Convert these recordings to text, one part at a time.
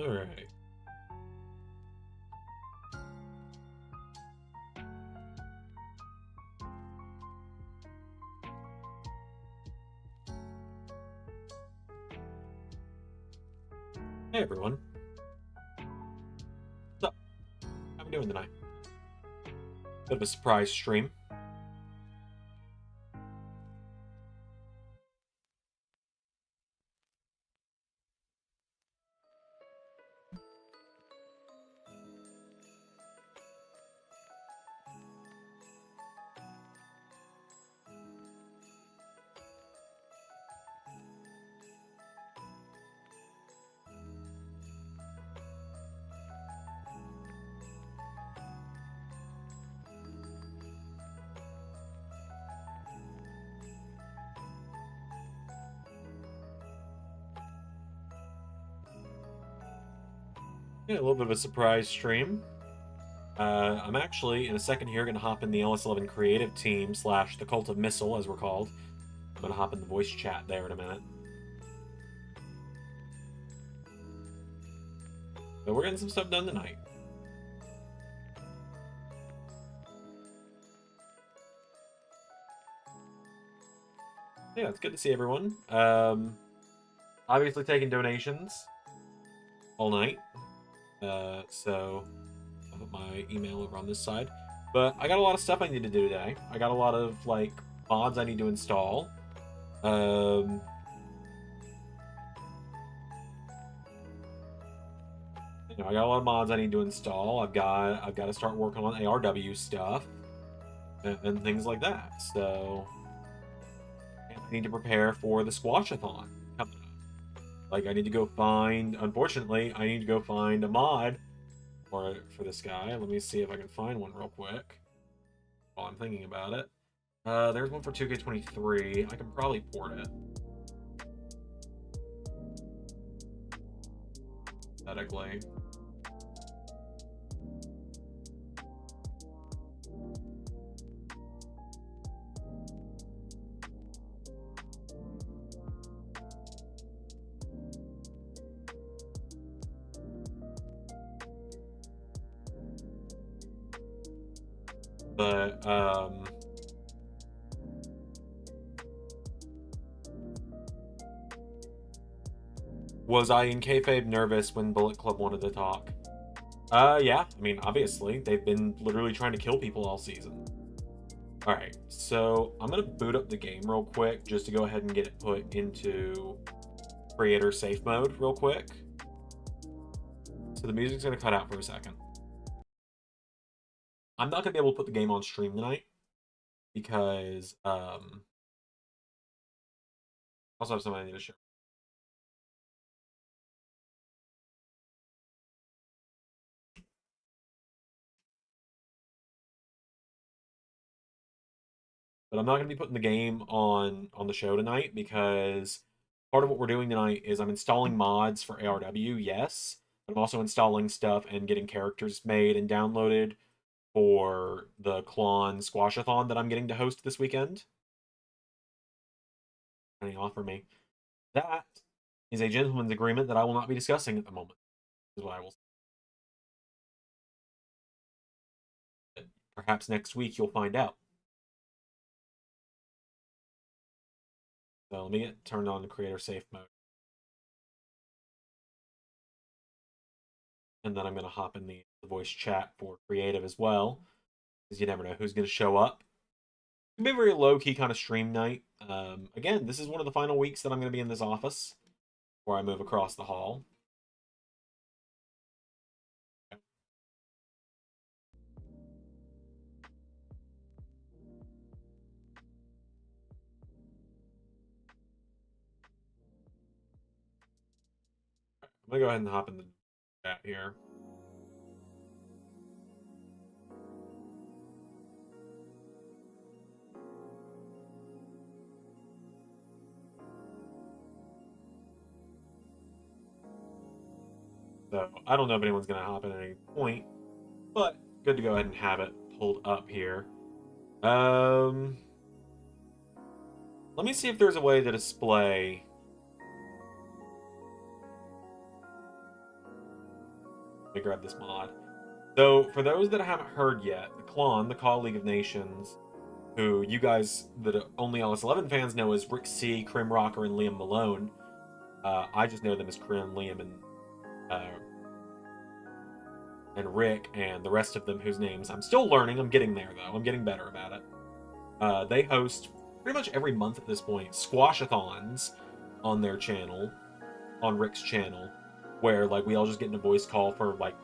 All right. Hey everyone. What's up? How we doing tonight? Bit of a surprise stream. Yeah, a little bit of a surprise stream. I'm actually, in a second here, going to hop in the LS11 creative team / the Cult of Missile, as we're called. I'm going to hop in the voice chat there in a minute. But we're getting some stuff done tonight. Yeah, it's good to see everyone. Obviously taking donations all night. So I'll put my email over on this side. But I got a lot of stuff I need to do today. I got a lot of, like, mods I need to install. You know, I got a lot of mods I need to install. I've got to start working on ARW stuff and things like that. So I need to prepare for the Squash-A-Thon coming up. Like, I need to go find. Unfortunately, I need to go find a mod for this guy. Let me see if I can find one real quick while I'm thinking about it. There's one for 2K23. I can probably port it. Aesthetically. But, was I in kayfabe nervous when Bullet Club wanted to talk? Yeah. I mean, obviously. They've been literally trying to kill people all season. Alright, so I'm going to boot up the game real quick just to go ahead and get it put into creator safe mode real quick. So the music's going to cut out for a second. I'm not going to be able to put the game on stream tonight because I also have something I need to share. But I'm not going to be putting the game on the show tonight because part of what we're doing tonight is I'm installing mods for ARW, yes, but I'm also installing stuff and getting characters made and downloaded for the Klon Squash-A-Thon that I'm getting to host this weekend. Any offer me. That is a gentleman's agreement that I will not be discussing at the moment, is what I will say. Perhaps next week you'll find out. So let me get turned on to creator safe mode. And then I'm going to hop in the voice chat for creative as well, because you never know who's going to show up. It'll be a very low-key kind of stream night. Again, this is one of the final weeks that I'm going to be in this office before I move across the hall. I'm going to go ahead and hop in the chat here. So I don't know if anyone's going to hop in at any point, but good to go ahead and have it pulled up here. Let me see if there's a way to display Let me grab this mod. So, for those that haven't heard yet, the Klon, the Call League of Nations, who you guys that are only LS11 fans know as Rick C, Krim Rocker, and Liam Malone. I just know them as Krim, Liam, and Rick, and the rest of them whose names I'm still learning. I'm getting there, though. I'm getting better about it. They host, pretty much every month at this point, Squash-A-Thons on their channel, on Rick's channel, where, like, we all just get in a voice call for, like,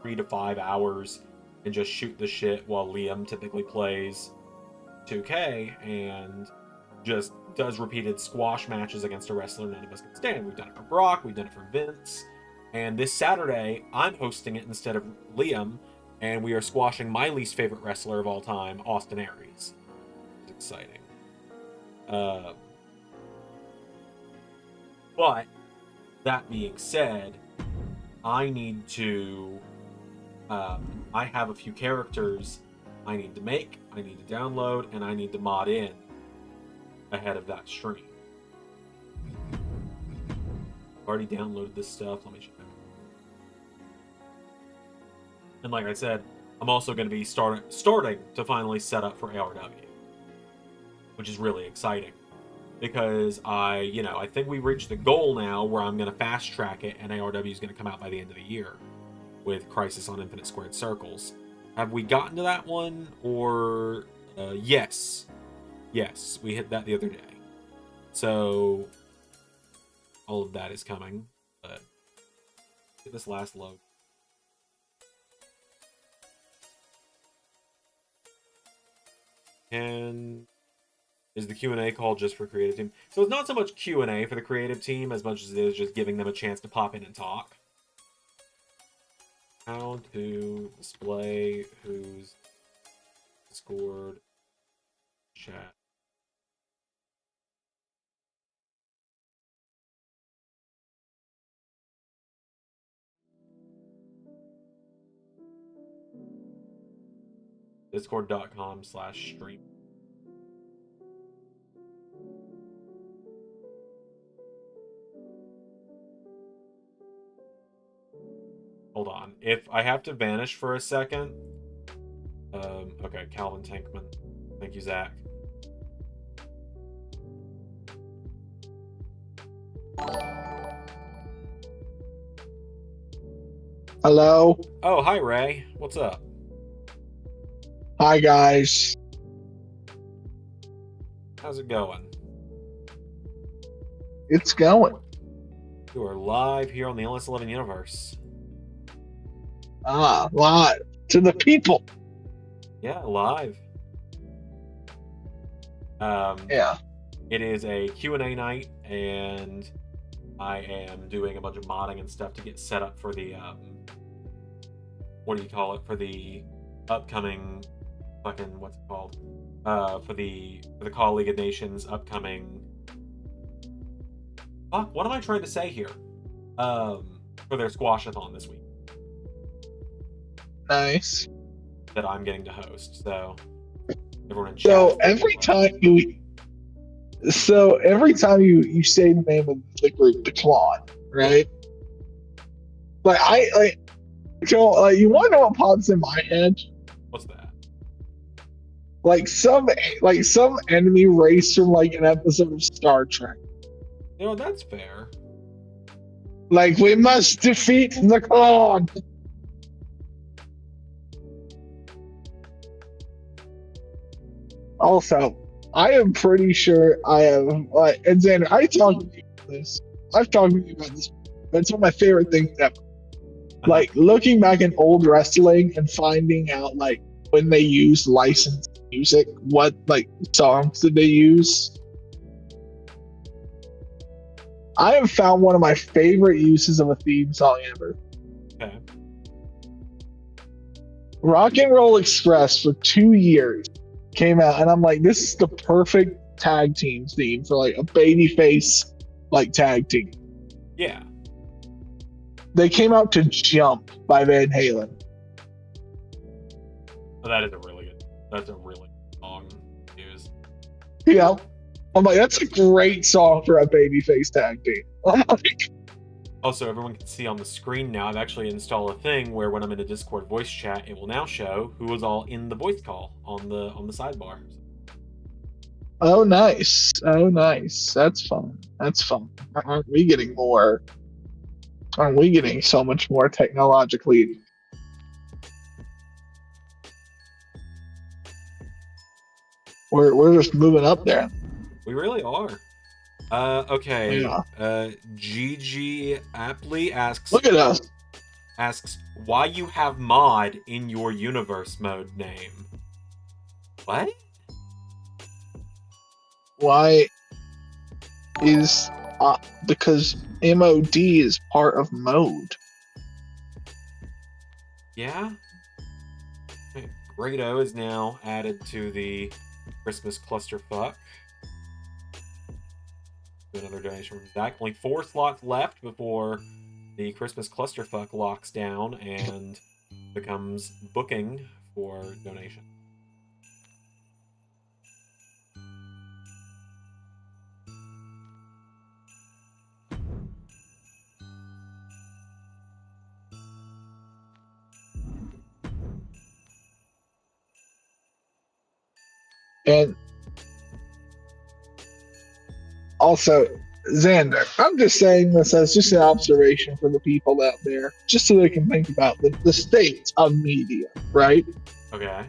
3 to 5 hours and just shoot the shit while Liam typically plays 2K and just does repeated squash matches against a wrestler none of us can stand. We've done it for Brock, we've done it for Vince, and this Saturday I'm hosting it instead of Liam, and we are squashing my least favorite wrestler of all time, Austin Aries. It's exciting. But that being said, I need to I have a few characters I need to make, I need to download, and I need to mod in ahead of that stream. I've already downloaded this stuff. Let me check. And like I said, I'm also going to be starting to finally set up for ARW, which is really exciting because I think we reached the goal now where I'm going to fast track it, and ARW is going to come out by the end of the year with Crisis on Infinite Squared Circles. Have we gotten to that one? Or yes, we hit that the other day. So all of that is coming. But get this last load. And is the Q&A call just for creative team? So it's not so much Q&A for the creative team as much as it is just giving them a chance to pop in and talk. How to display who's scored chat. Discord.com/stream. Hold on. If I have to vanish for a second. Okay, Calvin Tankman. Thank you, Zach. Hello? Oh, hi, Ray. What's up? Hi, guys. How's it going? It's going. You are live here on the LS11 universe. Live to the people. Yeah, live. Yeah. It is a Q&A night, and I am doing a bunch of modding and stuff to get set up for the, what do you call it? For the upcoming, fucking, what's it called? For the Call League of Nations upcoming, fuck, what am I trying to say here? For their Squash-A-Thon this week. Nice. That I'm getting to host, so everyone in chat. So every time you say the name of the group, the Klon, right? You want to know what pops in my head? What's that? Like some enemy race from like an episode of Star Trek. You know, that's fair. Like, we must defeat the Klon. Also, I am pretty sure I have, and Zander, I've talked to you about this, but it's one of my favorite things ever. Like, looking back at old wrestling and finding out, like, when they used licensed music, what, like, songs did they use? I have found one of my favorite uses of a theme song ever. Okay. Rock and Roll Express for 2 years came out, and I'm like, this is the perfect tag team theme for like a babyface like tag team. Yeah. They came out to Jump by Van Halen. Oh, that's a really good song to use. Yeah. I'm like, that's a great song for a babyface tag team. Also, everyone can see on the screen now, I've actually installed a thing where when I'm in a Discord voice chat, it will now show who was all in the voice call on the sidebar. Oh, nice. Oh, nice. That's fun. That's fun. Aren't we getting more? Aren't we getting so much more technologically? We're just moving up there. We really are. Okay. Yeah. Gigi aptly asks. Look at us. Asks why you have mod in your universe mode name. What? Why is because MOD is part of mode. Yeah. Okay. Grado is now added to the Christmas clusterfuck. Another donation from Zach. Only 4 slots left before the Christmas clusterfuck locks down and becomes booking for donation. And also, Zander, I'm just saying this as just an observation for the people out there, just so they can think about the state of media, right? Okay.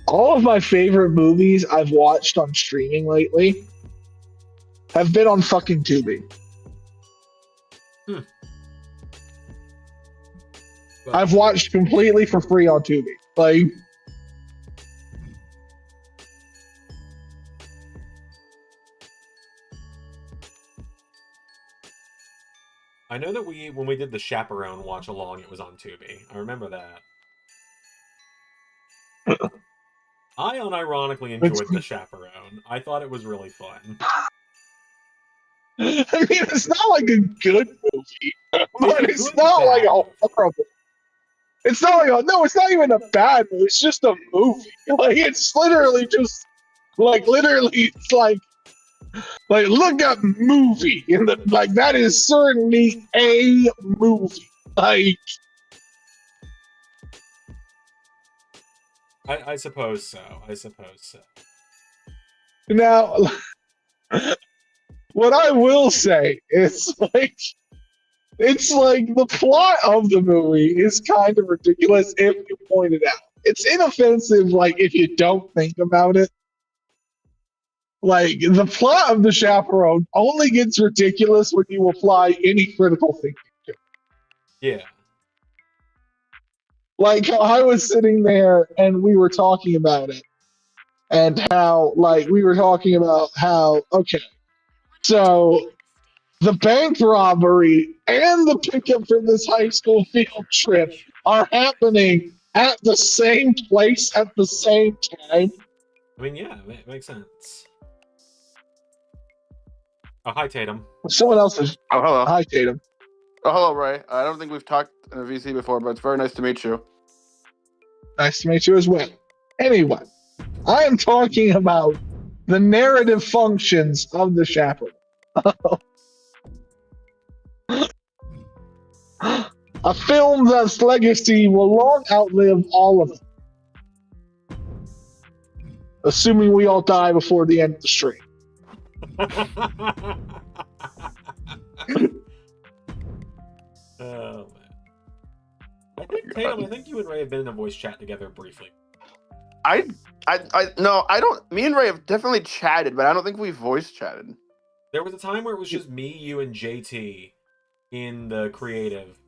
All of my favorite movies I've watched on streaming lately have been on fucking Tubi. Well, I've watched completely for free on Tubi. Like, I know that when we did the Chaperone watch along, it was on Tubi. I remember that. I unironically enjoyed the Chaperone. I thought it was really fun. I mean, it's not like a good movie, but it's good not bad like a movie. horrible. It's not like no, it's not even a bad movie. It's just a movie. Like, it's literally just it's like look up movie in the like that is certainly a movie. Like, I suppose so. I suppose so. now, what I will say is it's like the plot of the movie is kind of ridiculous if you point it out. It's inoffensive, like, if you don't think about it. Like, the plot of The Chaperone only gets ridiculous when you apply any critical thinking to it. Yeah. Like, how I was sitting there and we were talking about it, and how, like, we were talking about how, okay, so the bank robbery and the pickup for this high school field trip are happening at the same place at the same time. I mean, yeah, it makes sense. Oh, hi, Tatum. Someone else is. Oh, hello. Hi, Tatum. Oh, hello, Ray. I don't think we've talked in a VC before, but it's very nice to meet you. Nice to meet you as well. Anyway, I am talking about the narrative functions of The Chaperone. A film that's legacy will long outlive all of them. Assuming we all die before the end of the stream. Oh, man. I think, Tatum, I think you and Ray have been in a voice chat together briefly. No, I don't. Me and Ray have definitely chatted, but I don't think we voice chatted. There was a time where it was just me, you, and JT in the creative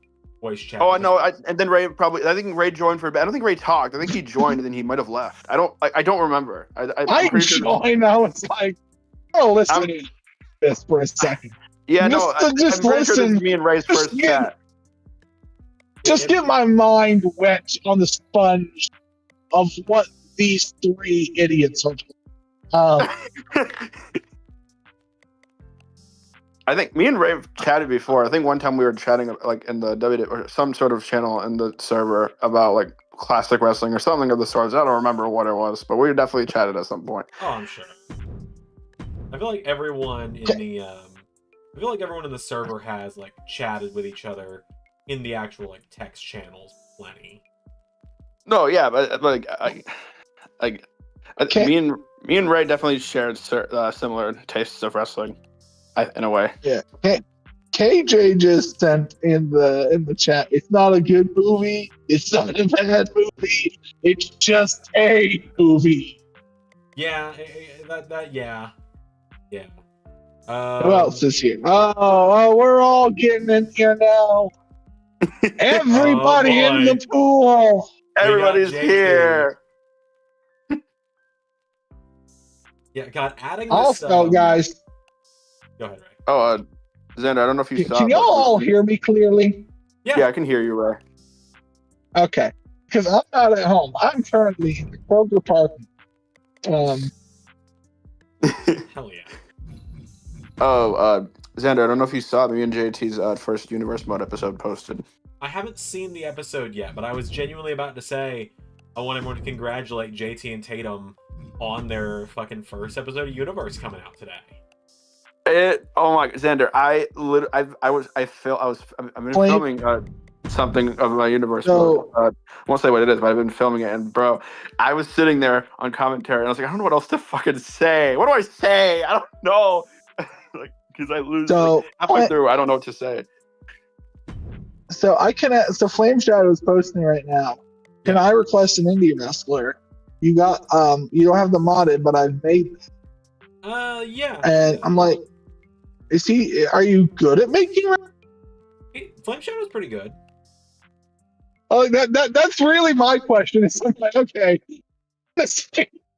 voice chat. Oh, I know. And then Ray probably. I think Ray joined for a bit. I don't think Ray talked. I think he joined and then he might have left. I don't remember. I joined. I was like, oh, listen to this for a second. Yeah, just, no. just I'm pretty listen. sure this is me and Ray's first chat. Just get my mind wet on the sponge of what these 3 idiots are doing. I think me and Ray have chatted before. I think one time we were chatting like in the W or some sort of channel in the server about like classic wrestling or something of the sorts. I don't remember what it was, but we definitely chatted at some point. Oh, I'm sure. I feel like everyone in I feel like everyone in the server has like chatted with each other in the actual like text channels plenty. No, yeah, but like Okay. me and Ray definitely shared similar tastes of wrestling, in a way. Yeah. KJ just sent in the chat. It's not a good movie. It's not a bad movie. It's just a movie. Yeah, yeah. Who else is here? Oh, we're all getting in here now. Everybody in the pool. Everybody's JT. here. Yeah, God, adding this. Also, guys. Go ahead, Ray. Oh, Zander, I don't know if you saw. Can y'all all hear me clearly? Yeah, I can hear you, Ray. Okay, because I'm not at home. I'm currently in the Kroger parking. Hell yeah. Oh, Zander, I don't know if you saw me and JT's first Universe Mode episode posted. I haven't seen the episode yet, but I was genuinely about to say I want everyone to congratulate JT and Tatum on their fucking first episode of Universe coming out today. Oh my, Zander, I've been filming something of my Universe Mode. I won't say what it is, but I've been filming it, and bro, I was sitting there on commentary, and I was like, I don't know what else to fucking say. What do I say? I don't know. Like, because I lose halfway through, I don't know what to say. So Flame Shadow is posting right now. Can I request an indie wrestler? You got you don't have the modded, but I've made them. Yeah. And I'm like, are you good at making Flame Shadow's pretty good. Oh, that's really my question. It's like, okay, this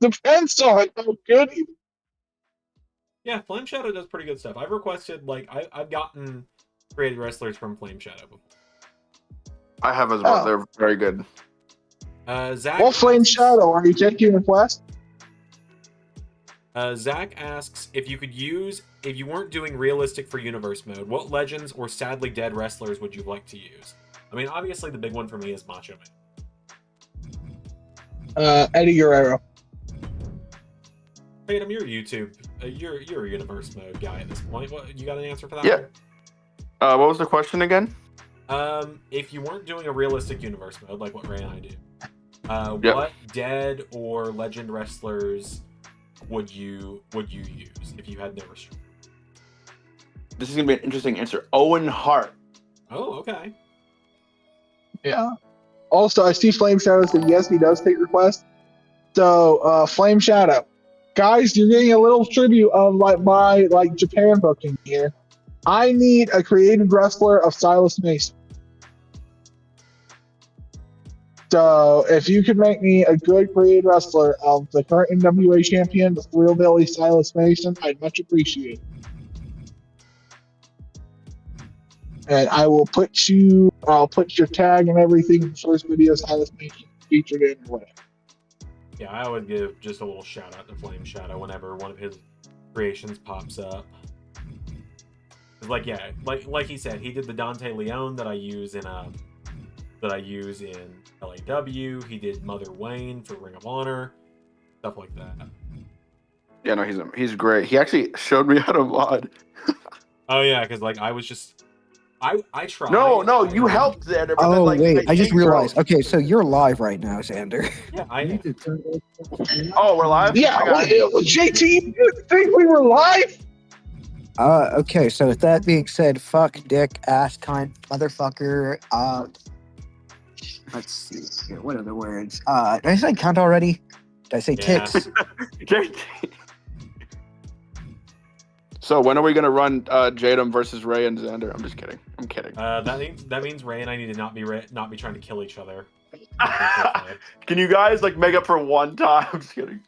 depends on how good you. Yeah, Flame Shadow does pretty good stuff. I've requested, like, I've gotten created wrestlers from Flame Shadow before. I have as well. They're very good. Zach. Well, Flame Shadow, are you taking requests? Zach asks if you weren't doing realistic for Universe Mode, what legends or sadly dead wrestlers would you like to use? I mean, obviously the big one for me is Macho Man. Eddie Guerrero. Tatum, you're YouTube. You're a Universe Mode guy at this point. What, you got an answer for that? Yeah. What was the question again? If you weren't doing a realistic Universe Mode like what Ray and I do, what dead or legend wrestlers would you use if you had no restriction? This is gonna be an interesting answer. Owen Hart. Oh, okay. Yeah. Also, I see Flame Shadow said yes, he does take requests. So, Flame Shadow, guys, you're getting a little tribute of my Japan booking here. I need a created wrestler of Silas Mason. So, if you could make me a good created wrestler of the current NWA champion, the Thrill Billy Silas Mason, I'd much appreciate it. And I'll put your tag and everything in the first video Silas Mason featured in or whatever. Yeah, I would give just a little shout out to Flame Shadow whenever one of his creations pops up. Like he said, he did the Dante Leon that I use in LAW. He did Mother Wayne for Ring of Honor, stuff like that. Yeah, no, he's great. He actually showed me how to mod. Oh yeah, because I was just I tried. No, you helped Zander. Oh wait, I just realized. Okay, so you're live right now, Zander. Yeah, I am. Oh, we're live. Yeah, JT, you think we were live? Okay, so with that being said, fuck, dick, ass, cunt, motherfucker. Let's see here. What other words? Did I say cunt already? Did I say tits? JT. So when are we gonna run Jadam versus Ray and Zander? I'm just kidding. I'm kidding. That means Ray and I need to not be trying to kill each other. Can you guys make up for one time? I'm just kidding.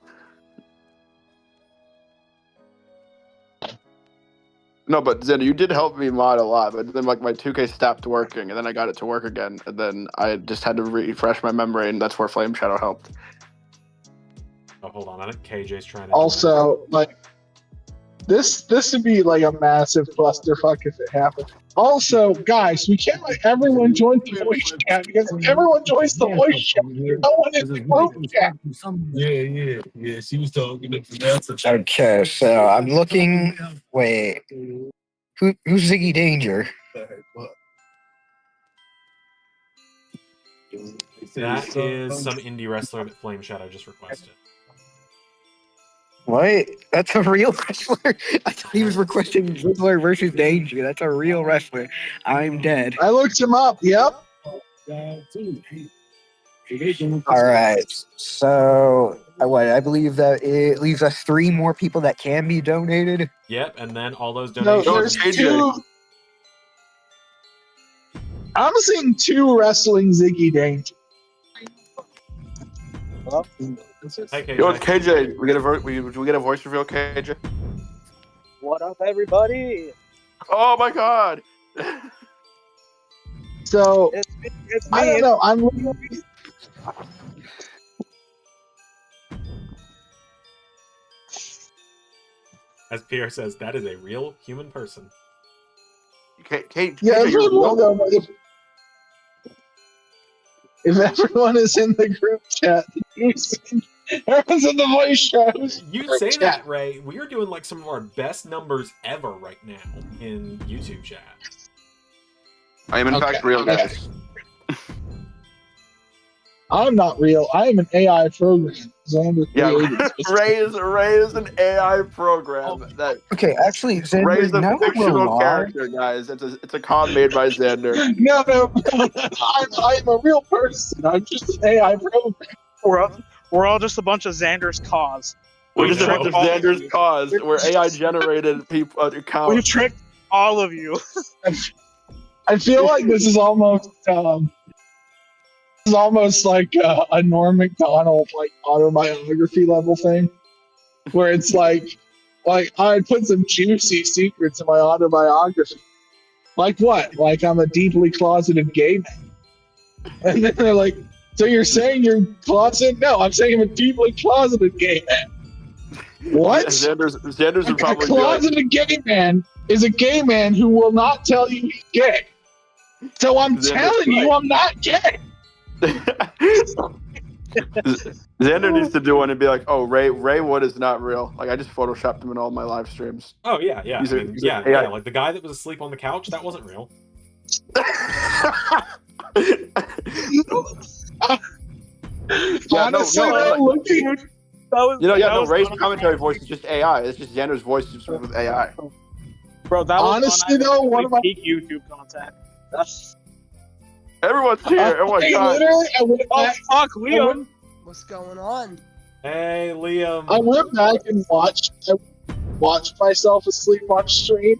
No, but Zander, you did help me mod a lot. But then my 2K stopped working, and then I got it to work again, and then I just had to refresh my memory, and that's where Flame Shadow helped. Oh, hold on. I think KJ's trying to. Also, this would be a massive clusterfuck if it happened. Also, guys, we can't let everyone join the voice chat because if everyone joins the voice chat, no one in the group chat. Yeah. She was talking. Okay, so I'm looking. Wait. Who's Ziggy Danger? That is some indie wrestler that Flame Shadow just requested. What? That's a real wrestler? I thought he was requesting Ziggler versus Danger. That's a real wrestler. I'm dead. I looked him up. Yep. All right. So, I believe that it leaves us 3 more people that can be donated. Yep, and then all those No, donations. there's 2. I'm seeing 2 wrestling Ziggy Danger. Hey, KJ. Yo, KJ, we get a voice reveal, KJ? What up, everybody? Oh my God! So It's me. I don't know. I'm literally. As Pierre says, that is a real human person. KJ, Yeah, you're if everyone is in the group chat, everyone's in the voice shows. You say that, Ray. We are doing like some of our best numbers ever right now in YouTube chat. I am in fact real, guys. I'm not real. I am an AI program. Zander Yeah, created. Ray is an AI program that Okay, actually, Xander, Ray's a now that we're fictional live, character, guys. It's a con made by Zander. No. I'm a real person. I'm just an AI program. We're all just a bunch of Xander's cause. We're just a bunch of all of Xander's you. cause. We're AI generated people accounts. We tricked all of you. I feel like this is almost like a Norm Macdonald like autobiography level thing, where it's like I put some juicy secrets in my autobiography. Like what? Like I'm a deeply closeted gay man. And then they're like, so you're saying you're closeted? No, I'm saying I'm a deeply closeted gay man. What? Xander's would A probably closeted gay man is a gay man who will not tell you he's gay. So I'm telling you I'm not gay. Zander needs to do one and be like, "Oh, Ray Wood is not real." Like I just photoshopped him in all my live streams. Oh yeah. He's a- he's a yeah. AI. Like the guy that was asleep on the couch, that wasn't real. Honestly, like- looking. Ray's commentary voice is just AI. It's just Xander's voice just with AI. Bro, that was Honestly, though, one of my peak YouTube content. That's Everyone's here. Everyone's Hey, time. literally, I went back. fuck, Liam. What's going on? Hey, Liam. I went back and watched myself asleep on stream,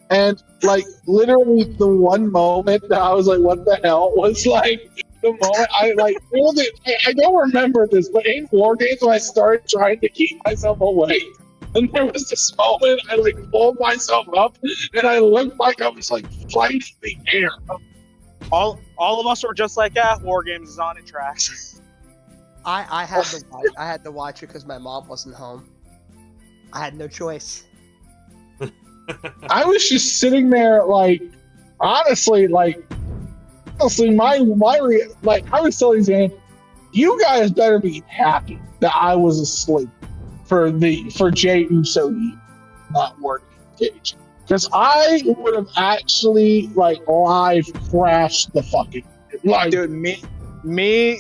and like literally the one moment that I was like, "What the hell?" was like the moment I like. I don't remember this, but in War Games, when I started trying to keep myself awake, and there was this moment I like pulled myself up, and I looked like I was like fighting the air. All of us were just like, War Games is on it tracks. I had to watch it because my mom wasn't home. I had no choice. I was just sitting there, like, honestly, my I was telling Zan, you guys better be happy that I was asleep for Jay Uso not working cage, because I would have actually like live crashed the fucking Dude, me,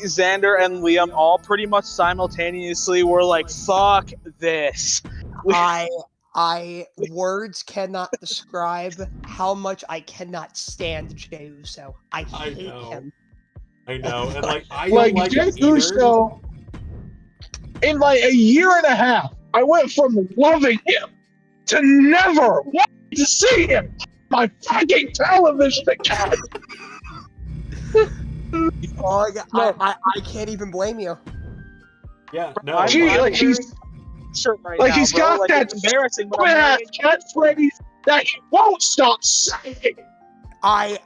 Xander, and Liam all pretty much simultaneously were like, "Fuck this." I words cannot describe how much I cannot stand Jey Uso. I hate him. I know, and like I don't like Jey it either. Uso. In like a year and a half, I went from loving him to never wanting to see him on my fucking television again. I can't even blame you. Yeah, no. I'm He's shirt right like now, he's bro. got Like, that it's embarrassing, but I'm bad wearing- catchphrase that he won't stop saying. I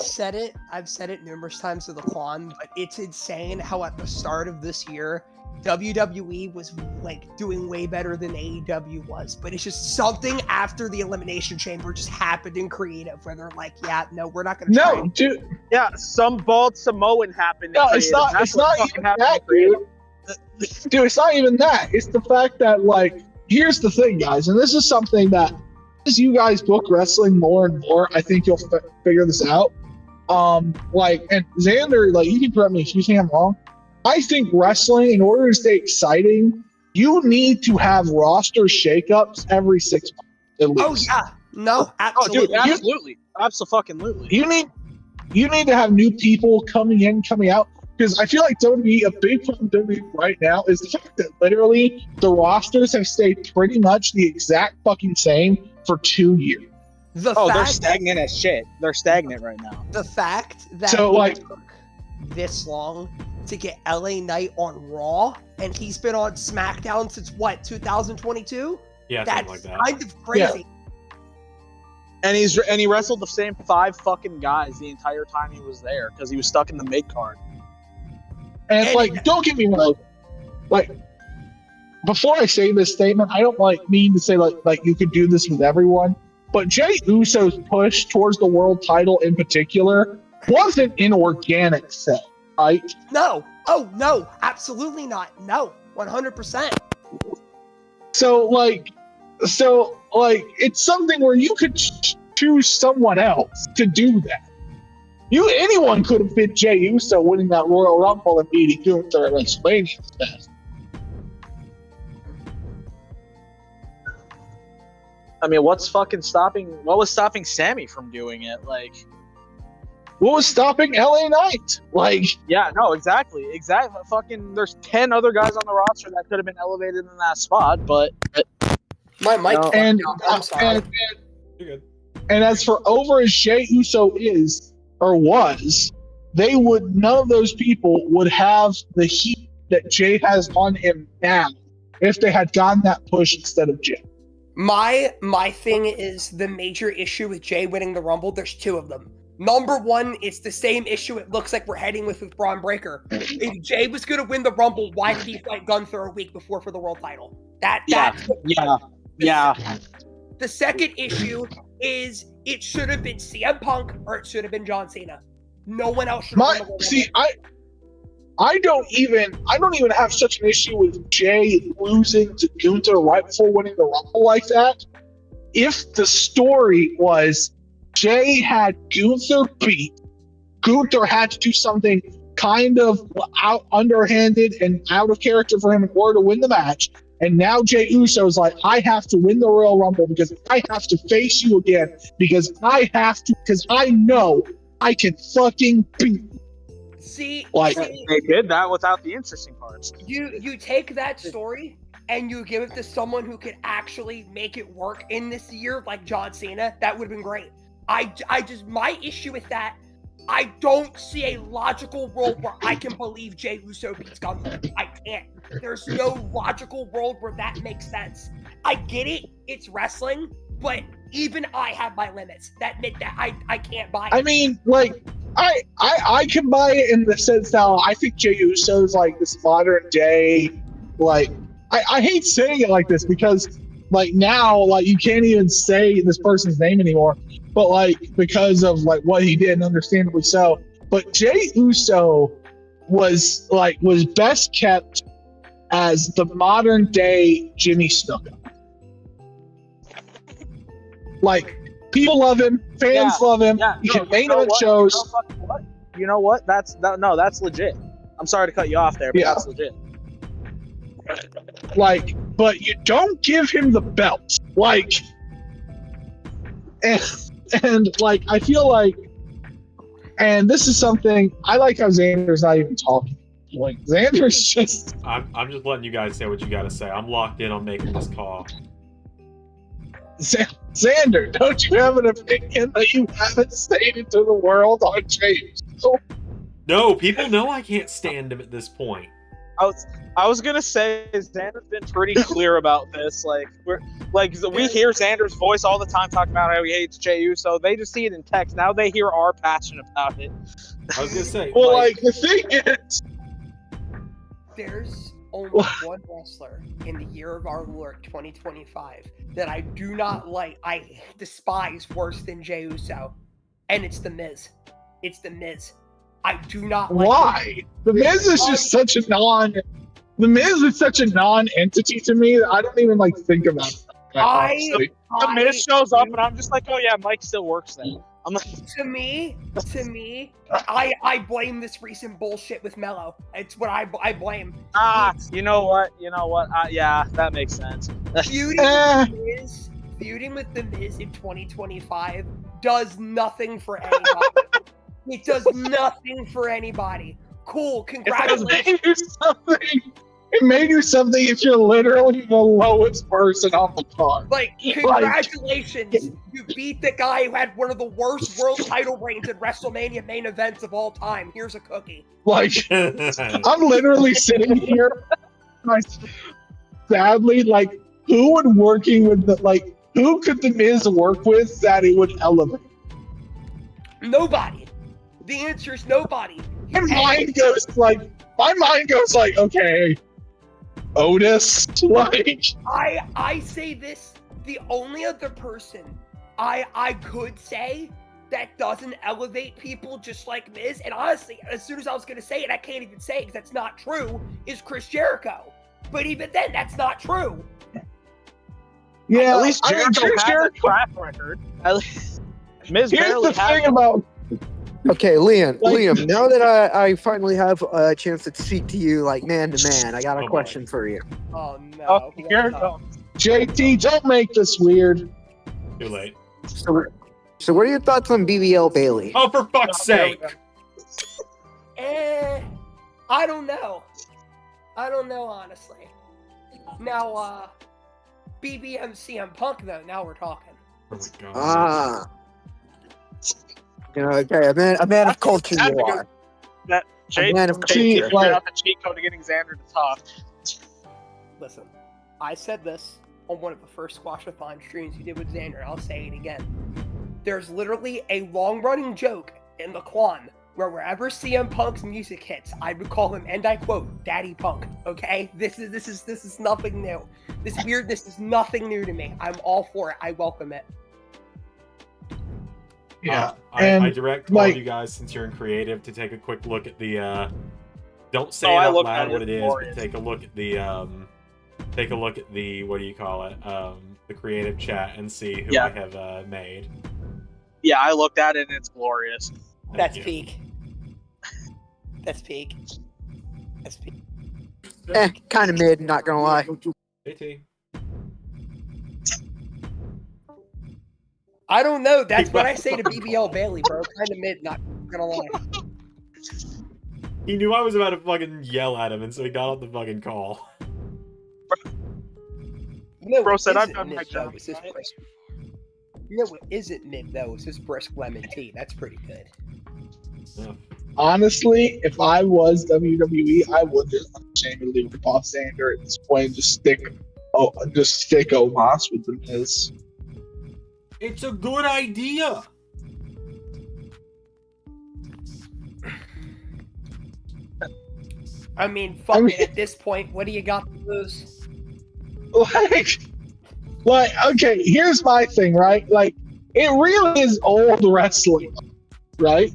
said it. I've said it numerous times to the Quan, but it's insane how at the start of this year, WWE was like doing way better than AEW was, but it's just something after the Elimination Chamber just happened in creative where they're like, yeah, no, we're not gonna try. No, dude. Yeah, some bald Samoan happened. No, in it's creative. not. That's It's what not fucking even happened in that, creative. dude. Dude, it's not even that. It's the fact that like here's the thing, guys, and this is something that as you guys book wrestling more and more, I think you'll figure this out. Like, and Zander, like, you can correct me if you think I'm wrong. I think wrestling, in order to stay exciting, you need to have roster shakeups every 6 months at least. Oh yeah, no, absolutely. Oh, dude, absolutely, absolutely. You need to have new people coming in, coming out. Because I feel like WWE, a big problem with WWE right now is the fact that literally the rosters have stayed pretty much the exact fucking same for 2 years. They're stagnant as shit. They're stagnant right now. The fact that So, like, took this long to get LA Knight on Raw, and he's been on SmackDown since what, 2022? Yeah, That's something like that. kind of crazy. And he wrestled the same 5 fucking guys the entire time he was there because he was stuck in the mid card. And like, don't get me wrong. Like, before I say this statement, I don't mean to say like you could do this with everyone, but Jey Uso's push towards the world title in particular wasn't an organic thing, right? No. Oh no, absolutely not. No, 100%. So it's something where you could choose someone else to do that. Anyone could have been Jey Uso winning that Royal Rumble and beating Gunther at WrestleMania instead. I mean, what was stopping Sammy from doing it? Like, what was stopping LA Knight? Like, yeah, no, exactly. Fucking, there's 10 other guys on the roster that could have been elevated in that spot, but My mic. No. I'm sorry. You're good. And as for over as Jey Uso is or was, none of those people would have the heat that Jey has on him now if they had gotten that push instead of Jey. My thing is the major issue with Jey winning the Rumble. There's 2 of them. Number 1, it's the same issue it looks like we're heading with Braun Breaker. If Jey was going to win the Rumble, why did he fight Gunther a week before for the world title? That's yeah. The second issue is it should have been CM Punk or it should have been John Cena. No one else should have won the World Rumble. I don't even have such an issue with Jey losing to Gunther right before winning the Rumble like that. If the story was Jey had Gunther beat, Gunther had to do something kind of underhanded and out of character for him in order to win the match. And now Jey Uso's like, I have to win the Royal Rumble because I have to face you again because I know I can fucking beat you. See, They did that without the interesting parts. you take that story and you give it to someone who could actually make it work in this year, like John Cena. That would have been great. My issue with that, I don't see a logical world where I can believe Jey Uso beats Gunther. I can't. There's no logical world where that makes sense. I get it. It's wrestling, but even I have my limits. That I can't buy it. I mean, like, I can buy it in the sense that I think Jey Uso's like this modern day, like, I hate saying it like this because like now, like, you can't even say this person's name anymore, but like, because of like what he did, and understandably so. But Jey Uso was best kept as the modern day Jimmy Snuka. Like, people love him, fans love him. He can main event shows. You know what? That's legit. I'm sorry to cut you off there, but that's legit. Like, but you don't give him the belt. Like, and like, I feel like, and this is something I like how Xander's not even talking. Like, Xander's just. I'm just letting you guys say what you got to say. I'm locked in on making this call. Zander, don't you have an opinion that you haven't stated to the world on James? No, people know I can't stand him at this point. I was gonna say Xander's been pretty clear about this. Like, we hear Xander's voice all the time talking about how he hates Jey Uso. They just see it in text. Now they hear our passion about it. I was gonna say, well, like the thing is, there's only one wrestler in the year of our Lord 2025 that I do not like. I despise worse than Jey Uso, and it's The Miz. It's The Miz. I do not like. Why? The Miz is just such a The Miz is such a non-entity to me that I don't even like think about it. Honestly. The Miz shows up, and I'm just like, oh yeah, Mike still works there. I'm like, To me, I blame this recent bullshit with Mello. It's what I blame. you know what? Yeah, that makes sense. Feuding with the Miz in 2025 does nothing for anybody. It does nothing for anybody. Cool, congratulations. It made you something if you're literally the lowest person on the card. Like, congratulations. You beat the guy who had one of the worst world title reigns in WrestleMania main events of all time. Here's a cookie. Like, I'm literally sitting here. Sadly, like, who would working with the, like, who could the Miz work with that it would elevate? Nobody. The answer is nobody. My mind goes like, okay, Otis, like. I say this, the only other person I could say that doesn't elevate people just like Miz, and honestly, as soon as I was gonna say it, I can't even say it because that's not true, is Chris Jericho. But even then, that's not true. Yeah, at least Jericho Chris has Jericho. a track record. At least Miz Here's barely the thing about. Okay, Liam. Like- Liam, now that I finally have a chance to speak to you, like man to man, I got a Oh, boy. question for you. Oh no. Oh, here it comes. JT, don't make this weird. Too late. So what are your thoughts on BBL Bailey? Oh, for fuck's sake! I don't know. Honestly. Now, BBM CM Punk though. Now we're talking. Oh my god. Ah. You know, okay, a man of culture you are. That Jake, man of Jake culture. figured out the cheat code to getting Zander to talk. Listen, I said this on one of the first Squash-A-Thon streams you did with Xander, and I'll say it again. There's literally a long-running joke in the Quan where wherever CM Punk's music hits, I would call him, and I quote, Daddy Punk. Okay, this is nothing new. This weirdness is nothing new to me. I'm all for it. I welcome it. Yeah, I direct all like- of you guys, since you're in creative, to take a quick look at the. Don't say Oh, it I out looked at loud it, what it's it is, glorious. but take a look at the. Take a look at the, what do you call it? The creative chat and see who Yeah. I have made. Yeah, I looked at it and it's glorious. Thank That's you. peak. That's peak. That's peak. Kind of mid, not gonna lie. JT. I don't know. That's what I say to BBL Bailey, bro. Kind of mid, not gonna lie. He knew I was about to fucking yell at him, and so he got on the fucking call. You know Bro what said, "I've isn't done mid, my though, job." is this brisk. You know what isn't mid though is this brisk lemon tea. That's pretty good. Yeah. Honestly, if I was WWE, I would just unashamedly rip off Zander at this point and just stick Omos with the Miz. It's a good idea. I mean, fuck it. At this point, what do you got to lose? Like, okay, here's my thing, right? Like, it really is old wrestling, right?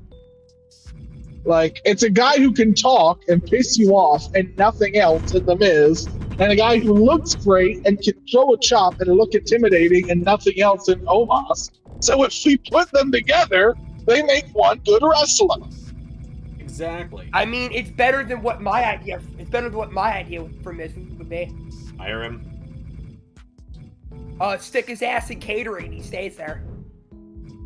Like, it's a guy who can talk and piss you off and nothing else in The Miz, and a guy who looks great and can throw a chop and look intimidating and nothing else in Omos. So if we put them together, they make one good wrestler. Exactly. I mean, it's better than what my idea. It's better than what my idea for Miz would be. Hire him. Stick his ass in catering. He stays there.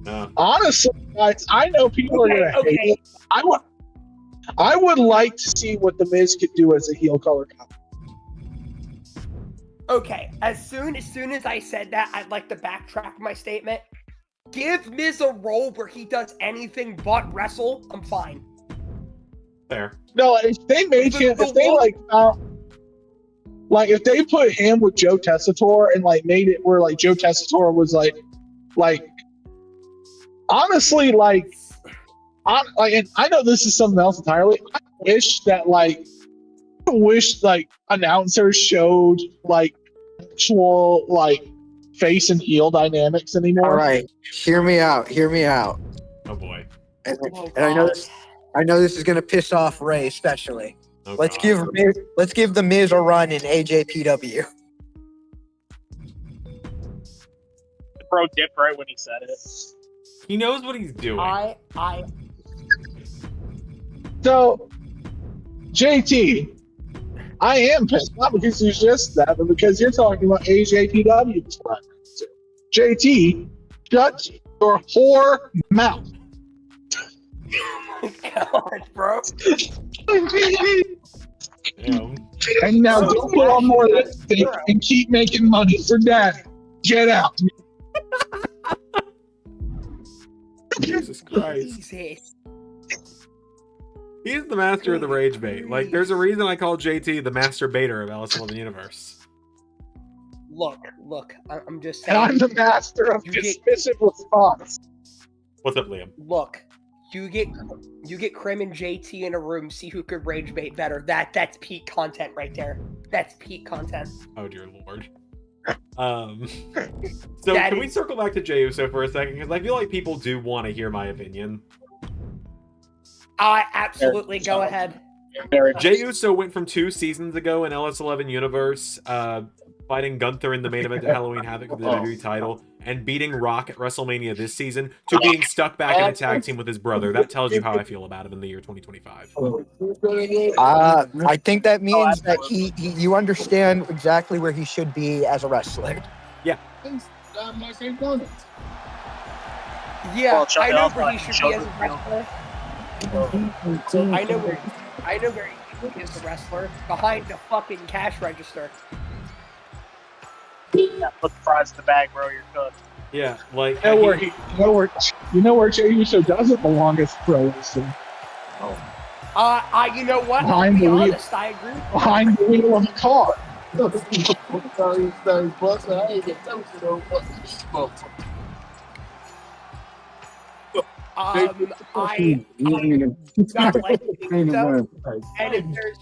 No. Honestly, guys, I know people are gonna hate it. I would like to see what The Miz could do as a heel color comp. Okay, as soon as I said that, I'd like to backtrack my statement. Give Miz a role where he does anything but wrestle. I'm fine. Fair. No, if they made him, if they if they put him with Joe Tessitore and like made it where like Joe Tessitore was like honestly and I know this is something else entirely. I wish announcers showed like actual like face and heel dynamics anymore. All right, hear me out. Oh boy. And, Oh, and I know God. this. I know this is gonna piss off Ray especially. Oh, Let's God. give the Miz a run in AJPW. Bro dipped right when he said it. He knows what he's doing. So, JT, I am pissed, not because you just that, but because you're talking about AJPW. JT, shut your whore mouth. God, bro. Damn. And now go put on more lipstick and keep making money for daddy. Get out. Jesus Christ. Jesus. He's the master of the rage bait. Like, there's a reason I call JT the master baiter of Alice in the Universe. Look, I'm just And saying. I'm the master of dismissive response. What's up, Liam? Look, you get Krim and JT in a room, see who could rage bait better. That's peak content right there. That's peak content. Oh, dear Lord. So can we circle back to Jey Uso for a second? Because I feel like people do want to hear my opinion. Absolutely, go ahead. Jey Uso went from 2 seasons ago in LS11 Universe, fighting Gunther in the main event at Halloween Havoc for the WWE title, and beating Rock at WrestleMania this season, to being stuck back in a tag team with his brother. That tells you how I feel about him in the year 2025. I think that means that you understand exactly where he should be as a wrestler. Yeah. Yeah, Well, I know Chuck where he should be as a Chuck- wrestler. I know where he should be as a wrestler. Behind the fucking cash register. Yeah, put the fries in the bag, bro. You're cooked. Yeah, like... You know where Jey Uso doesn't belong as pro wrestler? You know what? I'll Behind be the wheel. honest, I agree. Behind the wheel of a car. I not like so, and if there's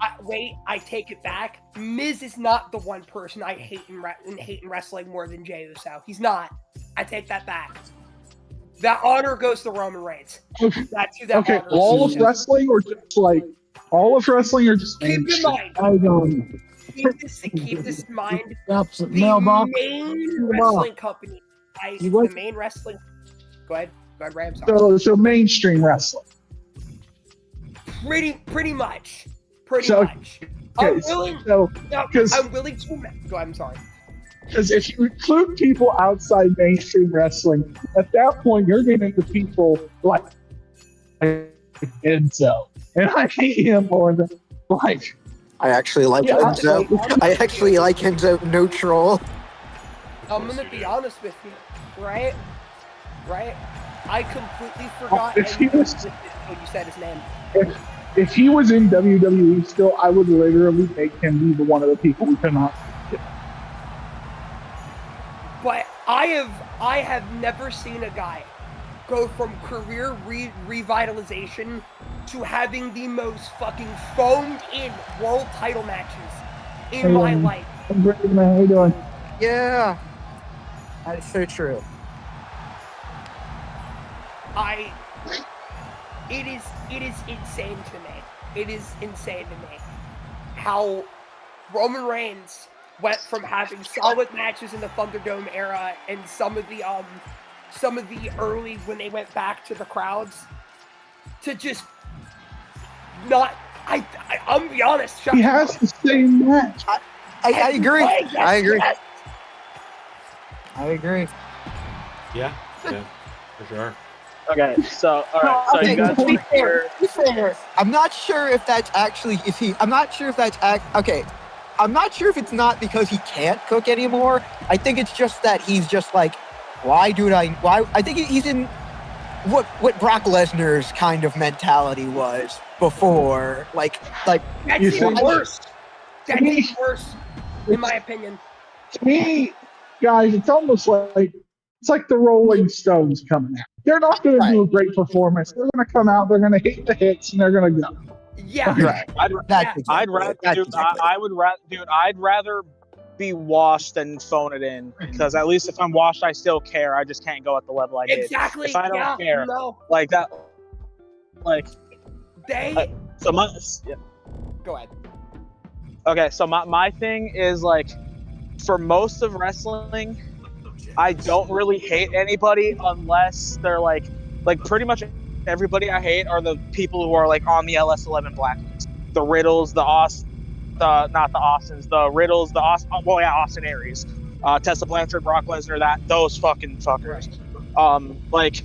I take it back. Miz is not the one person I hate in wrestling more than Jey Uso. He's not. I take that back. That honor goes to Roman Reigns. That's who that Okay, honor all goes of to. wrestling or just like all of wrestling or just Keep in mind. I don't Keep this in mind. the The main wrestling company. You what? The main wrestling. Go ahead, Ray. I'm sorry. So mainstream wrestling. Pretty much. So- much. Okay, I'm willing. so No, 'cause- I'm willing to. Go ahead. I'm sorry. because if you include people outside mainstream wrestling, at that point you're getting into people like Enzo, and I hate him more than like. I actually like Yeah, Enzo. I actually like Enzo. No troll. I'm gonna be honest with you, right? I completely forgot. If he was- when you said his name. If he was in WWE still, I would literally make him be the one of the people we cannot. But I have never seen a guy go from career revitalization to having the most fucking foamed in world title matches in my life. I'm great, man. How you doing? Yeah, that is so true. It is insane to me. It is insane to me how Roman Reigns went from having solid matches in the Thunderdome era and some of the early when they went back to the crowds to just not. I'm gonna be honest. Chuck, He has the same match. I agree. Yes, I agree. yes. I agree. Yeah, for sure. Okay, so all right, so you guys to be want to hear? fair, I'm not sure if that's actually I'm not sure if that's okay. I'm not sure if it's not because he can't cook anymore. I think it's just that he's just like, why? I think he's in what Brock Lesnar's kind of mentality was before. Like That's You even think- worse. That's even worse, in my opinion. To me, guys, it's almost like it's like the Rolling Stones coming out. They're not going to do a great performance. They're going to come out. They're going to hit the hits, and they're going to go. Yeah. right. That's exactly I'd rather, it. That's dude, exactly it. I would rather, dude. I'd rather be washed than phone it in because at least if I'm washed, I still care. I just can't go at the level I did. Exactly. If I don't care, No. like that, like They. so my, yeah. Go ahead. Okay, so my thing is like, for most of wrestling, I don't really hate anybody unless they're like pretty much everybody I hate are the people who are like on the LS11 blacklist. The Riddles, not the Austins, the Riddles, Austin Aries, Tessa Blanchard, Brock Lesnar, those fucking fuckers. Like,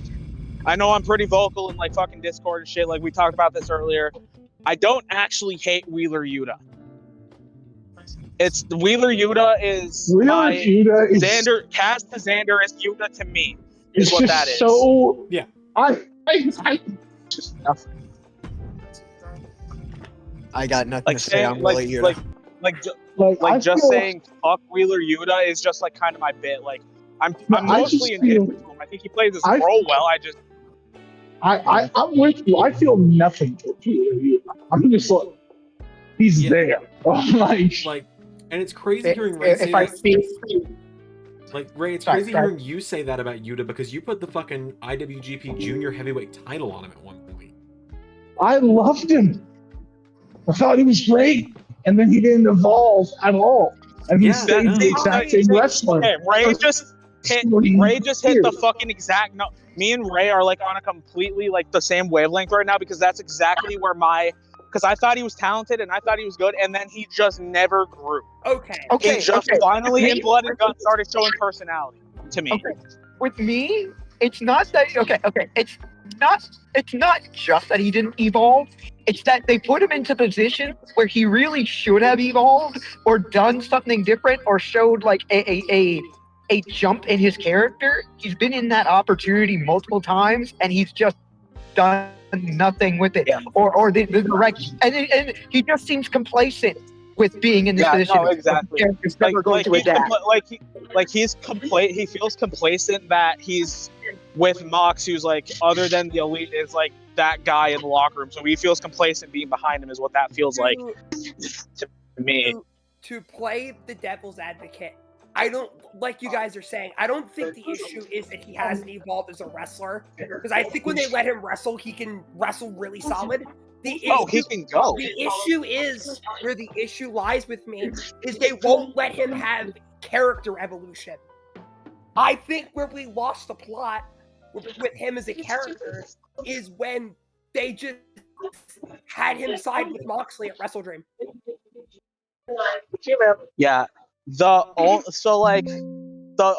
I know I'm pretty vocal in like fucking Discord and shit. Like we talked about this earlier. I don't actually hate Wheeler Yuta. It's Wheeler Yuta is Zander. Cass to Zander is Yuta to me. Is what that is. So Yeah. I just nothing. I got nothing Like to say on saying Wheeler Yuta. like just saying fuck Wheeler Yuta is just like kind of my bit. Like I'm mostly indifferent to him. I think he plays his role well. I'm with you. I feel nothing for Wheeler Yuta. I'm just like, he's there. Like, and it's crazy hearing Ray say that. Like, Ray, it's crazy hearing you say that about Yuta because you put the fucking IWGP Junior Heavyweight title on him at one point. I loved him. I thought he was great, and then he didn't evolve at all. And he stayed the exact same wrestler. Okay, Ray just hit the fucking exact. No, me and Ray are like on a completely like the same wavelength right now because that's exactly where because I thought he was talented and I thought he was good, and then he just never grew. He just finally in Blood and Guts started showing personality to me. Okay. With me, it's not that it's not just that he didn't evolve. It's that they put him into positions where he really should have evolved or done something different or showed like a jump in his character. He's been in that opportunity multiple times and he's just done nothing with it or the direction. And he just seems complacent with being in this position. No, exactly. He feels complacent that he's with Mox, who's like, other than the elite, is like that guy in the locker room. So he feels complacent being behind him is what that feels like to me. To play the devil's advocate, I don't, like you guys are saying, I don't think the issue is that he hasn't evolved as a wrestler. Because I think when they let him wrestle, he can wrestle really solid. He can go. The issue is, where the issue lies with me, is they won't let him have character evolution. I think where we lost the plot with him as a character is when they just had him side with Moxley at WrestleDream. Yeah. The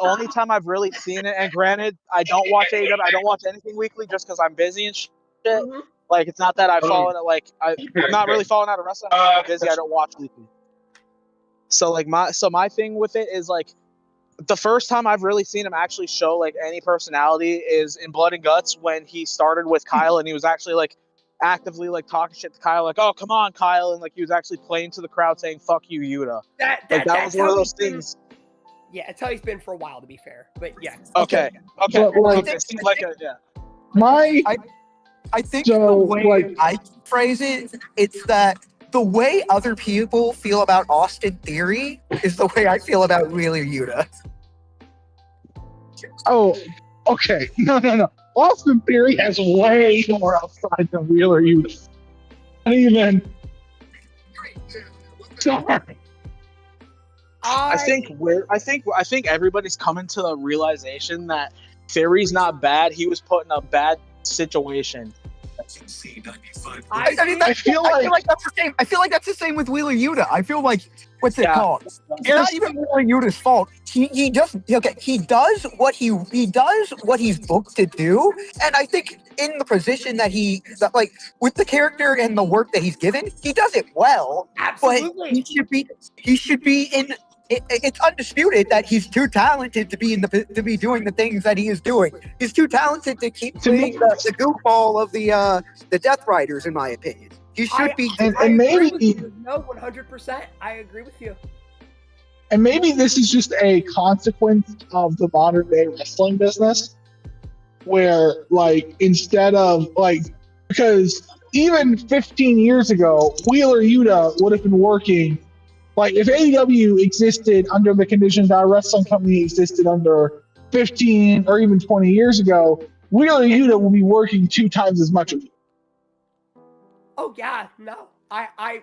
only time I've really seen it, and granted, I don't watch AEW, I don't watch anything weekly just because I'm busy and shit. Mm-hmm. Like, it's not that I've fallen, I'm not really falling out of wrestling. I'm busy, I don't watch weekly. So, my thing with it is, like, the first time I've really seen him actually show, like, any personality is in Blood and Guts when he started with Kyle and he was actually, like, actively, like, talking shit to Kyle, like, oh, come on, Kyle, and, like, he was actually playing to the crowd saying, fuck you, Yuta. That was one of those things. Yeah, it's how he's been for a while, to be fair. But, yeah. Okay. I think the way I phrase it, it's that the way other people feel about Austin Theory is the way I feel about Wheeler Yuta. Oh, okay. No. Austin Theory has way more outside than Wheeler Yuta. Not even. Sorry. I think everybody's coming to the realization that Theory's not bad. He was put in a bad situation. I feel like that's the same. I feel like that's the same with Wheeler Yuta. I feel like what's it called? It's not even Wheeler Yuta's fault. He does what he's booked to do, and I think in the position that with the character and the work that he's given, he does it well. Absolutely. But he should be in. It's undisputed that he's too talented to be doing the things that he is doing. He's too talented to keep playing the goofball of the Death Riders, in my opinion. He should be. And maybe no, 100%. I agree with you. And maybe this is just a consequence of the modern day wrestling business, where instead of because even 15 years ago, Wheeler Yuta would have been working. If AEW existed under the conditions that our wrestling company existed under 15 or even 20 years ago, Wheeler Yuta will be working 2 times as much of it. Oh, yeah, no.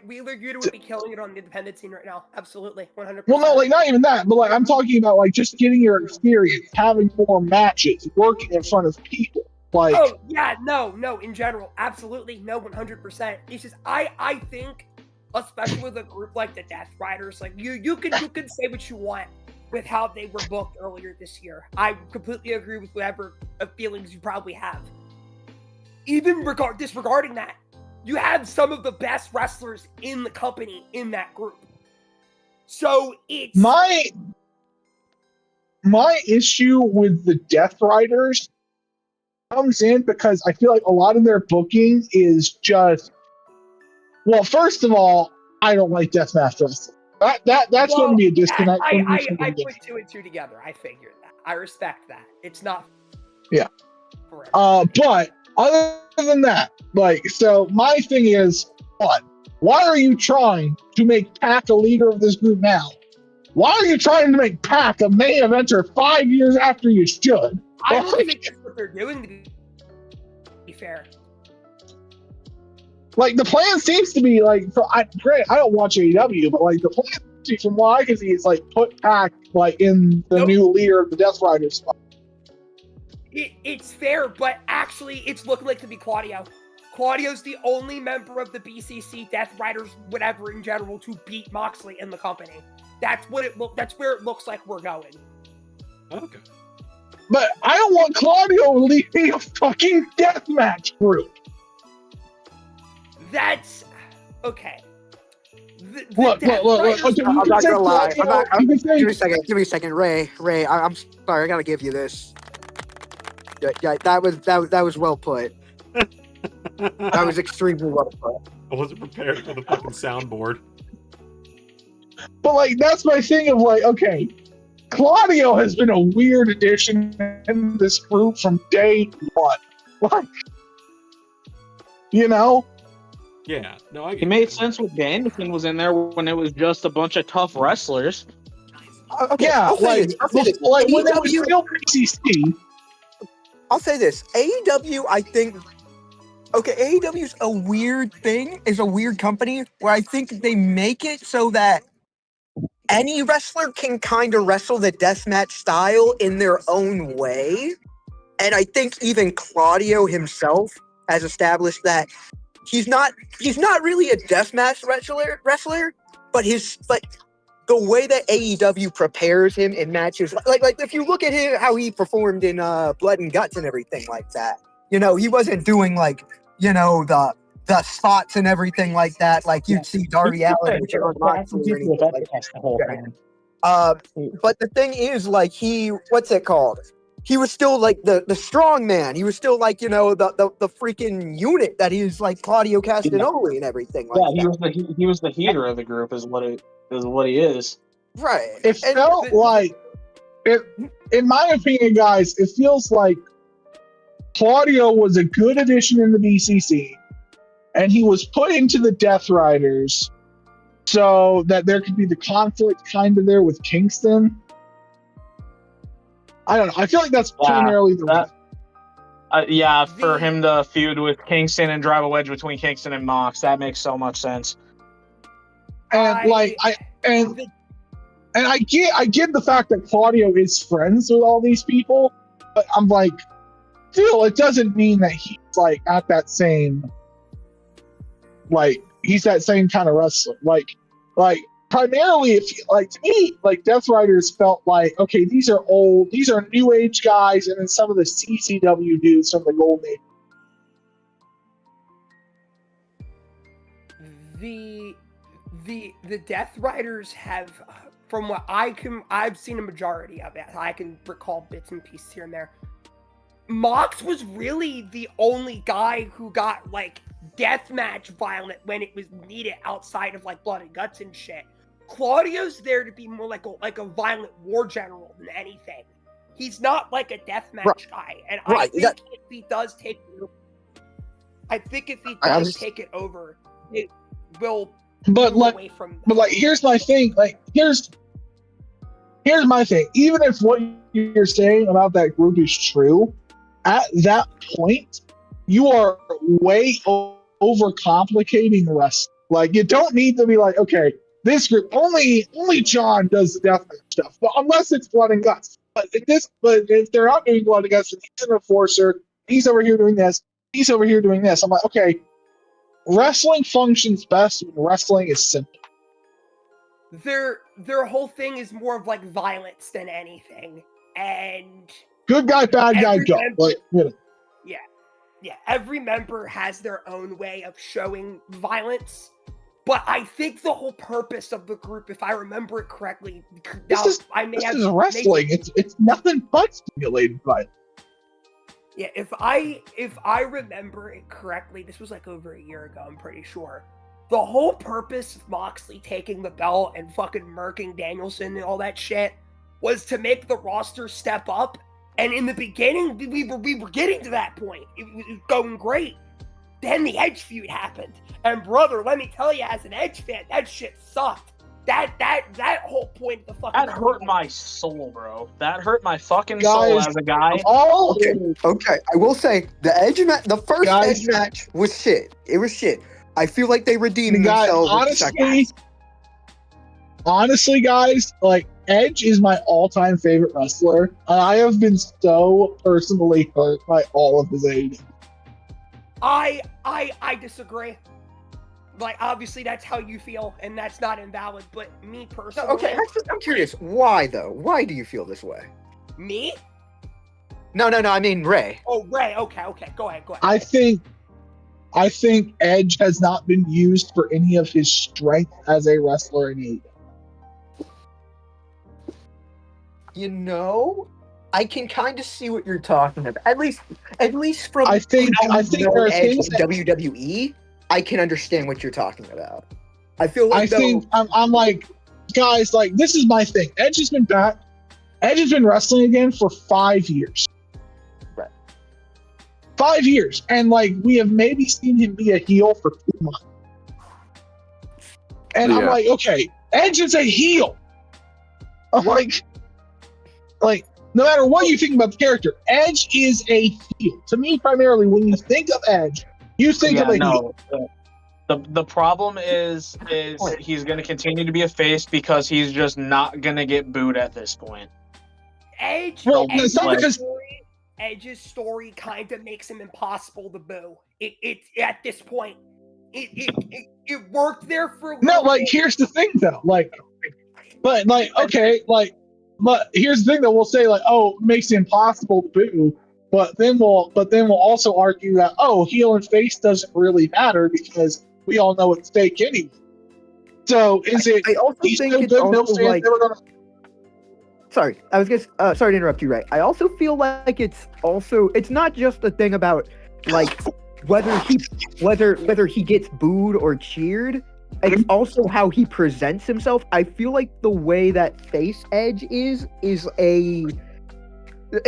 Wheeler Yuta would be killing it on the independent scene right now. Absolutely, 100%. Well, no, like not even that, but like I'm talking about like just getting your experience, having more matches, working in front of people. Like, oh yeah, no, in general, absolutely, no, 100%. It's just I think, especially with a group like the Death Riders, like you can say what you want with how they were booked earlier this year. I completely agree with whatever feelings you probably have. Even disregarding that, you have some of the best wrestlers in the company in that group. So it's my issue with the Death Riders comes in because I feel like a lot of their booking is just, well, first of all, I don't like deathmatch wrestling. That's going to be a disconnect from me. I put 2 and 2 together. I figured that. I respect that. It's not. Yeah. Forever. But other than that, like, so my thing is, why are you trying to make Pac a leader of this group now? Why are you trying to make Pac a main eventer 5 years after you should? I don't think that's what they're doing, to be fair. Like, the plan seems to be, like, granted, I don't watch AEW, but, like, the plan, from what I can see, is, like, put Pac, like, in the new leader of the Death Riders spot. It's fair, but actually, it's looking like to be Claudio. Claudio's the only member of the BCC Death Riders, whatever in general, to beat Moxley in the company. That's where it looks like we're going. Okay. But I don't want Claudio leading a fucking deathmatch group. That's okay. Look. Okay, I'm not gonna lie. Give me a second. Ray, I'm sorry. I gotta give you this. Yeah, that was well put. That was extremely well put. I wasn't prepared for the fucking soundboard. But like, that's my thing of like, okay, Claudio has been a weird addition in this group from day one. Like, you know? Yeah, no, I get It made sense when Danielson was in there when it was just a bunch of tough wrestlers. Okay, yeah, I'll say this. like when it was still PCC. I'll say this. AEW, I think. Okay, AEW's a weird thing. Is a weird company where I think they make it so that any wrestler can kind of wrestle the deathmatch style in their own way. And I think even Claudio himself has established that he's not really a deathmatch wrestler, but the way that AEW prepares him in matches, like if you look at him, how he performed in Blood and Guts and everything like that, you know, he wasn't doing like, you know, the spots and everything like that, like you'd see Darby Allin, which are Moxley or anything like that. But the thing is, like, what's it called? He was still like the strong man. He was still like, you know, the freaking unit that is like Claudio Castagnoli and everything like that. He was the heater of the group, is what he is. Right. It felt like, in my opinion, guys, it feels like Claudio was a good addition in the BCC, and he was put into the Death Riders so that there could be the conflict kind of there with Kingston. I don't know. I feel like that's primarily the reason. For him to feud with Kingston and drive a wedge between Kingston and Mox, that makes so much sense. And I get the fact that Claudio is friends with all these people, but I'm like, still, it doesn't mean that he's like at that same, like, he's that same kind of wrestler. Like primarily, if like, to me, like, Death Riders felt like, okay, these are new age guys, and then some of the CCW dudes from the Golden Age. The Death Riders have, from what I've seen a majority of it. I can recall bits and pieces here and there. Mox was really the only guy who got like deathmatch violent when it was needed outside of like Blood and Guts and shit. Claudio's there to be more like a violent war general than anything. He's not like a deathmatch guy. And I think if he does take it over, it will move away from that. But like, here's my thing. Like, here's my thing. Even if what you're saying about that group is true, at that point, you are way overcomplicating wrestling. Like, you don't need to be like, okay, this group only John does the deathmatch stuff, but unless it's blood and guts. But if they're not doing blood and guts, and he's an enforcer, he's over here doing this, he's over here doing this. I'm like, okay, wrestling functions best when wrestling is simple. Their whole thing is more of like violence than anything, and Good guy, bad guy, every go. member- Like, you know. yeah, every member has their own way of showing violence. But I think the whole purpose of the group, if I remember it correctly, This is wrestling. It's nothing but stimulated violence. Yeah, if I remember it correctly, this was like over a year ago, I'm pretty sure. The whole purpose of Moxley taking the belt and fucking murking Danielson and all that shit was to make the roster step up. And in the beginning, we were getting to that point. It was going great. Then the Edge feud happened. And brother, let me tell you, as an Edge fan, that shit sucked. That whole point of the fucking That hurt my soul, bro. That hurt my fucking soul as a guy. Okay. I will say the Edge match, the first Edge match was shit. It was shit. I feel like they redeemed themselves. Honestly, guys, like Edge is my all-time favorite wrestler. I have been so personally hurt by all of his AEW. I disagree. Like, obviously, that's how you feel, and that's not invalid. But me personally, Okay, I'm curious. Why though? Why do you feel this way? me? No. I mean Ray. Oh, Ray. Okay. Go ahead. I think Edge has not been used for any of his strength as a wrestler in AEW. You know, I can kind of see what you're talking about. At least from I think there are things Edge in WWE, I can understand what you're talking about. I feel like I'm like, guys, like, this is my thing. Edge has been back. Edge has been wrestling again for 5 years. Right. 5 years. And, like, we have maybe seen him be a heel for 2 months. And I'm like, okay, Edge is a heel. I'm like, no matter what you think about the character, Edge is a heel. To me, primarily, when you think of Edge, you think of a heel. The problem is he's going to continue to be a face because he's just not going to get booed at this point. Edge's story kind of makes him impossible to boo. It at this point, it worked there for a No, little like, bit. here's the thing though, but here's the thing that we'll say, like, oh, it makes it impossible to boo, but then we'll also argue that, oh, heel and face doesn't really matter because we all know it's fake anyway. So I also think it's also like. Sorry, I was just sorry to interrupt you, Ray. I also feel like it's not just the thing about like whether he gets booed or cheered. It's also how he presents himself. I feel like the way that face Edge is at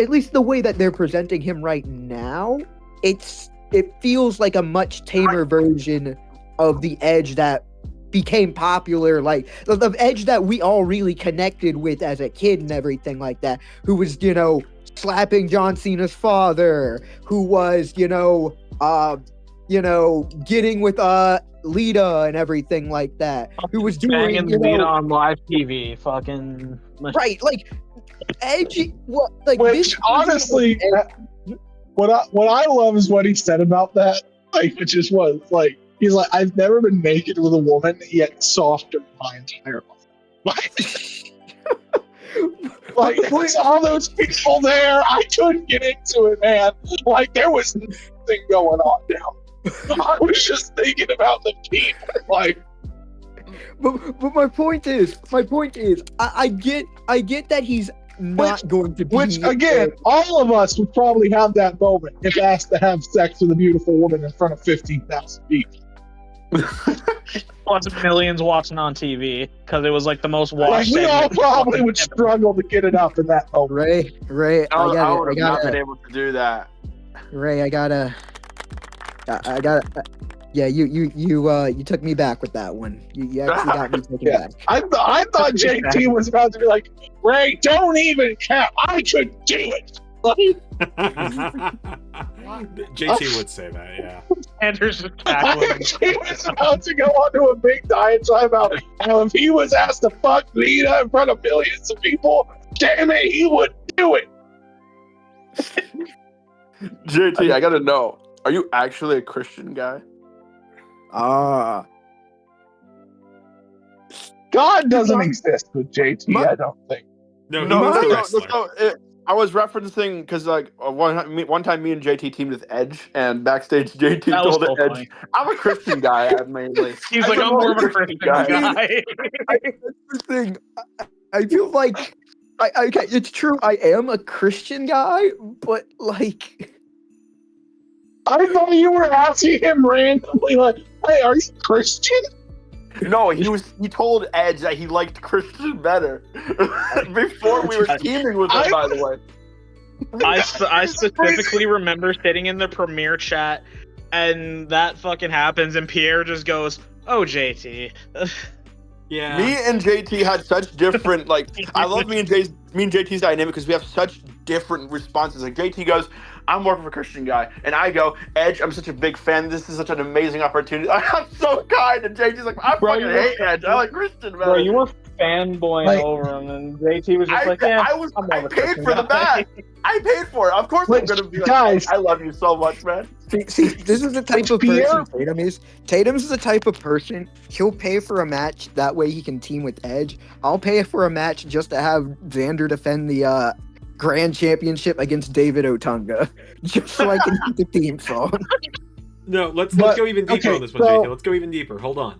least the way that they're presenting him right now, it feels like a much tamer version of the Edge that became popular, like the Edge that we all really connected with as a kid and everything like that, who was, slapping John Cena's father, who was, getting with Lita and everything like that, who was doing Lita on live TV, fucking right, like Edge. Which honestly, what I love is what he said about that, like, which is what, like, he's like, I've never been naked with a woman yet softer my entire life. Like, with all those people there, I couldn't get into it, man. Like, there was nothing going on down. I was just thinking about the people, like. But my point is, I get that he's not going to be. Which again, all of us would probably have that moment if asked to have sex with a beautiful woman in front of 15,000 people. Lots of millions watching on TV because it was like the most watched. Like, we all probably would struggle to get it up in that moment. Ray, I would have not been able to do that. Ray, I gotta. Yeah, you took me back with that one. You actually got me taken back. I thought JT was about to be like, Ray, don't even count. I could do it. JT would say that, yeah. Xander's just tackling. He was about to go onto a big diatribe about how if he was asked to fuck Lita in front of millions of people, damn it, he would do it. JT, I gotta know. Are you actually a Christian guy? Ah. God doesn't exist with JT, I don't think. No, he No, was no, the no, wrestler. I was referencing because like one time me and JT teamed with Edge, and backstage JT That was told so Edge, funny. "I'm a Christian guy mainly." He's like, I'm more of a Christian guy. That's the thing. I feel like okay, it's true. I am a Christian guy, but like, I thought you were asking him randomly, like, hey, are you Christian? No, he told Edge that he liked Christian better before we were teaming with him. By the way, I specifically remember sitting in the premiere chat, and that fucking happens, and Pierre just goes, "Oh, JT." Yeah. me and JT had such different like. I love me and JT's dynamic because we have such different responses. Like JT goes, "I'm more of a Christian guy," and I go, "Edge, I'm such a big fan. This is such an amazing opportunity." I'm so kind, and JT's like, "I fucking hate Edge. I like Christian better." Bro, you were fanboying Like- over him, and JT was just like, "Yeah, I paid for the match. I paid for it. Of course, I'm gonna be like, Guys. "I love you so much, man." see, this is the type of Pierre- person Tatum is. Tatum's the type of person he'll pay for a match that way he can team with Edge. I'll pay for a match just to have Zander defend the Grand Championship against David Otunga, just so I can keep the team song. No, let's But- go even deeper okay, on this one, so- JT. Let's go even deeper. Hold on.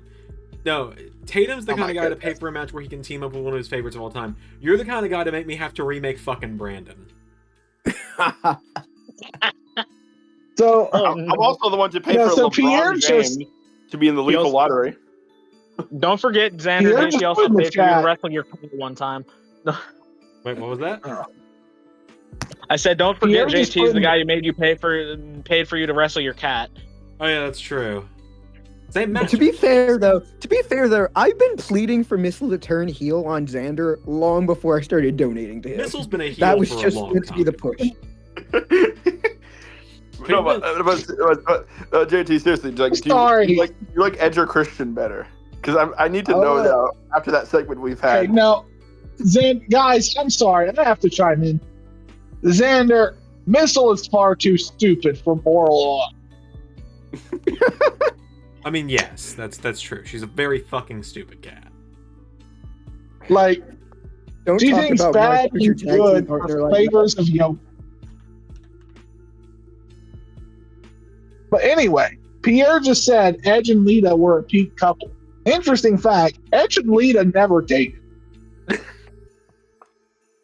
No, Tatum's the Oh kind my of guy to pay goodness. for a match where he can team up with one of his favorites of all time. You're the kind of guy to make me have to remake fucking Brandon. So, Oh, I'm also the one to pay No, for so LeBron Pierre James just- to be in the lethal also- lottery. Don't forget, Xander. Pierre JT just also put in the paid for you to chat. wrestle your cat one time." Wait, what was that? I said, "Don't forget, Pierre just JT's put the in- guy who paid for you to wrestle your cat." Oh yeah, that's true. Same match. To be fair though, I've been pleading for Missile to turn heel on Xander long before I started donating to him. Missile's been a heel That was for just a long meant to be the time. push. No, but JT, seriously, like, Sorry. you like Edge or Christian better? Because I need to know now after that segment we've okay, had. now, guys, I'm sorry, I have to chime in. Xander, Missile is far too stupid for moral law. I mean, yes, that's true. She's a very fucking stupid cat. Like, Don't she talk thinks about bad Mark as your and tag team good partner for like that. flavors of yolk. But anyway, Pierre just said Edge and Lita were a peak couple. Interesting fact, Edge and Lita never dated.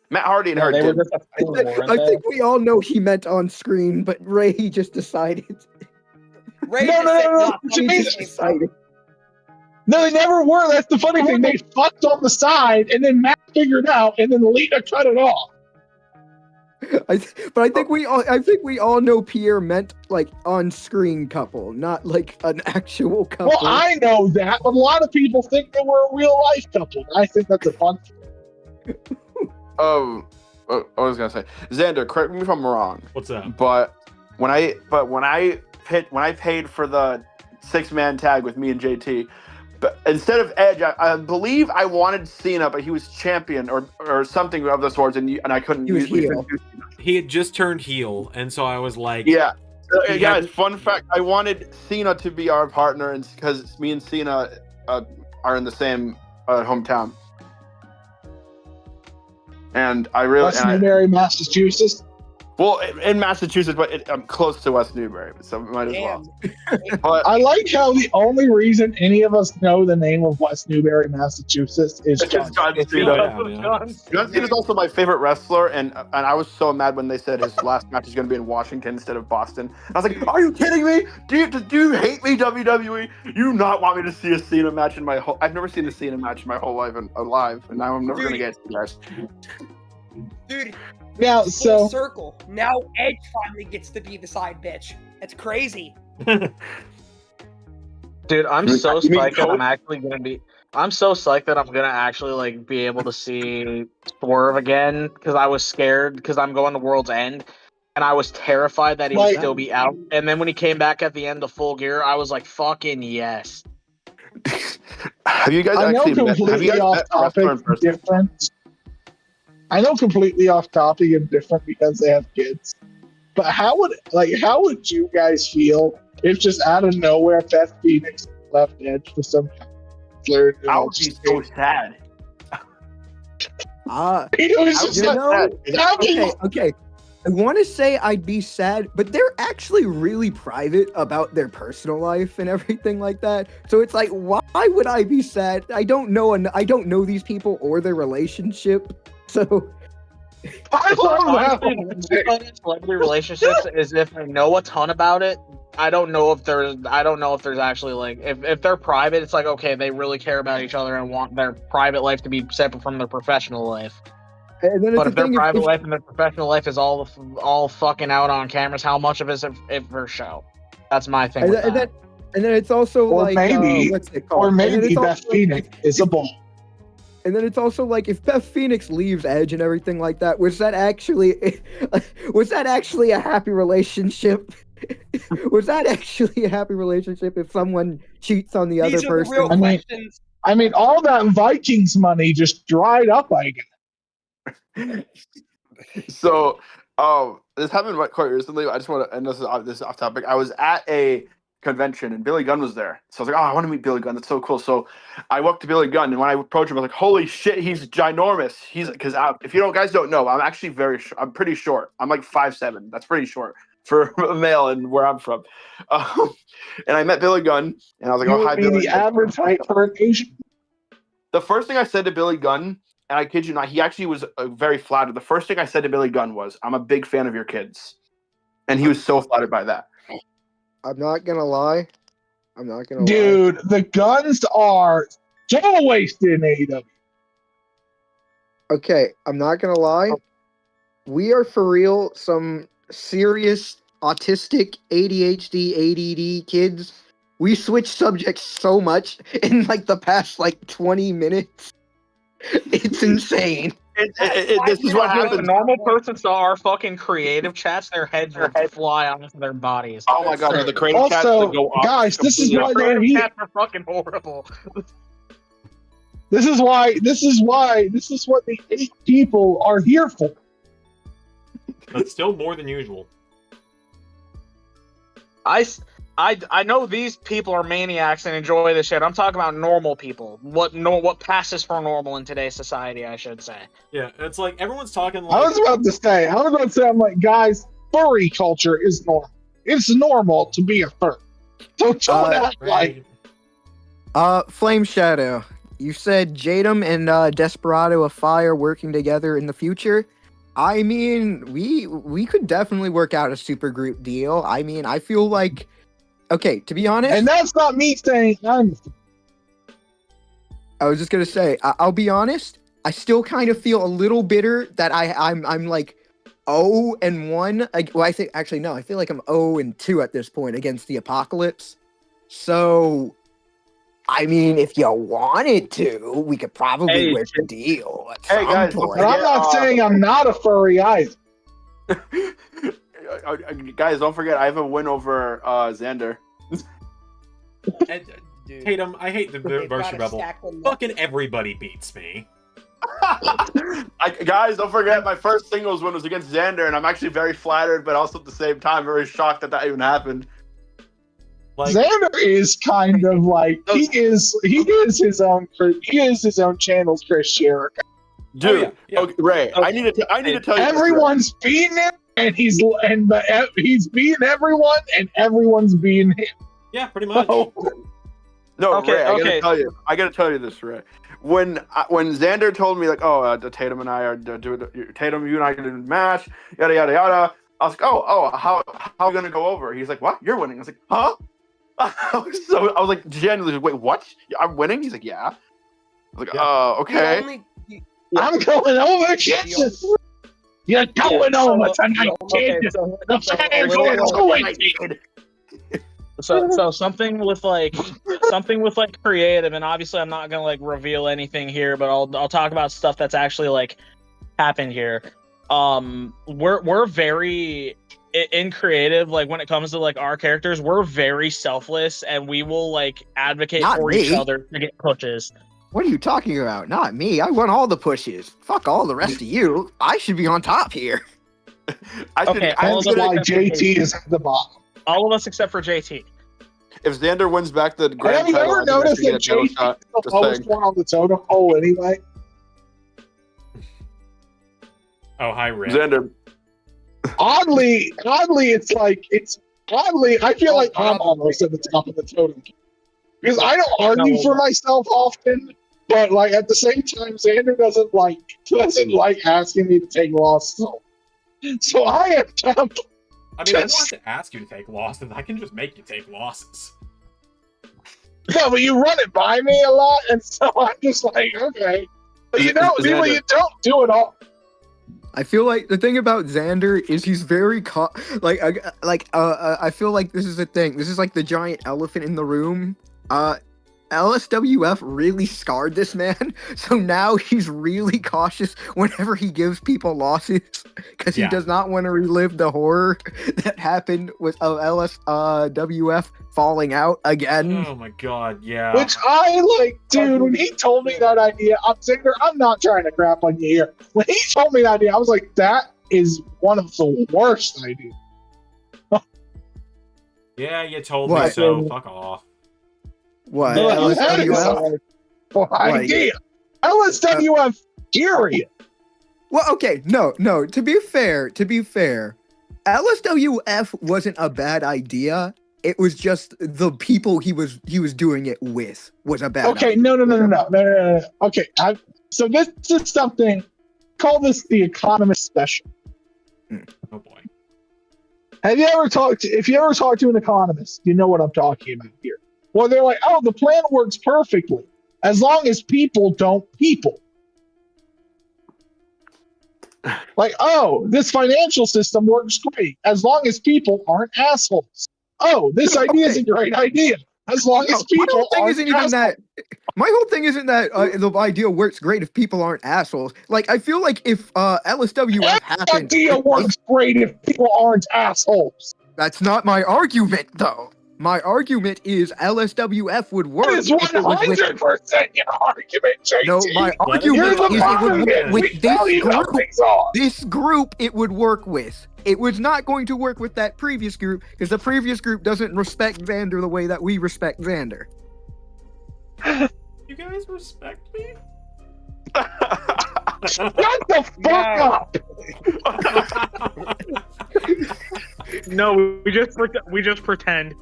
Matt Hardy and her They were did. just a thing, weren't I they? think we all know he meant on screen, but Ray just decided. Ray No, just no, said, no, no, "Nah, to fuck me- this game." Decided. No, they never were. That's the funny thing. They fucked on the side, and then Matt figured out, and then Lita cut it off. But I think we all know Pierre meant like on screen couple, not like an actual couple. Well, I know that, but a lot of people think they were a real life couple. I think that's a fun. I was gonna say, Xander, correct me if I'm wrong, What's that? but when I paid for the 6-man tag with me and JT, but instead of Edge, I believe I wanted Cena, but he was champion or something of the sorts, and I couldn't. He was we heel. couldn't do Cena. He had just turned heel, and so I was like, Yeah. He Guys, had- fun fact: I wanted Cena to be our partner, and because me and Cena are in the same hometown, and I really West Newbury, Massachusetts. well in Massachusetts, but I'm close to West Newbury, so might as well. Damn. But I like how the only reason any of us know the name of West Newbury, Massachusetts is it's John. John Yeah, Cena. man. John Cena is also my favorite wrestler, and I was so mad when they said his last match is going to be in Washington instead of Boston. I was like, "Are you kidding me? Do you hate me, WWE? You not want me to see a Cena match in my whole? I've never seen a Cena match in my whole life alive, and now I'm never going to get it, guys." Dude, Now, full so circle. Now Edge finally gets to be the side bitch. That's crazy. Dude, I'm You so mean psyched that Coach? I'm actually gonna be. I'm so psyched that I'm gonna actually like be able to see Swerve again because I was scared because I'm going to World's End, and I was terrified that he would Like- still be out. And then when he came back at the end of Full Gear, I was like, "Fucking yes!" Have you guys I know actually met? Have you completely guys off met Wrestler in topic, person? different. I know completely off topic and different because they have kids. But how would you guys feel if just out of nowhere Beth Phoenix left Edge for some flirt? I would be so sad. It was just You like, know, how can you- okay. I want to say I'd be sad, but they're actually really private about their personal life and everything like that. So it's like, why would I be sad? I don't know these people or their relationship. So I love Honestly, that. celebrity relationships is if they know a ton about it. I don't know if there's actually like if they're private, it's like okay, they really care about each other and want their private life to be separate from their professional life. and then it's But the if their thing, private life and their professional life is all fucking out on cameras, how much of it is it for show? That's my thing. and, with then, and that. then and then it's also Or like maybe- what's it called? Or And then maybe it's Beth also, Phoenix is a ball. And then it's also like if Beth Phoenix leaves Edge and everything like that, was that actually a happy relationship? Was that actually a happy relationship if someone cheats on the other These are the person? real I mean- questions. I mean, all that Vikings money just dried up, I guess. So, this happened quite recently. I just want to end this off topic. I was at a convention and Billy Gunn was there. So I was like, oh, I want to meet Billy Gunn. That's so cool. So I walked to Billy Gunn, and when I approached him, I was like, holy shit, he's ginormous. Because if you guys don't know, I'm actually I'm pretty short. I'm like 5'7". That's pretty short for a male and where I'm from. And I met Billy Gunn, and I was like, You oh, hi, would be Billy. the average height for an Asian. The first thing I said to Billy Gunn, and I kid you not, he actually was very flattered. The first thing I said to Billy Gunn was, I'm a big fan of your kids. And he was so flattered by that. I'm not gonna lie. Dude, the guns are so wasted in AEW. Okay, I'm not gonna lie. We are for real some serious autistic ADHD ADD kids. We switch subjects so much in like the past like 20 minutes. It's insane. This is what If a happens. normal person saw our fucking creative chats, their heads would fly onto their bodies. Oh my god, the creative chats Also, that go up. guys, this is completely why up. they're Creative here. chats are fucking horrible. This is what the 8 people are here for. But still more than usual. I know these people are maniacs and enjoy this shit. I'm talking about normal people. What passes for normal in today's society, I should say. Yeah, it's like everyone's talking I like was about to say, I'm like, guys, furry culture is normal. It's normal to be a fur. So don't act like Flame Shadow. You said Jadam and Desperado of Fire working together in the future. I mean, we could definitely work out a super group deal. I mean, I feel like, okay, to be honest, and that's not me saying I was just gonna say, I'll be honest. I still kind of feel a little bitter that I'm like 0-1. Well, I think actually no, I feel like I'm 0-2 at this point against the Apocalypse. So, I mean, if you wanted to, we could probably work a deal. At Hey, some guys, point. But I'm not saying I'm not a furry either. Guys, don't forget, I have a win over Zander. And, Dude. Tatum, I hate the They've version gotta rebel. stack them up. Fucking everybody beats me. Guys, don't forget, my first singles win was against Zander, and I'm actually very flattered, but also at the same time very shocked that even happened. Like, Zander is kind of like he is his own channel's Chris Jericho. Dude, yeah. Okay, Ray, I need to tell you this, Ray. Everyone's beating him, and he's beating everyone, and everyone's beating him. yeah, pretty much. No, Okay, Ray, okay. I gotta tell you this, Ray. When Zander told me like, oh, Tatum and I are doing Tatum, you and I are doing a match, yada yada yada. I was like, how are we gonna go over? He's like, what? You're winning. I was like, huh? I was like, genuinely, wait, what? I'm winning? He's like, yeah. I was like, Yeah. okay. I'm going over, kids. You're going over tonight, kid. The fans are going. So something with like creative, and obviously I'm not gonna like reveal anything here, but I'll talk about stuff that's actually like happened here. we're very in creative, like when it comes to like our characters, we're very selfless, and we will like advocate Not for each me. other to get pushes. What are you talking about? Not me. I won all the pushes. Fuck all the rest of you. I should be on top here. Okay, all of That's us why except for JT is at the bottom. All of us except for JT. If Zander wins back the grand Have you title, ever I think I noticed should that get a title JT shot. is the Just lowest saying. one on the totem pole anyway? Oh, hi, Rick. Zander, Oddly, I feel like I'm almost at the top of the totem pole. Because I don't argue for myself often, but like at the same time, Zander doesn't like asking me to take losses. So I am top. I mean, I don't have Just- to ask you to take losses. I can just make you take losses. No, but you run it by me a lot, and so I'm just like, okay. But you know, Xander. people, you don't do it all. I feel like the thing about Zander is he's very I feel like this is the thing. This is like the giant elephant in the room. LSWF really scarred this man, so now he's really cautious whenever he gives people losses because he Yeah. does not want to relive the horror that happened with LSWF falling out again. Oh my god, yeah. Which I like, dude. When he told me that idea, Zander, I'm not trying to crap on you here. When he told me that idea, I was like, that is one of the worst ideas. Yeah, you told me What? so. Fuck off. What? No, that is LSWF? a idea. LSWF, period. Well, okay, no. To be fair, LSWF wasn't a bad idea. It was just the people he was doing it with was a bad Okay, idea. no. Okay, so this is something. Call this the Economist Special. Oh boy. If you ever talk to an economist, you know what I'm talking about here. Well, they're like, oh, the plan works perfectly as long as people don't people. Like, oh, this financial system works great as long as people aren't assholes. Oh, this idea is a great idea as long as My people whole thing aren't isn't even assholes. that. My whole thing isn't that the idea works great if people aren't assholes. Like, I feel like if LSWF happened, Idea works great if people aren't assholes. that's not my argument, though. My argument is LSWF would work. That is if it was with- 100% your argument, JT. No, my Let him You're argument the do is it would modern work man. We with tell this you how group. things are. This group it would work with. It was not going to work with that previous group because the previous group doesn't respect Zander the way that we respect Zander. You guys respect me? Shut the fuck up! No, we just pretend.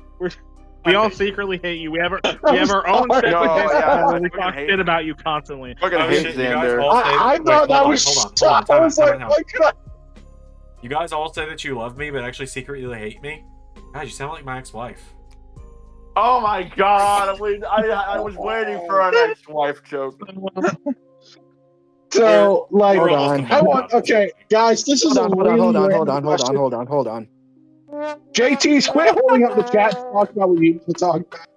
We all secretly hate you. We have our own sorry. separate No, yeah, Discord where we fucking talk hate shit it. about you constantly. Fucking Oh, hate shit, you guys Zander. all say- I wait, thought that hold was on, shut. I was like, time out. what could I? You guys all say that you love me, but actually secretly hate me? Guys, you sound like my ex-wife. Oh my god, I was waiting for an ex-wife joke. So, like, We're Hold all on. complaining about this. okay, guys, this is a Hold really on. random question. JT, quit holding up the chat to talk about what you need to talk about.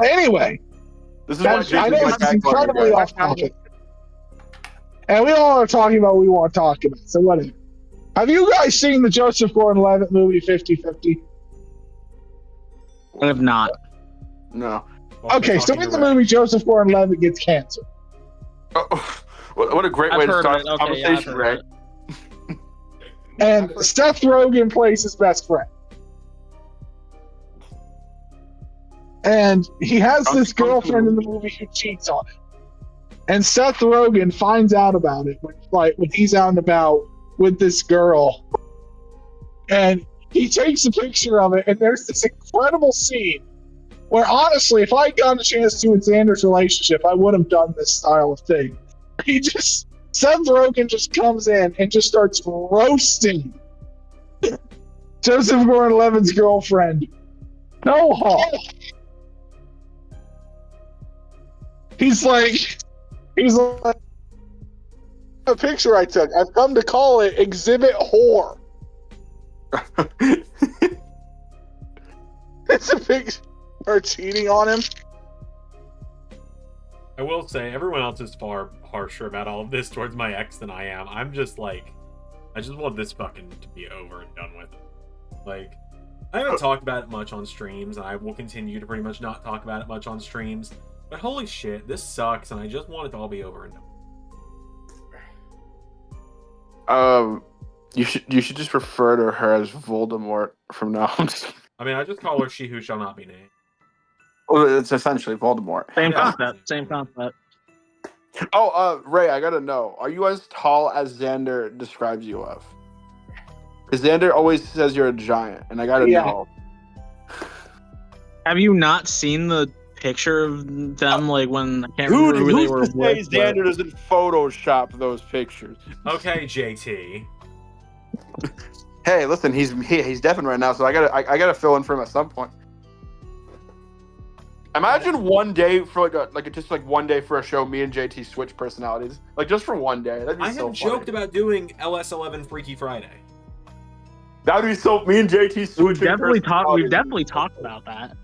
Anyway, This is why guys, I JT know gets it's back on you incredibly guys. off topic. And we all are talking about what we want to talk about, so whatever. Have you guys seen the Joseph Gordon-Levitt movie 50-50? I have not. No. Well, Okay, we're so talking in the direct. movie, Joseph Gordon-Levitt gets cancer. Oh, what a great I've way to heard start of the it. Okay, yeah, I've conversation, heard right? of it. And Seth Rogen plays his best friend. And he has this girlfriend in the movie who cheats on him. And Seth Rogen finds out about it when he's out and about with this girl. And he takes a picture of it, and there's this incredible scene where, honestly, if I got a chance to with Xander's relationship, I would have done this style of thing. Seth Rogen just comes in and just starts roasting Joseph Gordon-Levitt's girlfriend. No harm. He's like, a picture I took. I've come to call it Exhibit Whore. It's a picture of her cheating on him. I will say everyone else is far harsher about all of this towards my ex than I am. I'm just like, I just want this fucking to be over and done with. Like, I haven't talked about it much on streams, and I will continue to pretty much not talk about it much on streams. But holy shit, this sucks, and I just want it to all be over and done. You should just refer to her as Voldemort from now on. I mean, I just call her She Who Shall Not Be Named. Well, it's essentially Voldemort. Same Yeah. concept. Same concept. Oh, Ray, I gotta know. Are you as tall as Zander describes you of? Because Zander always says you're a giant, and I gotta know. Have you not seen the picture of them, like, when I can't Dude, remember who they who's were to say with? Zander doesn't Photoshop those pictures? Okay, JT. Hey, listen, he's deafened right now, so I gotta fill in for him at some point. Imagine one day for just one day for a show, me and JT switch personalities, like just for one day. That'd be I so have funny. joked about doing LS11 Freaky Friday. That'd be so. Me and JT switching. We've definitely personalities. talked about that.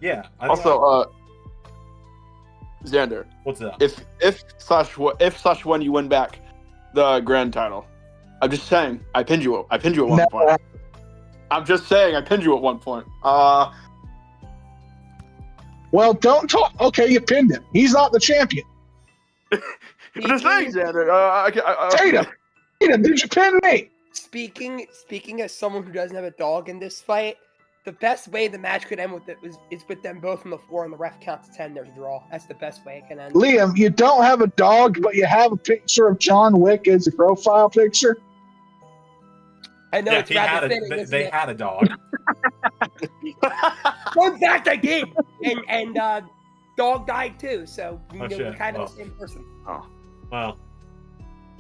Yeah. Also, Zander, what's up? if when you win back the grand title, I'm just saying I pinned you at one point. I'm just saying I pinned you at one point. Well, don't talk. Okay, you pinned him. He's not the champion. I'm just saying, Zander. Tatum, did you pin me? Speaking as someone who doesn't have a dog in this fight, the best way the match could end is with them both on the floor and the ref counts 10. There's a draw. That's the best way it can end. Liam, you don't have a dog, but you have a picture of John Wick as a profile picture. I know Yeah, it's rather fitting. they had a dog. Well, in fact, I did, and dog died too. So Oh, we're shit. kind of Oh. the same person. Well,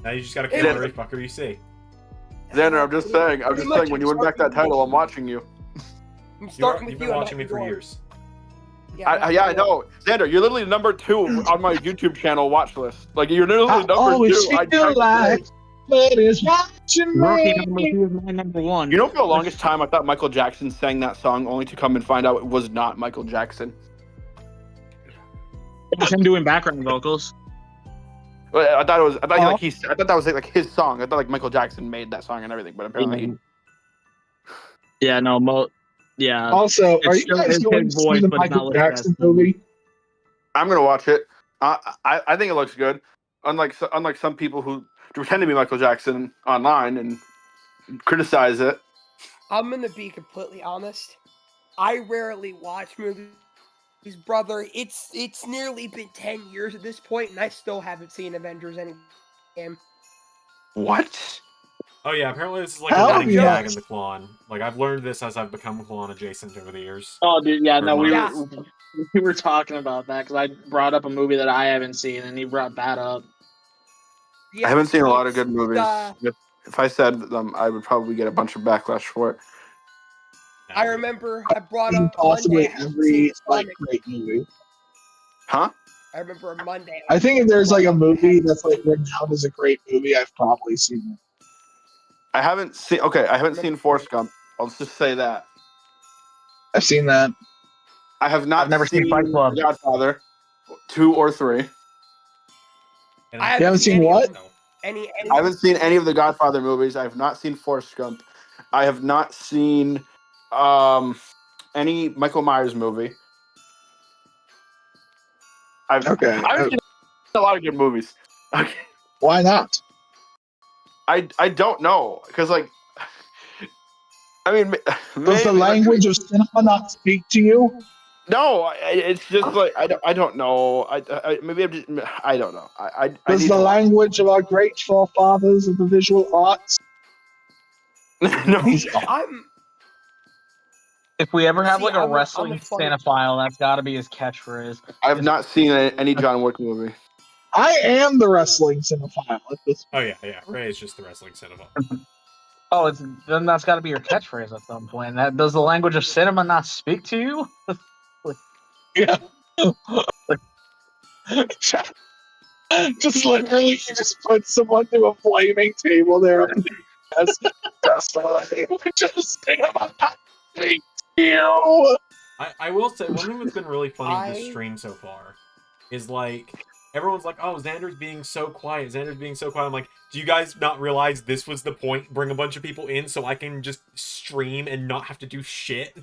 now you just gotta kill every fucker you see. Zander, I'm just saying. Pretty much When you win back that title, I'm watching you. I'm starting You've with been you. watching me for years. I know. Zander, you're literally number 2 on my YouTube channel watch list. Like, you're literally I number always 2. feel like nobody's watching Rookie me. number 2 is my number 1. You know, for the longest time, I thought Michael Jackson sang that song, only to come and find out it was not Michael Jackson. It was him doing background vocals. I thought that was like his song. I thought like Michael Jackson made that song and everything, but apparently. Yeah, no, yeah. Also, are you still guys his going to see voice, the but it's not Michael like Jackson that. movie? I'm gonna watch it. I think it looks good. Unlike some people who pretend to be Michael Jackson online and criticize it. I'm gonna be completely honest. I rarely watch movies, brother. It's nearly been 10 years at this point, and I still haven't seen Avengers Endgame. What? Oh yeah, apparently this is like Hell a running yeah. gag in the Klon. Like I've learned this as I've become Klon adjacent over the years. Oh, dude, yeah, no, Yeah. we were talking about that because I brought up a movie that I haven't seen, and he brought that up. Yeah, I haven't seen a lot of it's, good movies. If I said them, I would probably get a bunch of backlash for it. I remember I brought In up possibly Monday. I haven't every seen like Sonic. great movie. Huh? I remember on Monday. I think if there's like a movie that's like renowned as a great movie, I've probably seen it. I haven't seen Forrest Gump. I'll just say that. I've seen that. I have not I've never seen Fight Club. Godfather 2 or 3. And I You haven't seen any of what? them. Any I haven't seen any of the Godfather movies. I have not seen Forrest Gump. I have not seen any Michael Myers movie. I've seen a lot of good movies. Okay. Why not? I don't know because like I mean Does the language of cinema not speak to you? No, it's just like I don't know. Maybe I'm just I don't know. I Does need the to- language of our great forefathers of the visual arts? no. If we ever have See, like a I'm a wrestling funny- cinephile, that's got to be his catchphrase. I've not seen any John Wick movie. I am the wrestling cinephile at this Oh yeah. Ray is just the wrestling cinema. Oh, then that's got to be your catchphrase at some point. Does the language of cinema not speak to you? Yeah. Just literally, you just put someone to a flaming table there. That's the language of cinema. Thank you. I will say one thing that's been really funny this stream so far is like everyone's like, "Oh, Xander's being so quiet. Xander's being so quiet." I'm like, "Do you guys not realize this was the point? Bring a bunch of people in so I can just stream and not have to do shit."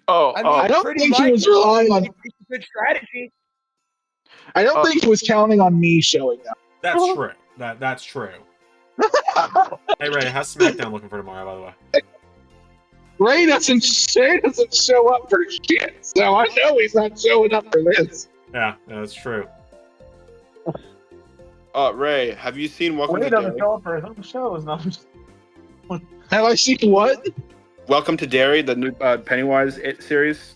Oh, I mean, I don't pretty think he much. was relying on. It's a good strategy. I don't think he was counting on me showing up. That's true. That's true. Hey Ray, how's SmackDown looking for tomorrow? By the way. Ray doesn't show up for shit, so I know he's not showing up for this. Yeah, that's true. Ray, have you seen Welcome Ray to doesn't Derry? show up for his own shows. No. Have I seen what? Welcome to Derry, the new Pennywise series.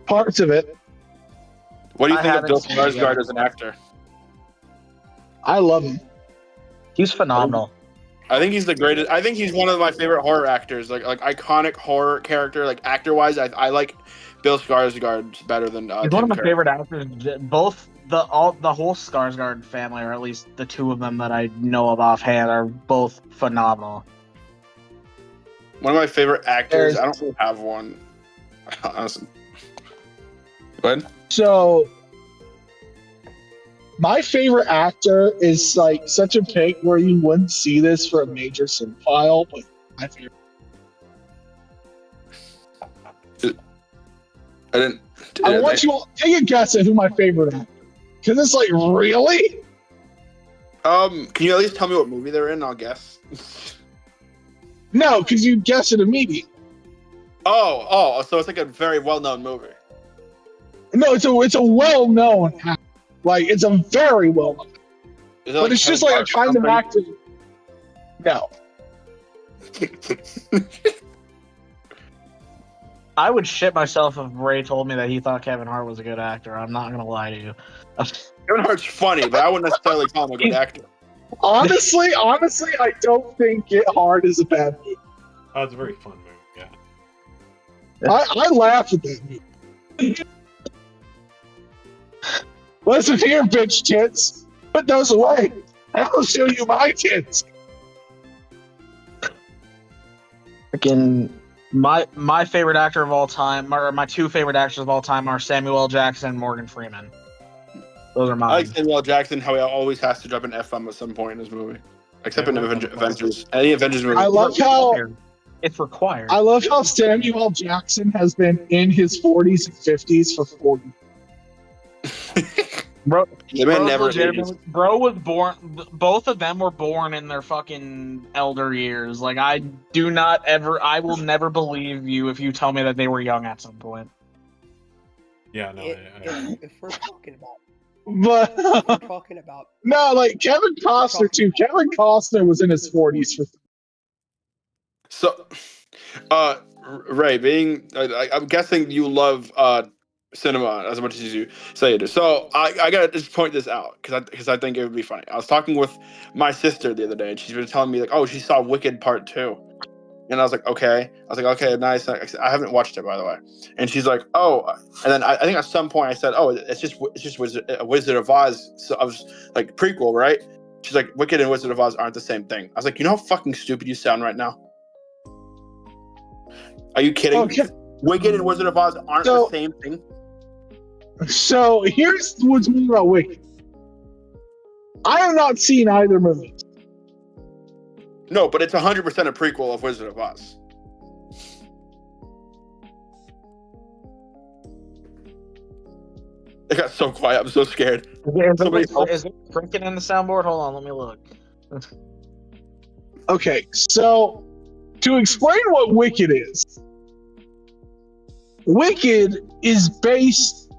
Parts of it. What do you I think of haven't Bill seen it Skarsgård yet. as an actor? I love him. He's phenomenal. I think he's the greatest. I think he's one of my favorite horror actors, like iconic horror character, like actor wise. I like Bill Skarsgård better than He's Tim one of my Curry. favorite actors. Both the whole Skarsgård family, or at least the two of them that I know of offhand, are both phenomenal. One of my favorite actors. I don't really have one. Honestly. Go ahead. So, my favorite actor is like such a pick where you wouldn't see this for a major cinephile, but my favorite. I didn't. I want you all take a guess at who my favorite actor. Because it's like, really? Can you at least tell me what movie they're in? I'll guess. No, because you guess it immediately. Oh, so it's like a very well-known movie. No, it's a well-known actor. Like, it's a very well-known. Is it But it's just like a kind of actor. No. I would shit myself if Ray told me that he thought Kevin Hart was a good actor. I'm not gonna lie to you. Kevin Hart's funny, but I wouldn't necessarily call him a good actor. Honestly, I don't think Get Hard is a bad movie. Oh, it's a very fun movie. Yeah. I laugh at that movie. Listen here, bitch tits. Put those away. I'll show you my tits. Freaking my favorite actor of all time, or my two favorite actors of all time, are Samuel L. Jackson and Morgan Freeman. Those are I mine. like Samuel L. Jackson, how he always has to drop an F-bomb at some point in his movie. Except in Avengers. Any Avengers movie. I love how It's required. I love how Samuel L. Jackson has been in his 40s and 50s for 40. Bro, The man bro's never legitimately- ages. Bro was born. Both of them were born in their fucking elder years. Like, I will never believe you if you tell me that they were young at some point. Yeah, no. If we're talking about, But if we're talking about, no, like Kevin Costner too. Kevin Costner was in his 40s for. So, Ray, I'm guessing you love cinema as much as you say you do. So I gotta just point this out because I think it would be funny. I was talking with my sister the other day, and she's been telling me like, oh, she saw Wicked Part 2, and I was like, okay. I was like, okay, nice. I haven't watched it, by the way. And she's like, oh, and then I think at some point I said, oh, it's just Wizard of Oz. So I was like prequel, right? She's like, Wicked and Wizard of Oz aren't the same thing. I was like, you know how fucking stupid you sound right now? Are you kidding? Okay. Wicked and Wizard of Oz aren't the same thing. So here's what's mean about Wicked. I have not seen either movie. No, but it's 100% a prequel of Wizard of Oz. It got so quiet. I'm so scared. Is it freaking in the soundboard? Hold on, let me look. Okay, so to explain what Wicked is based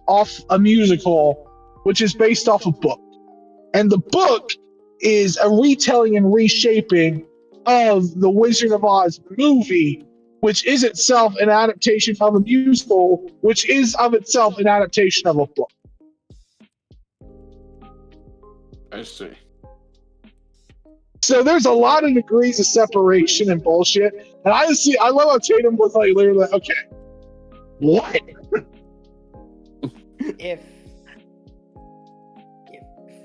off a musical, which is based off a book. And the book is a retelling and reshaping of the Wizard of Oz movie, which is itself an adaptation of a musical, which is of itself an adaptation of a book. I see. So there's a lot of degrees of separation and bullshit. And I love how Tatum was like literally like, okay, what? if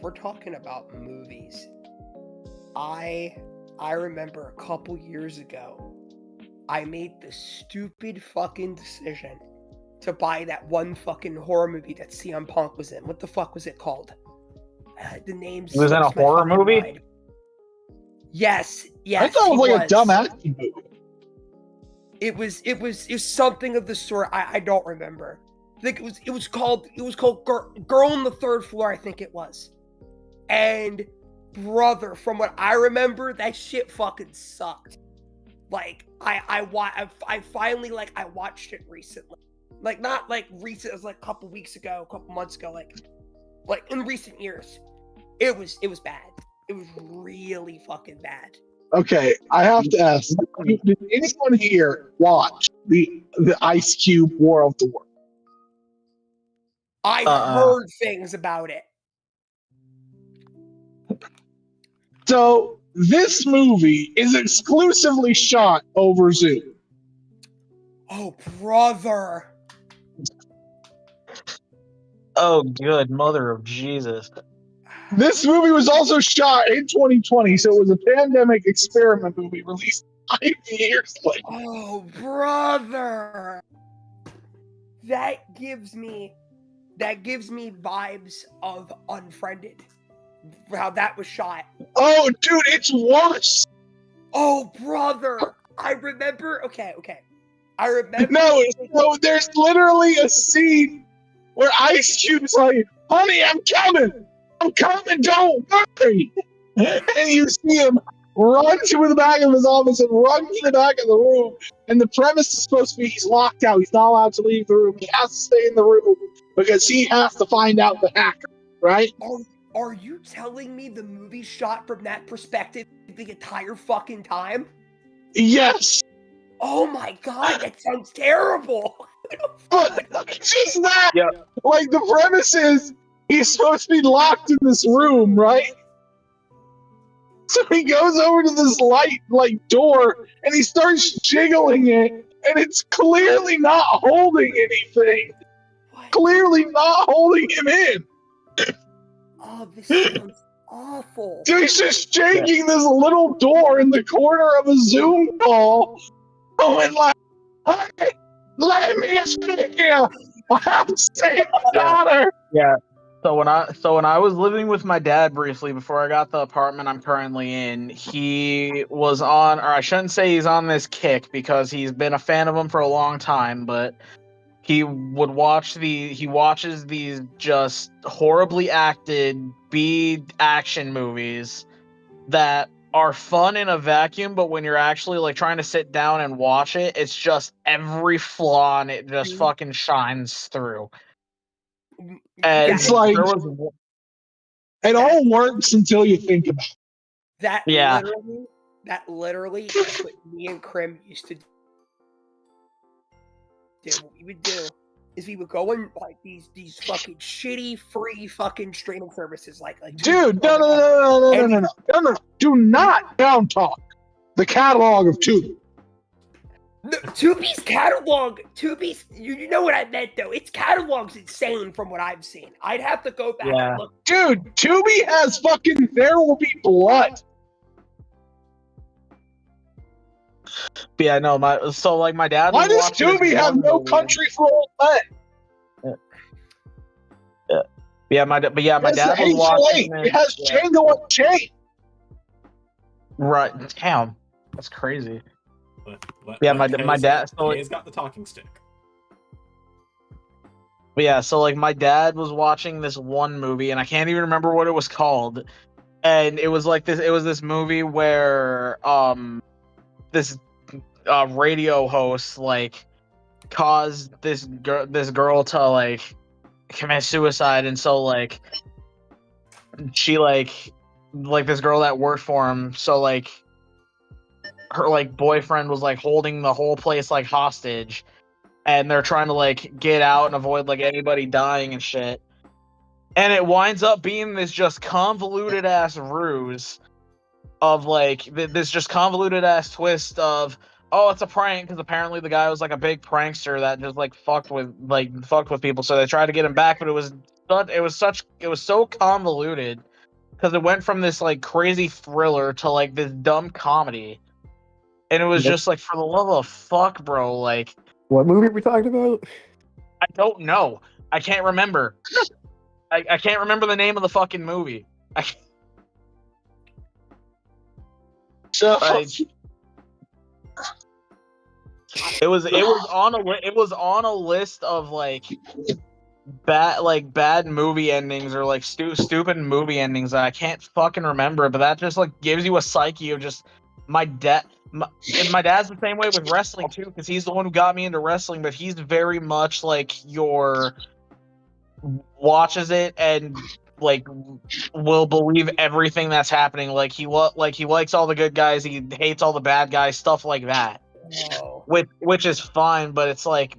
we're talking about movies, I remember a couple years ago, I made the stupid fucking decision to buy that one fucking horror movie that CM Punk was in. What the fuck was it called? The name's. He was in a slips my horror fucking movie? mind. Yes. I thought it was like a dumb action movie. It was something of the sort. I don't remember. I think it was called Girl on the Third Floor, I think it was. And brother, from what I remember, that shit fucking sucked. Like I finally I watched it recently. Like not like recent, it was like a couple weeks ago, a couple months ago, like in recent years. It was bad. It was really fucking bad. Okay, I have to ask: did anyone here watch the Ice Cube War of the Worlds? I heard things about it. So this movie is exclusively shot over Zoom. Oh, brother. Oh, good mother of Jesus. This movie was also shot in 2020, so it was a pandemic experiment movie released 5 years later. Oh, brother. That gives me vibes of Unfriended. How that was shot. Oh, dude, it's worse. Oh, brother. I remember. Okay. I remember. No, there's literally a scene where Ice Cube's like, "Honey, I'm coming, don't worry." And you see him run to the back of his office and run to the back of the room. And the premise is supposed to be he's locked out. He's not allowed to leave the room. He has to stay in the room because he has to find out the hacker, right? Are you telling me the movie shot from that perspective the entire fucking time? Yes. Oh my god, that sounds terrible. But just that. Yeah. Like, the premise is he's supposed to be locked in this room, right? So he goes over to this door and he starts jiggling it, and it's clearly not holding anything. What? Clearly not holding him in. Oh, this sounds awful. So he's just shaking this little door in the corner of a Zoom call, going like, "Hey, let me in here. I have to save my daughter." Yeah. So when I was living with my dad briefly before I got the apartment I'm currently in, he was on, or I shouldn't say he's on this kick because he's been a fan of him for a long time, but he watches these just horribly acted B action movies that are fun in a vacuum, but when you're actually trying to sit down and watch it, it's just every flaw and it just fucking shines through. And it's like it all works until you think about it. That literally is what me and Krim used to do. What we would do is we would go on these fucking shitty free fucking streaming services like dude, no. Do not down talk the catalog of Tubi. No, Tubi's catalog, you know what I meant though. Its catalog's insane from what I've seen. I'd have to go back and look. Dude, Tubi has fucking There Will Be Blood. Yeah, no, my dad. Why does Tubi have No Country for Old Men? My dad was watching. It has Django Unchained. Right, damn, that's crazy. My dad. So he's got the talking stick. Yeah, so my dad was watching this one movie, and I can't even remember what it was called. And it was this. It was this movie where this radio host caused this girl to commit suicide, and so she this girl that worked for him, so her boyfriend was holding the whole place hostage, and they're trying to get out and avoid anybody dying and shit. And it winds up being this just convoluted ass ruse of this just convoluted ass twist of, oh, it's a prank, because apparently the guy was a big prankster that just fucked with people, so they tried to get him back, but it was so convoluted because it went from this crazy thriller to this dumb comedy. And it was just for the love of fuck, bro, What movie are we talking about? I don't know. I can't remember. I can't remember the name of the fucking movie. So It was on a list of like bad movie endings or like stupid movie endings that I can't fucking remember, but that just like gives you a psyche of just my dad. And my dad's the same way with wrestling too, because he's the one who got me into wrestling. But he's very much like watches it and like will believe everything that's happening. Like he likes all the good guys, he hates all the bad guys, stuff like that. Whoa. Which is fine, but it's like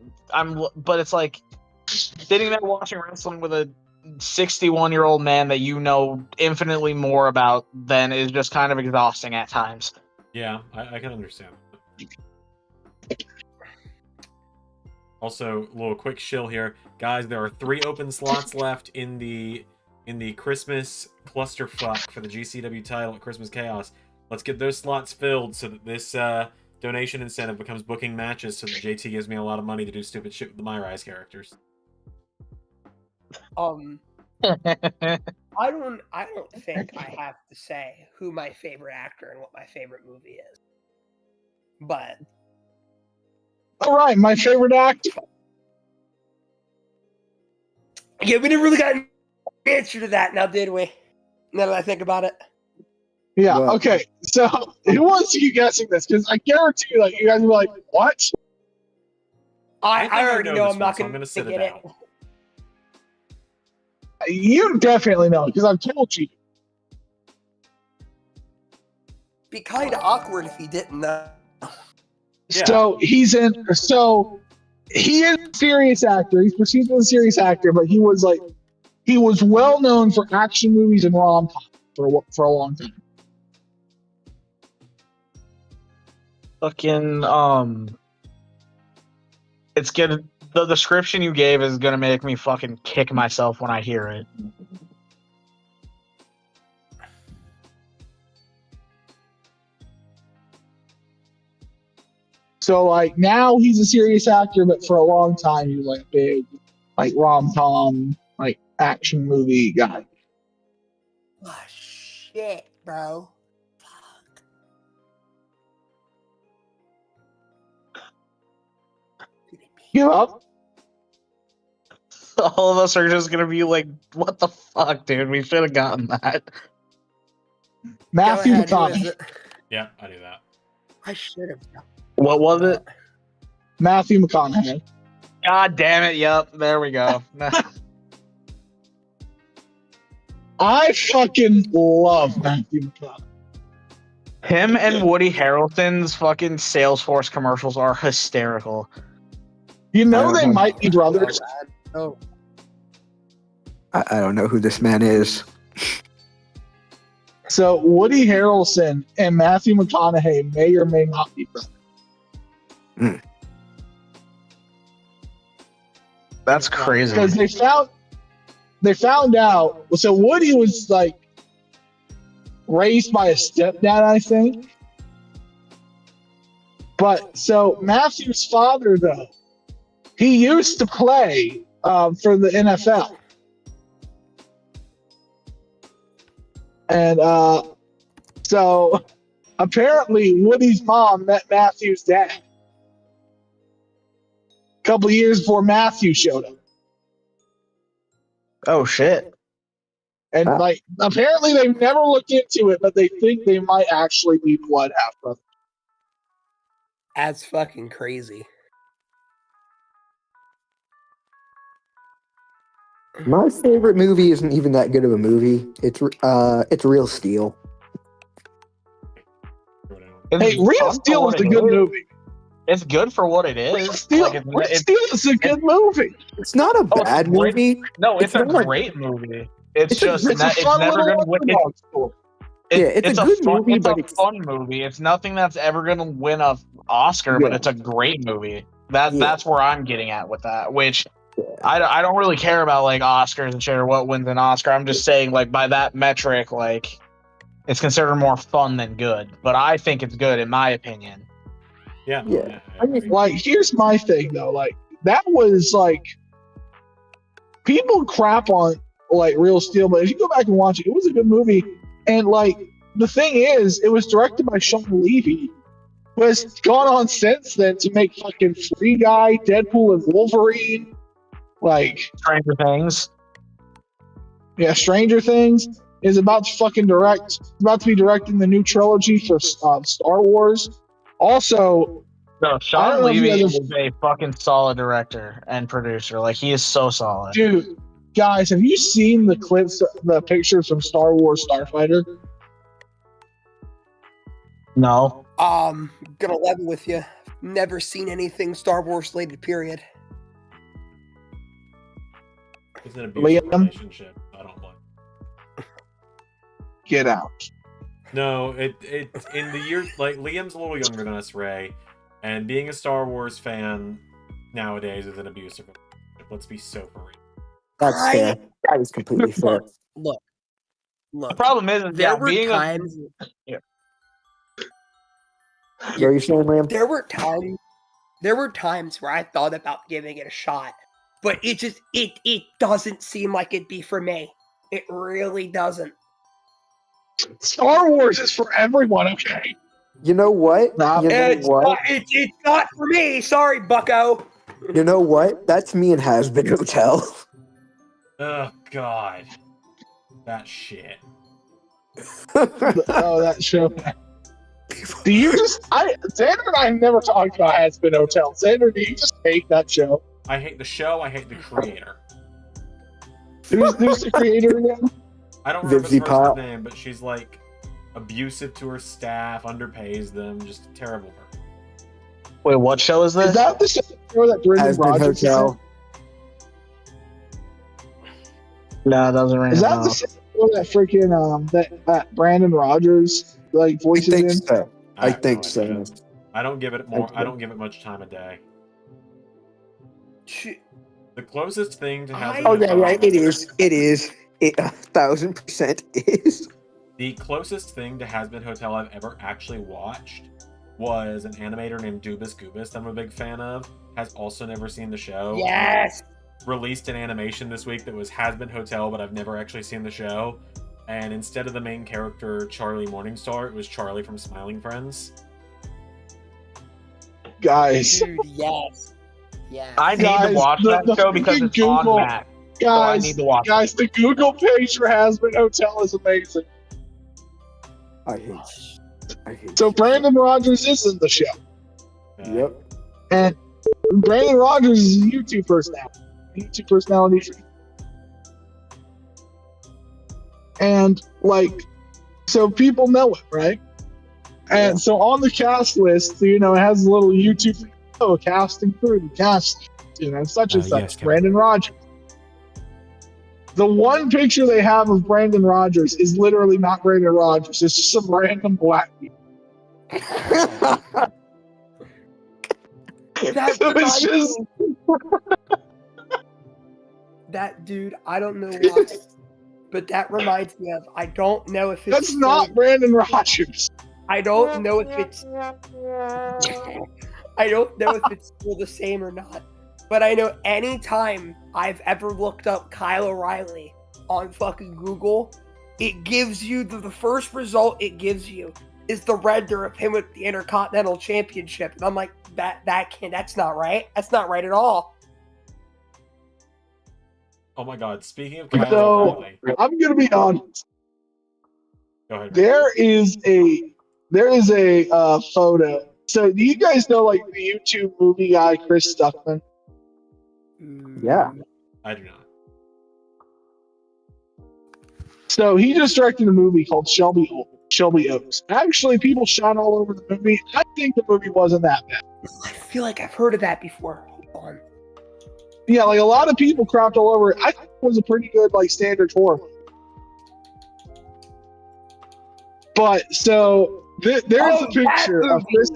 sitting there watching wrestling with a 61-year-old man that you know infinitely more about than is just kind of exhausting at times. Yeah, I can understand. Also, a little quick shill here, guys. There are 3 open slots left in the Christmas clusterfuck for the GCW title at Christmas Chaos. Let's get those slots filled so that this donation incentive becomes booking matches, so that JT gives me a lot of money to do stupid shit with the MyRise characters. I don't think I have to say who my favorite actor and what my favorite movie is. But all right, my favorite actor. yeah, we didn't really got an answer to that now, did we? Now that I think about it. Yeah, Well- okay. So who wants to keep guessing this? Because I guarantee you, like, you guys will be like, what? I think I already know know this I'm one, not so I'm going gonna to sit get it it. out. You definitely know, because I've told you. Be kind of awkward if you didn't know. Yeah. So he is a serious actor. He's perceived as a serious actor, but he was well known for action movies and rom-com for a long time. Fucking it's gonna. The description you gave is gonna make me fucking kick myself when I hear it. So like now he's a serious actor, but for a long time he was like a big like rom-com like action movie guy. Oh, shit, bro. Fuck. Give up. All of us are just gonna be like, "What the fuck, dude? We should have gotten that." Matthew Go ahead, who is McConaughey. it? Yeah, I do that. I should have. What was it? Matthew McConaughey. God damn it! Yep, there we go. I fucking love Matthew McConaughey. Him and Woody Harrelson's fucking Salesforce commercials are hysterical. You I know don't they know. might be brothers. Oh, I don't know who this man is. So Woody Harrelson and Matthew McConaughey may or may not be brothers. That's crazy. Because they found out. So Woody was like raised by a stepdad, I think. But so Matthew's father, though, he used to play for the NFL. And so apparently Woody's mom met Matthew's dad a couple of years before Matthew showed up. Oh shit. And like apparently they've never looked into it, but they think they might actually be blood half brothers. that's fucking crazy. My favorite movie isn't even that good of a movie. It's Real Steel. Hey, Real Steel is a good movie. It's good for what it is. Real Steel, Like, Real Steel is a good movie. It's not a bad great. movie. No, it's a It's not- great movie. It's It's a- just It's a it's fun never little gonna win. underdog story. It's a good fun, movie, it's but a it's- fun movie. It's nothing that's ever gonna win a Oscar, but Yeah. it's a great movie. Yeah. That's where I'm getting at with that. Which I don't really care about like Oscars and shit or what wins an Oscar. I'm just saying like by that metric, like it's considered more fun than good. But I think it's good in my opinion. Yeah. Yeah. Like, here's my thing though. Like, that was like people crap on like Real Steel, but if you go back and watch it, it was a good movie. And like the thing is, it was directed by Sean Levy, who has gone on since then to make fucking Free Guy, Deadpool, and Wolverine. Like Stranger Things. Yeah, Stranger Things is about to be directing the new trilogy for Star Wars. Also, No, I don't Sean know if you Levy guys is a fucking solid director and producer. Like, he is so solid. dude, guys, have you seen the clips, the pictures from Star Wars Starfighter? No. Gonna level with you. Never seen anything Star Wars related. Period. It's an abusive Liam? relationship. I don't like. Get out. No, it in the year like Liam's a little younger than us, Ray, and being a Star Wars fan nowadays is an abusive relationship. Let's be so for real. That's fair. That is completely fair. Look. The problem is There were being times. What are you saying, Liam? There were times where I thought about giving it a shot, but it doesn't seem like it'd be for me. It really doesn't. Star Wars is for everyone, okay? You know what? Nah, You know what? It's not for me. Sorry, Bucko. You know what? That's me and Has-Been Hotel. Oh God, that shit. Oh, that show. Do you Xander and I have never talked about Has-Been Hotel. Xander, do you just hate that show? I hate the show. I hate the creator. Who's the creator again? I don't remember Vivzy the Pop. person's name, but she's like abusive to her staff, underpays them, just a terrible person. Wait, what show is this? Is that the show that Brendan Has-Been Rogers is in? Hotel. No, it doesn't ring Is a that bell. the show that freaking that Brandon Rogers like I voices think in? so. I have think no so. idea. I don't give it more. I don't give it much time a day. The closest thing to Has-Been Oh yeah, Hotel- yeah. It is. It is. It 1,000% is. The closest thing to Has-Been Hotel I've ever actually watched was an animator named Dubus Goobus that I'm a big fan of. Has also never seen the show. Yes. Released an animation this week that was Has-Been Hotel, but I've never actually seen the show. And instead of the main character, Charlie Morningstar, it was Charlie from Smiling Friends. Guys, Dude, yes. Yeah. I need Guys, to watch the that show because freaking it's on Google- Mac. So I guys, need to watch guys, the Google page for Has-Been Hotel is amazing. I hate. So Brandon Rogers is in the show, Yep. and Brandon Rogers is a YouTube personality. And like, so people know it, right? And so on the cast list, it has a little YouTube casting through cast, such and such. yes, Brandon Rogers. The one picture they have of Brandon Rogers is literally not Brandon Rogers. It's just some random black dude. That So it's just that dude, I don't know why, but that reminds me of. I don't know if it's. that's not Brandon Rogers. I don't know if it's. I don't know if it's still the same or not, but I know anytime I've ever looked up Kyle O'Reilly on fucking Google, it gives you the first result it gives you is the render of him with the Intercontinental Championship, and I'm like, that's not right. That's not right at all. Oh my God! Speaking of Kyle So O'Reilly, I'm gonna be honest. go ahead. There is a photo. So do you guys know like the YouTube movie guy Chris Stuckman? Yeah. I do not. So he just directed a movie called Shelby Oaks. Actually, people shot all over the movie. I think the movie wasn't that bad. I feel like I've heard of that before. Hold on. Yeah, like a lot of people crapped all over it. I think it was a pretty good like standard horror movie. But so there's a picture of Chris.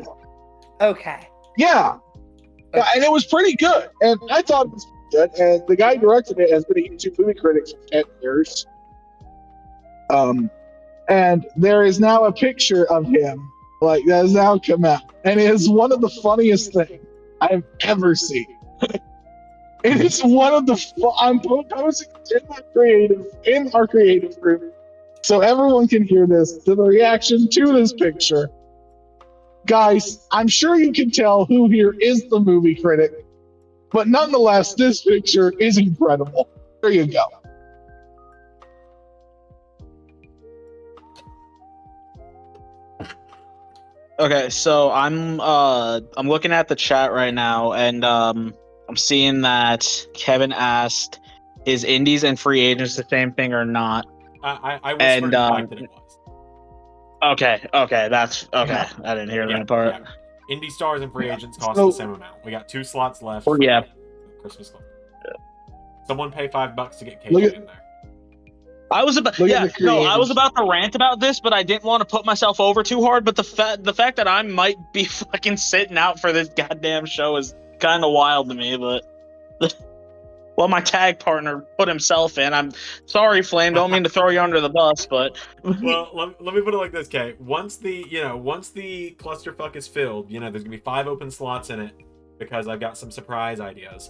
Okay. Yeah. Yeah, and it was pretty good. And I thought it was good. And the guy who directed it has been a YouTube movie critic for 10 years. And there is now a picture of him, like, that has now come out. And it is one of the funniest things I've ever seen. It is one of the. I'm posting in our creative group, so everyone can hear this. To the reaction to this picture, guys. I'm sure you can tell who here is the movie critic, but nonetheless, this picture is incredible. There you go. Okay, so I'm looking at the chat right now, and I'm seeing that Kevin asked, "Is indies and free agents the same thing or not?" I whispered And back that it was. Okay, that's okay. Yeah. I didn't hear Yeah, that part. yeah. Indie stars and free agents cost So- the same amount. We got 2 slots left. Oh, for yeah. Christmas Club. Someone pay $5 to get Look KJ at- in there. I was about Look at yeah, the no, I creators. was about to rant about this, but I didn't want to put myself over too hard. But the fact that I might be fucking sitting out for this goddamn show is kind of wild to me. But well, my tag partner put himself in. I'm sorry, Flame. Don't mean to throw you under the bus, but Well, let me put it like this, Kay. Once the clusterfuck is filled, there's gonna be 5 open slots in it because I've got some surprise ideas.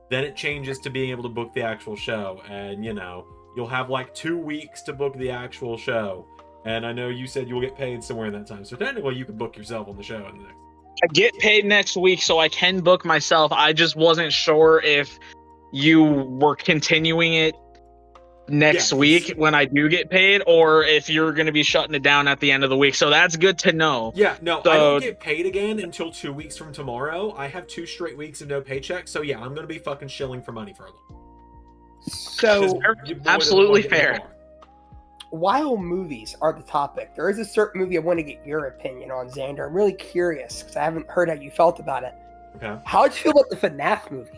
Then it changes to being able to book the actual show, and you'll have like 2 weeks to book the actual show. And I know you said you'll get paid somewhere in that time, so technically you could book yourself on the show in the next. I get paid next week, so I can book myself. I just wasn't sure if you were continuing it next Yes. week when I do get paid, or if you're going to be shutting it down at the end of the week. So that's good to know. Yeah, no, So- I don't get paid again until 2 weeks from tomorrow. I have 2 straight weeks of no paycheck, so yeah, I'm gonna be fucking shilling for money for a little. So, Absolutely fair. while movies are the topic, there is a certain movie I want to get your opinion on, Zander. I'm really curious because I haven't heard how you felt about it. Okay. How'd you feel about the FNAF movie?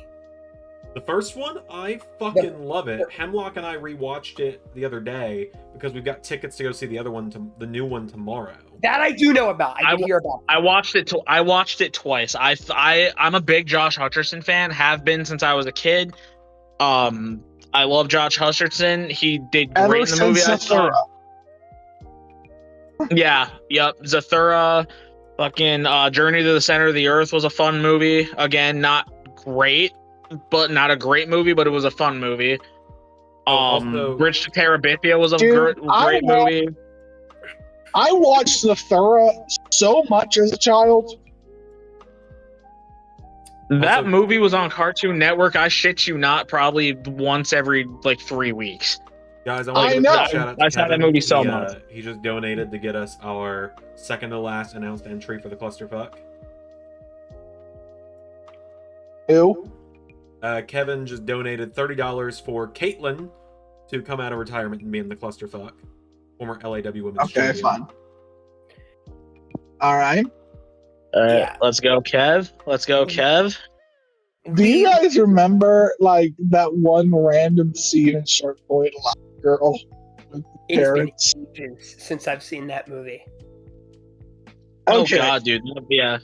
The first one, I fucking love it. Hemlock and I rewatched it the other day because we've got tickets to go see the other one, the new one tomorrow. That I do know about. I did hear about. I watched it. I watched it twice. I'm a big Josh Hutcherson fan. Have been since I was a kid. I love Josh Hutcherson. He did Ever great in the movie. since I saw. Zathura. Yeah. Yep. Zathura. Fucking Journey to the Center of the Earth was a fun movie. Again, not great, but not a great movie, but it was a fun movie. Also- Bridge to Terabithia was a Dude, great movie. I watched Zathura so much as a child. That Also- movie was on Cartoon Network. I shit you not, probably once every like 3 weeks. Guys, I want I to give know. a shout out to I saw that Kevin. movie so He, much. He just donated to get us our second to last announced entry for the clusterfuck. Ew. Kevin just donated $30 for Caitlin to come out of retirement and be in the clusterfuck. Former LAW women's Okay, champion. fine. All right. Yeah. Let's go, Kev. Let's go, Kev. Do you guys remember like that one random scene in Shark Boy and Lava Girl with the It's been parents? ages since I've seen that movie. Oh Okay. god, dude. Yeah.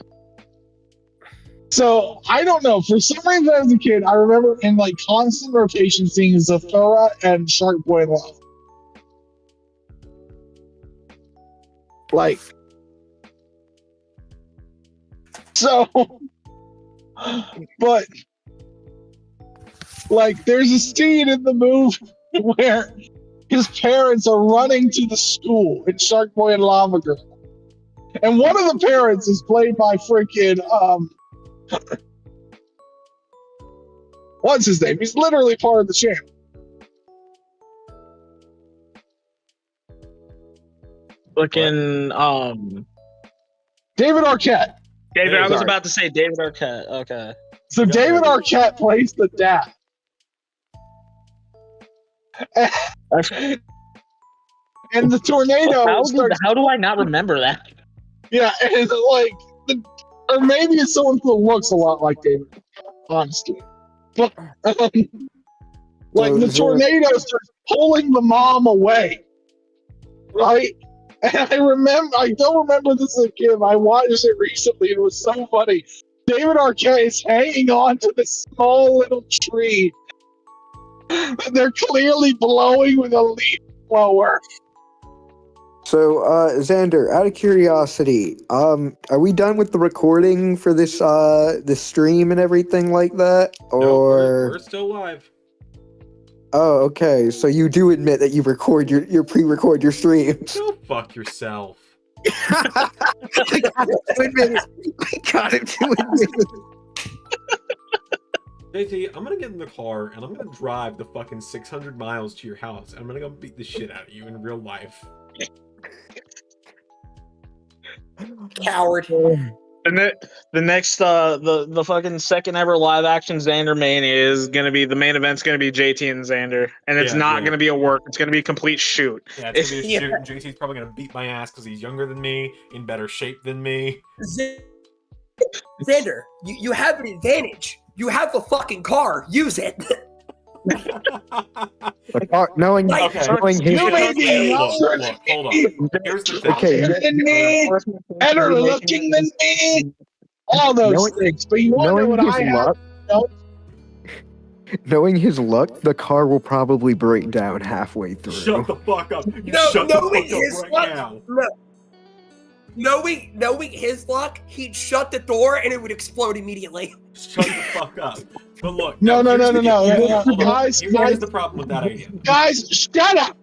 So I don't know. For some reason, as a kid, I remember in like constant rotation seeing Zathura and Shark Boy and Lava. Like, so, but like, there's a scene in the movie where his parents are running to the school in Shark Boy and Lava Girl, and one of the parents is played by freaking what's his name? He's literally part of the channel. Looking David Arquette. David, I was Sorry. about to say David Arquette. Okay. So David Arquette plays the dad. And the tornado starts. How do I not remember that? Yeah, and like, or maybe it's someone who looks a lot like David, honestly. But like the tornado starts pulling the mom away, right? And I don't remember this as a kid. I watched it recently. It was so funny. David Arquette is hanging on to this small little tree that they're clearly blowing with a leaf blower. So, Xander, out of curiosity, are we done with the recording for this stream and everything like that? No, Or we're still live. oh, okay. So you do admit that you record your pre-record your streams. Go fuck yourself. I got it to admit it. I got it to admit it. JT, I'm gonna get in the car and I'm gonna drive the fucking 600 miles to your house and I'm gonna go beat the shit out of you in real life. Coward. The next the fucking second ever live action Xander Mania is gonna be the main event's gonna be JT and Xander, and it's not gonna be a work. It's gonna be a complete shoot. Yeah, it's gonna be a shoot. And JT's probably gonna beat my ass because he's younger than me, in better shape than me. Xander, you have an advantage. You have the fucking car. Use it. Knowing his Look, hold on. Here's the thing. Okay. Than me, better looking than me, all those things. But you want to know what I have? Knowing his luck, the car will probably break down halfway through. Shut the fuck up. You No, shut the knowing fuck his up right luck, now. knowing his luck, he'd shut the door and it would explode immediately. Shut the fuck up. But look, No. Here's Guys, the problem with that idea. Guys, shut up.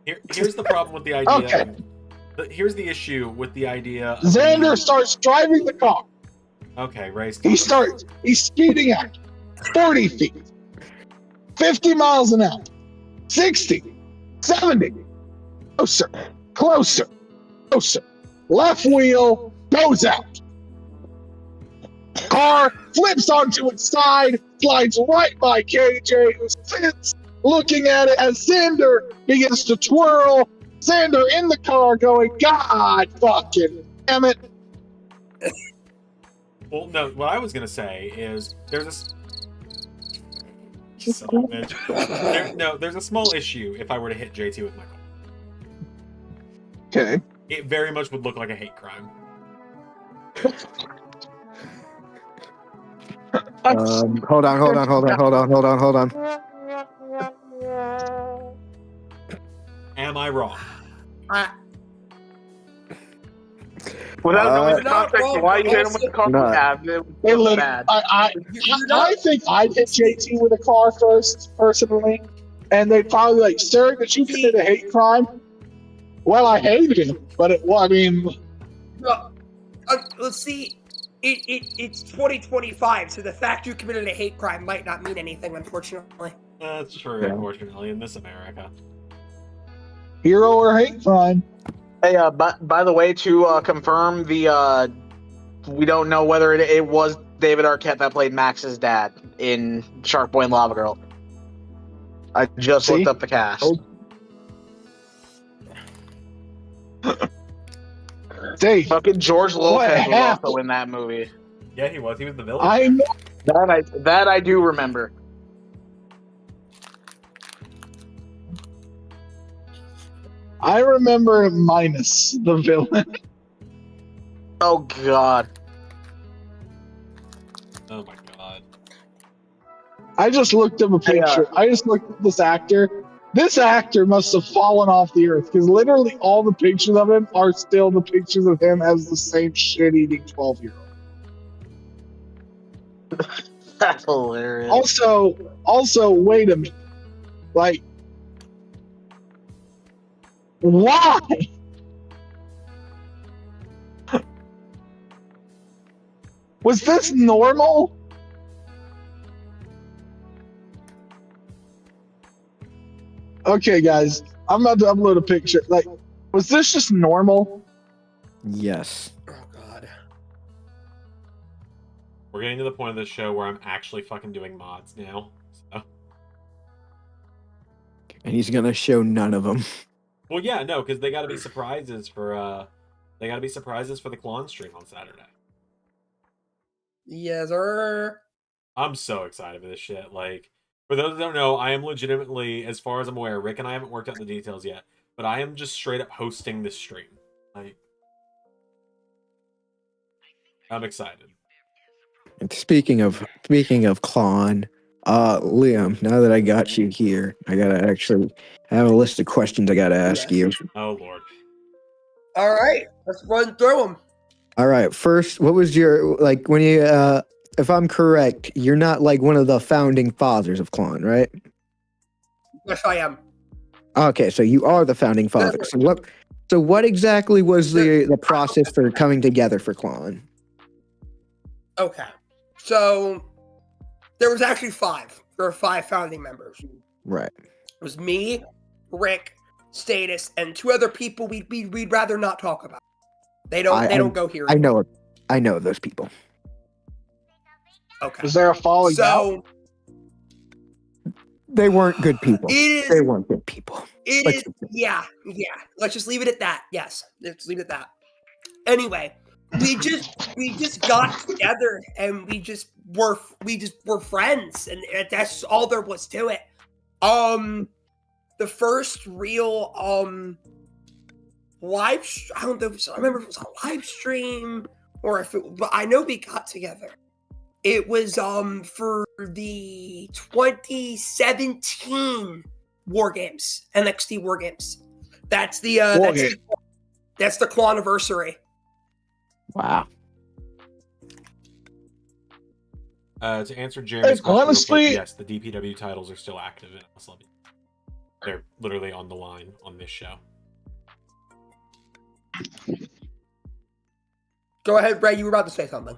Here's the problem with the idea. Okay. Here's the issue with the idea. Of Xander starts driving the car. Okay, race. He's speeding out 40 feet, 50 miles an hour, 60, 70. Closer. Left wheel goes out. Car flips onto its side, slides right by KJ, who sits looking at it as Zander begins to twirl. Zander in the car going, God fucking damn it. Well, no, what I was going to say is there's a small issue if I were to hit JT with my car. Okay. It very much would look like a hate crime. Hold on. Am I wrong? Without knowing the not context wrong, of why you hit him with the car No. it was bad. I think I'd hit JT with a car first, personally, and they'd probably like, sir, did you commit a hate crime? Well, I hated him, but Let's see. It's 2025, so the fact you committed a hate crime might not mean anything, unfortunately. That's true, unfortunately, in this America. hero or hate crime. Hey, by the way, to confirm the we don't know whether it was David Arquette that played Max's dad in Shark Boy and Lava Girl. I just looked up the cast. Fucking George Lopez was also in that movie. Yeah, he was. He was the villain. I know. That I do remember. I remember minus the villain. Oh God. Oh my God. I just looked up a picture. I just looked at this actor. This actor must have fallen off the earth because literally all the pictures of him are still the pictures of him as the same shit-eating 12-year-old. That's hilarious. Also, wait a minute. Like, why? Was this normal? Okay, guys, I'm about to upload a picture. Like, was this just normal? Yes. Oh God. We're getting to the point of this show where I'm actually fucking doing mods now. So. And he's gonna show none of them. Well, yeah, no, because they got to be surprises for the Klon stream on Saturday. Yes, sir. I'm so excited for this shit. Like, for those that don't know, I am legitimately, as far as I'm aware, Rick and I haven't worked out the details yet, but I am just straight up hosting this stream. Like, I'm excited. And speaking of Klon, Liam, now that I got you here, I have a list of questions I gotta ask you. Oh Lord. All right, let's run through them. All right. First, what was your like when you? If I'm correct, you're not like one of the founding fathers of Klon, right? Yes, I am. Okay, so you are the founding father. So what? So what exactly was the process for coming together for Klon? Okay, so there was actually 5. There were 5 founding members. Right. It was me, Rick, Status, and 2 other people we'd rather not talk about. They don't go here. I know those people. Okay. Was there a falling out? So They weren't good people. They weren't good people. It is, yeah. Let's just leave it at that. Yes, let's leave it at that. Anyway, we just got together and we just were friends, and that's all there was to it. The first real live. I don't know. I remember if it was a live stream or if it. But I know we got together. It was for the 2017 War Games, NXT War Games. That's the that's the Klon-iversary. Wow. To answer Jeremy's question, honestly, real quick, yes, the DPW titles are still active in SLB. They're literally on the line on this show. Go ahead, Ray. You were about to say something.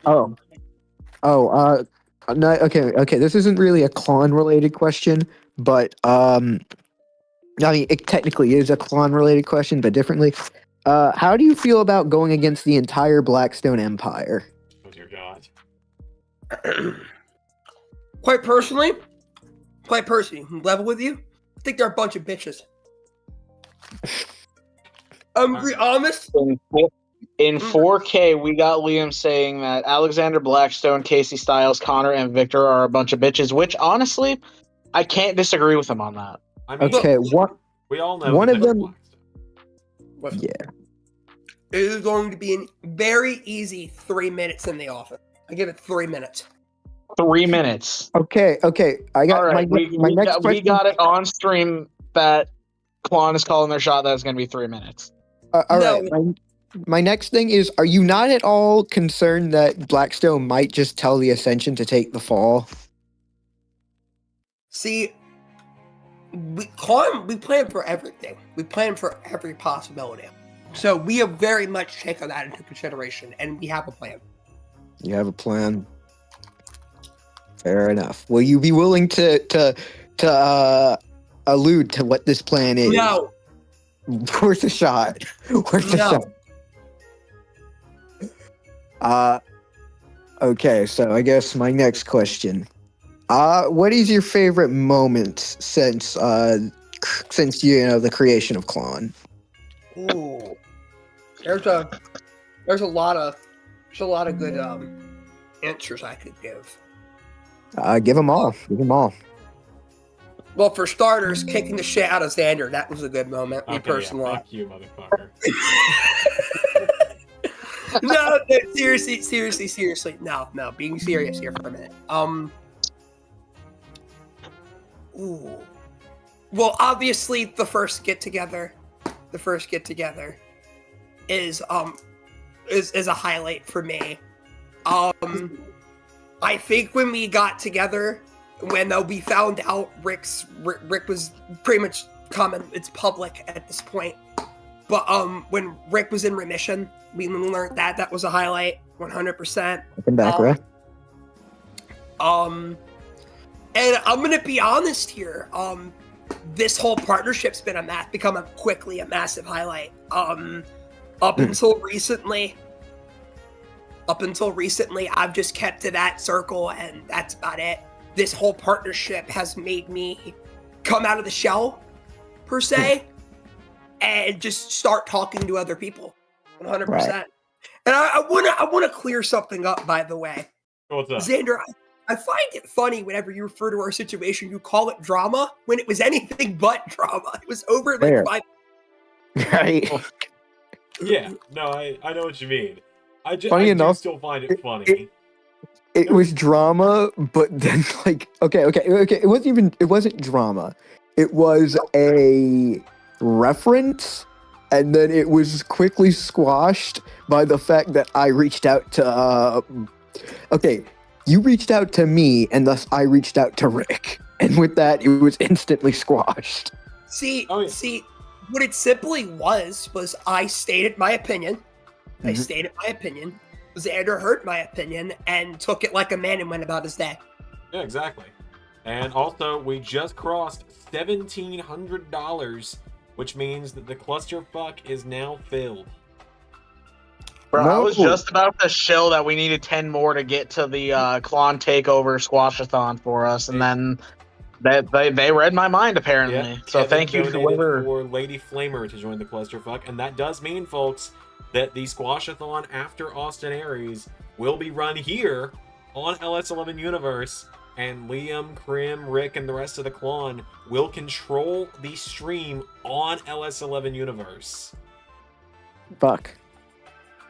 No, okay. This isn't really a Klon related question, but I mean, it technically is a Klon related question, but differently. How do you feel about going against the entire Blackstone Empire? Oh dear God. Quite personally, level with you, I think they're a bunch of bitches. I'm be honest. In 4K, we got Liam saying that Alexander Blackstone, Casey Styles, Connor, and Victor are a bunch of bitches, which honestly, I can't disagree with him on that. I mean, Okay, we all know one that of they're them. Blackstone. Yeah. It is going to be a very easy 3 minutes in the office. I give it 3 minutes. 3 minutes. Okay. I got All right, my next question. we got it on stream that Klon is calling their shot. That's going to be 3 minutes. All No. right. My next thing is: are you not at all concerned that Blackstone might just tell the Ascension to take the fall? See, we plan for everything. We plan for every possibility. So we have very much taken that into consideration, and we have a plan. You have a plan. Fair enough. Will you be willing to allude to what this plan is? No. Worth a shot. Worth a shot. Okay, so I guess my next question. What is your favorite moment since the creation of Klon? Ooh. There's a lot of good answers I could give. Give them all. Give them all. Well, for starters, kicking the shit out of Zander, that was a good moment. Me Okay, personally. yeah, thank you, motherfucker. No, seriously. No, being serious here for a minute. Ooh. Well, obviously, the first get together is a highlight for me. I think when we got together, when we found out Rick was pretty much common, it's public at this point. But when Rick was in remission, we learned that was a highlight, 100%. Welcome back, right? And I'm gonna be honest here. This whole partnership's become quickly a massive highlight. Up until recently, I've just kept to that circle, and that's about it. This whole partnership has made me come out of the shell, per se, and just start talking to other people, 100%. Right. And I wanna clear something up, by the way. What's up? Zander, I find it funny whenever you refer to our situation, you call it drama when it was anything but drama. It was over like 5. Right. Yeah, no, I know what you mean. I do enough, still find it funny. It was drama, but then like okay. It wasn't drama. It was a reference, and then it was quickly squashed by the fact that I reached out to okay, you reached out to me, and thus I reached out to Rick. And with that, it was instantly squashed. See, Oh, yeah. see, what it simply was I stated my opinion. I Mhm. stated my opinion. Zander heard my opinion and took it like a man and went about his day. Yeah, exactly. And also, we just crossed $1,700, which means that the clusterfuck is now filled. Bro, I was No. just about to show that we needed 10 more to get to the Klon Takeover Squash-A-Thon for us, and then they read my mind, apparently. Yeah, So Kevin thank you to donated whoever... for Lady Flamer to join the clusterfuck, and that does mean, folks, that the Squash-A-Thon after Austin Aries will be run here on LS11 Universe, and Liam, Krim, Rick, and the rest of the Klon will control the stream on LS11 Universe. Fuck.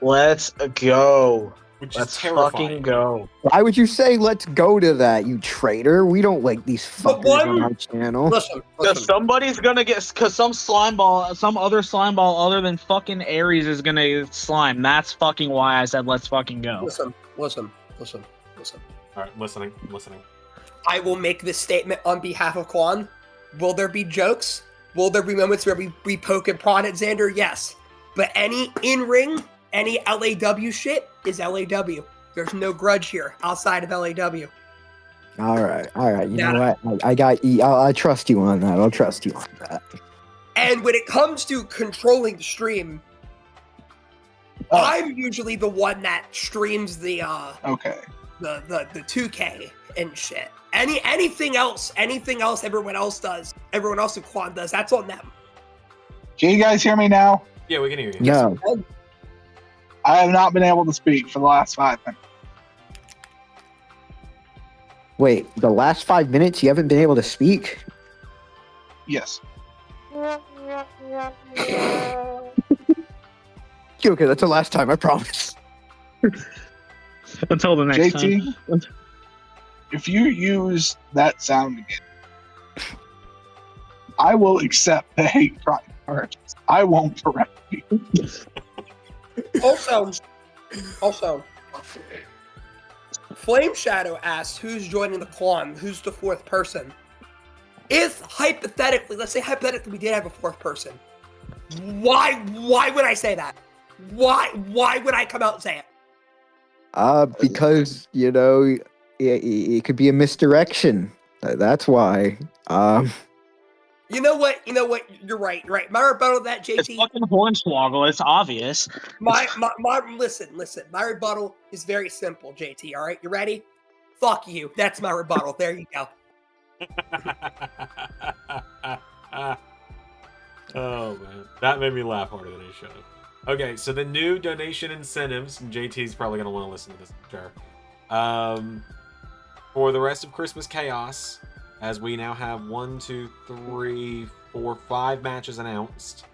Let's go. Which Let's is terrifying. fucking go. Why would you say let's go to that, you traitor? We don't like these But fuckers on one- our channel. Listen, Because somebody's gonna get... Because some other slime ball other than fucking Aries is gonna slime. That's fucking why I said let's fucking go. listen. All right, listening. I will make this statement on behalf of Quan. Will there be jokes? Will there be moments where we poke and prod at Zander? Yes. But any in-ring, any LAW shit is LAW. There's no grudge here outside of LAW. All right. You Yeah. know what? I trust you on that. I'll trust you on that. And when it comes to controlling the stream, I'm usually the one that streams the Okay. the 2K and shit. Anything else everyone else in Quan does, that's on them. Can you guys hear me now? Yeah, we can hear you. No. I have not been able to speak for the last 5 minutes. Wait, the last 5 minutes you haven't been able to speak? Yes. Okay, that's the last time, I promise. Until the next JT, if you use that sound again, I will accept the hate crime charges. I won't correct you. Also, Flame Shadow asks who's joining the Klon, who's the fourth person. If hypothetically, let's say hypothetically we did have a fourth person, why would I say that? Why would I come out and say it? Because, you know, it could be a misdirection. That's why. You know what? You're right. My rebuttal to that, It's JT. fucking Hornswoggle. It's obvious. Listen. My rebuttal is very simple, JT. All right, you ready? Fuck you. That's my rebuttal. There you go. Oh man, that made me laugh harder than I should have. Okay, so the new donation incentives, JT's probably gonna want to listen to this, I'm sure. For the rest of Christmas Chaos, as we now have 1, 2, 3, 4, 5 matches announced.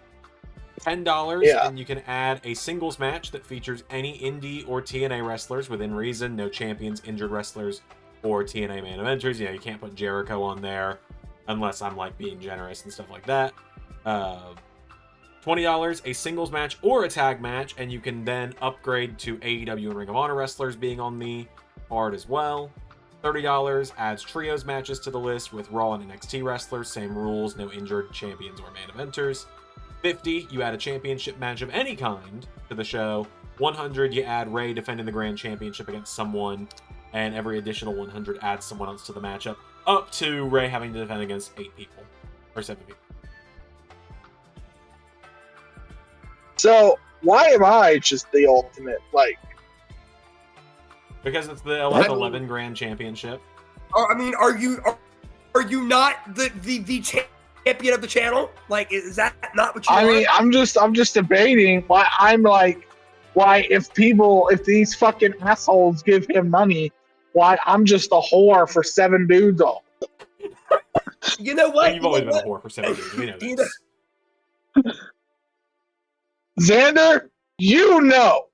$10, Yeah. and you can add a singles match that features any indie or TNA wrestlers within reason, no champions, injured wrestlers, or TNA main eventers. Yeah, you can't put Jericho on there unless I'm like being generous and stuff like that. $20, a singles match or a tag match, and you can then upgrade to AEW and Ring of Honor wrestlers being on the card as well. $30 adds trios matches to the list with Raw and NXT wrestlers, same rules, no injured champions or main eventers. $50, you add a championship match of any kind to the show. $100, you add Ray defending the Grand Championship against someone, and every additional $100 adds someone else to the matchup, up to Ray having to defend against 8 people, or 7 people. So why am I just the ultimate? Like, Because it's the LS11 Grand Championship. I mean, are you not the champion of the channel? Like, is that not what you I are? mean, I'm just debating why if these fucking assholes give him money, why I'm just a whore for 7 dudes all. You know what? You've always been a whore for 7 years. We know You this. Zander, you know,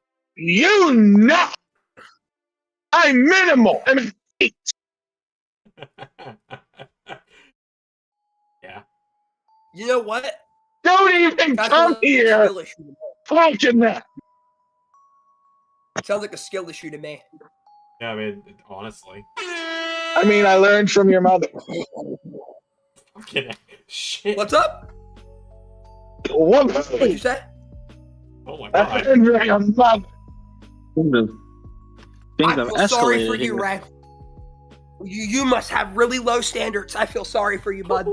I'm minimal and Yeah. You know what? don't even That's come like a here skill issue to me. talking that. Sounds like a skill issue to me. Yeah, I mean, honestly. I mean, I learned from your mother. I'm kidding. Shit. What's up? What? What'd you say? Oh my I god. learned from your mother. Things I have feel sorry escalated for you, here. Ray. You must have really low standards. I feel sorry for you, bud.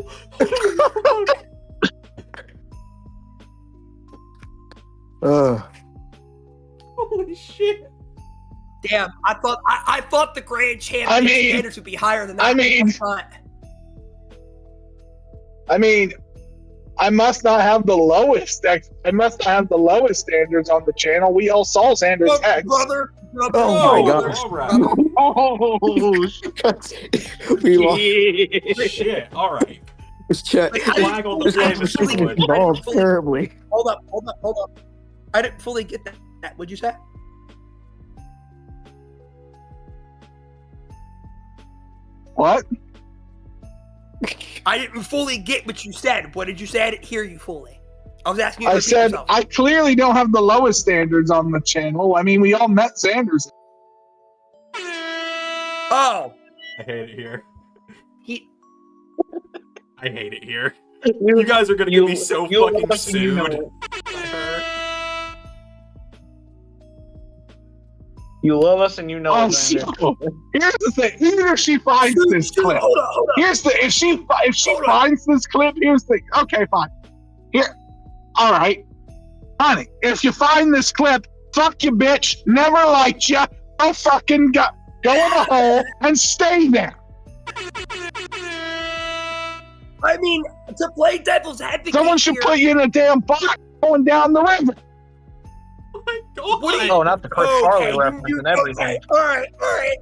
Holy shit. Damn, I thought the grand champion standards would be higher than that. I mean, I must not have the lowest. I must not have the lowest standards on the channel. We all saw Zander's X. Brother. Oh my gosh. All right. We lost. Shit. All right. Chat. Like, Flag on the play, Mr. Wood. Involved terribly. Hold up. I didn't fully get that. What'd you say? What? I didn't fully get what you said. What did you say? I didn't hear you fully. I was asking you to I repeat said yourself. I clearly don't have the lowest standards on the channel. I mean, we all met Zanders. Oh. I hate it here. He. I hate it here. You guys are gonna get me so fucking sued by her. You love us and you know Oh, it, Zander. here's the thing. Even if she finds this clip, Hold up. here's the if she finds this clip, here's the okay, fine. Here, all right, honey. If you find this clip, fuck you, bitch. Never liked you. Go fucking go in a hole and stay there. I mean, to play devil's advocate, Someone should here, put you in a damn box going down the river. Oh my god. What do you- Oh, not the Chris Farley reference and everything. Okay, all right.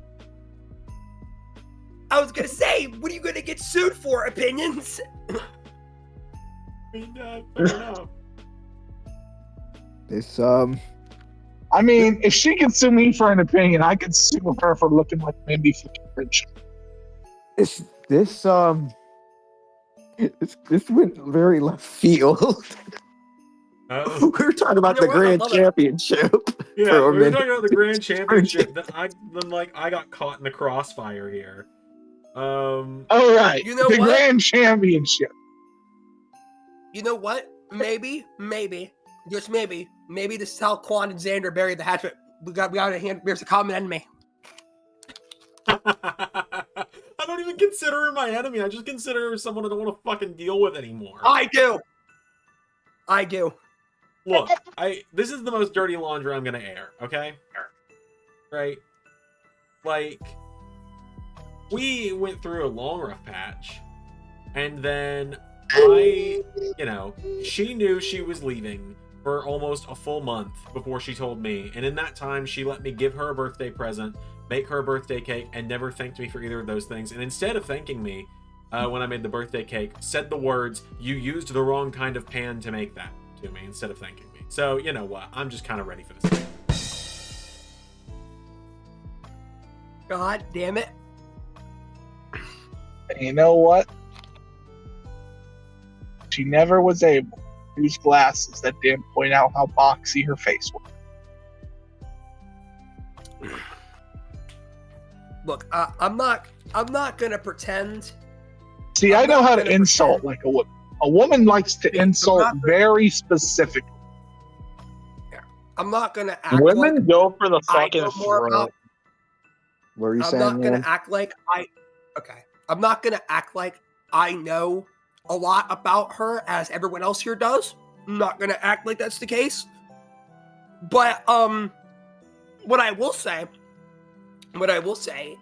I was gonna say, what are you gonna get sued for? Opinions? Fair enough. This I mean, if she can sue me for an opinion, I could sue her for looking like Mindy fucking Rich. this went very left field. We were talking about You know the what? I grand love it. championship. Yeah, for a we were minute. talking about the grand championship. Then I got caught in the crossfire here. All right, You know the what? grand championship. You know what? Maybe, just maybe this is how Quan and Zander buried the hatchet. We got a hand. There's a common enemy. I don't even consider her my enemy. I just consider her someone I don't want to fucking deal with anymore. I do. Look, this is the most dirty laundry I'm gonna air, okay? Right? Like, we went through a long rough patch, and then she knew she was leaving for almost a full month before she told me, and in that time, she let me give her a birthday present, make her a birthday cake, and never thanked me for either of those things. And instead of thanking me when I made the birthday cake, said the words, "You used the wrong kind of pan to make that," to me instead of thanking me. So, you know what? I'm just kind of ready for this. God damn it. And you know what? She never was able to use glasses that didn't point out how boxy her face was. Look, I'm not gonna pretend. See, I'm I know not how to gonna insult like a woman. A woman likes to insult not- very specifically. I'm not gonna act Women like go for the I fucking know more throat. about. What were you I'm saying? not gonna man? act like I'm not gonna act like I know a lot about her as everyone else here does. I'm not gonna act like that's the case. But what I will say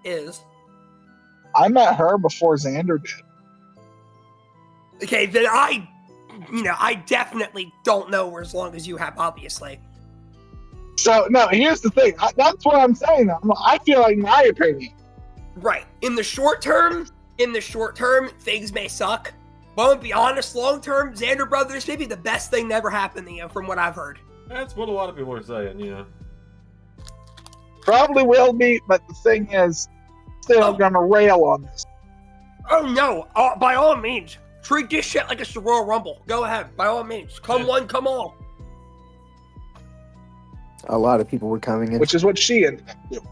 is, I met her before Zander did. okay, then I definitely don't know her as long as you have, obviously. So, no, here's the thing. That's what I'm saying. I feel like my opinion. Right. In the short term, things may suck. But to be honest, long term, Zander Brothers may be the best thing that ever happened to you, from what I've heard. That's what a lot of people are saying, yeah. Probably will be, but the thing is, still I'm gonna rail on this. Oh no! By all means, treat this shit like it's the Royal Rumble. Go ahead, by all means. Come one, come all. A lot of people were coming in. Which is what she ended up doing.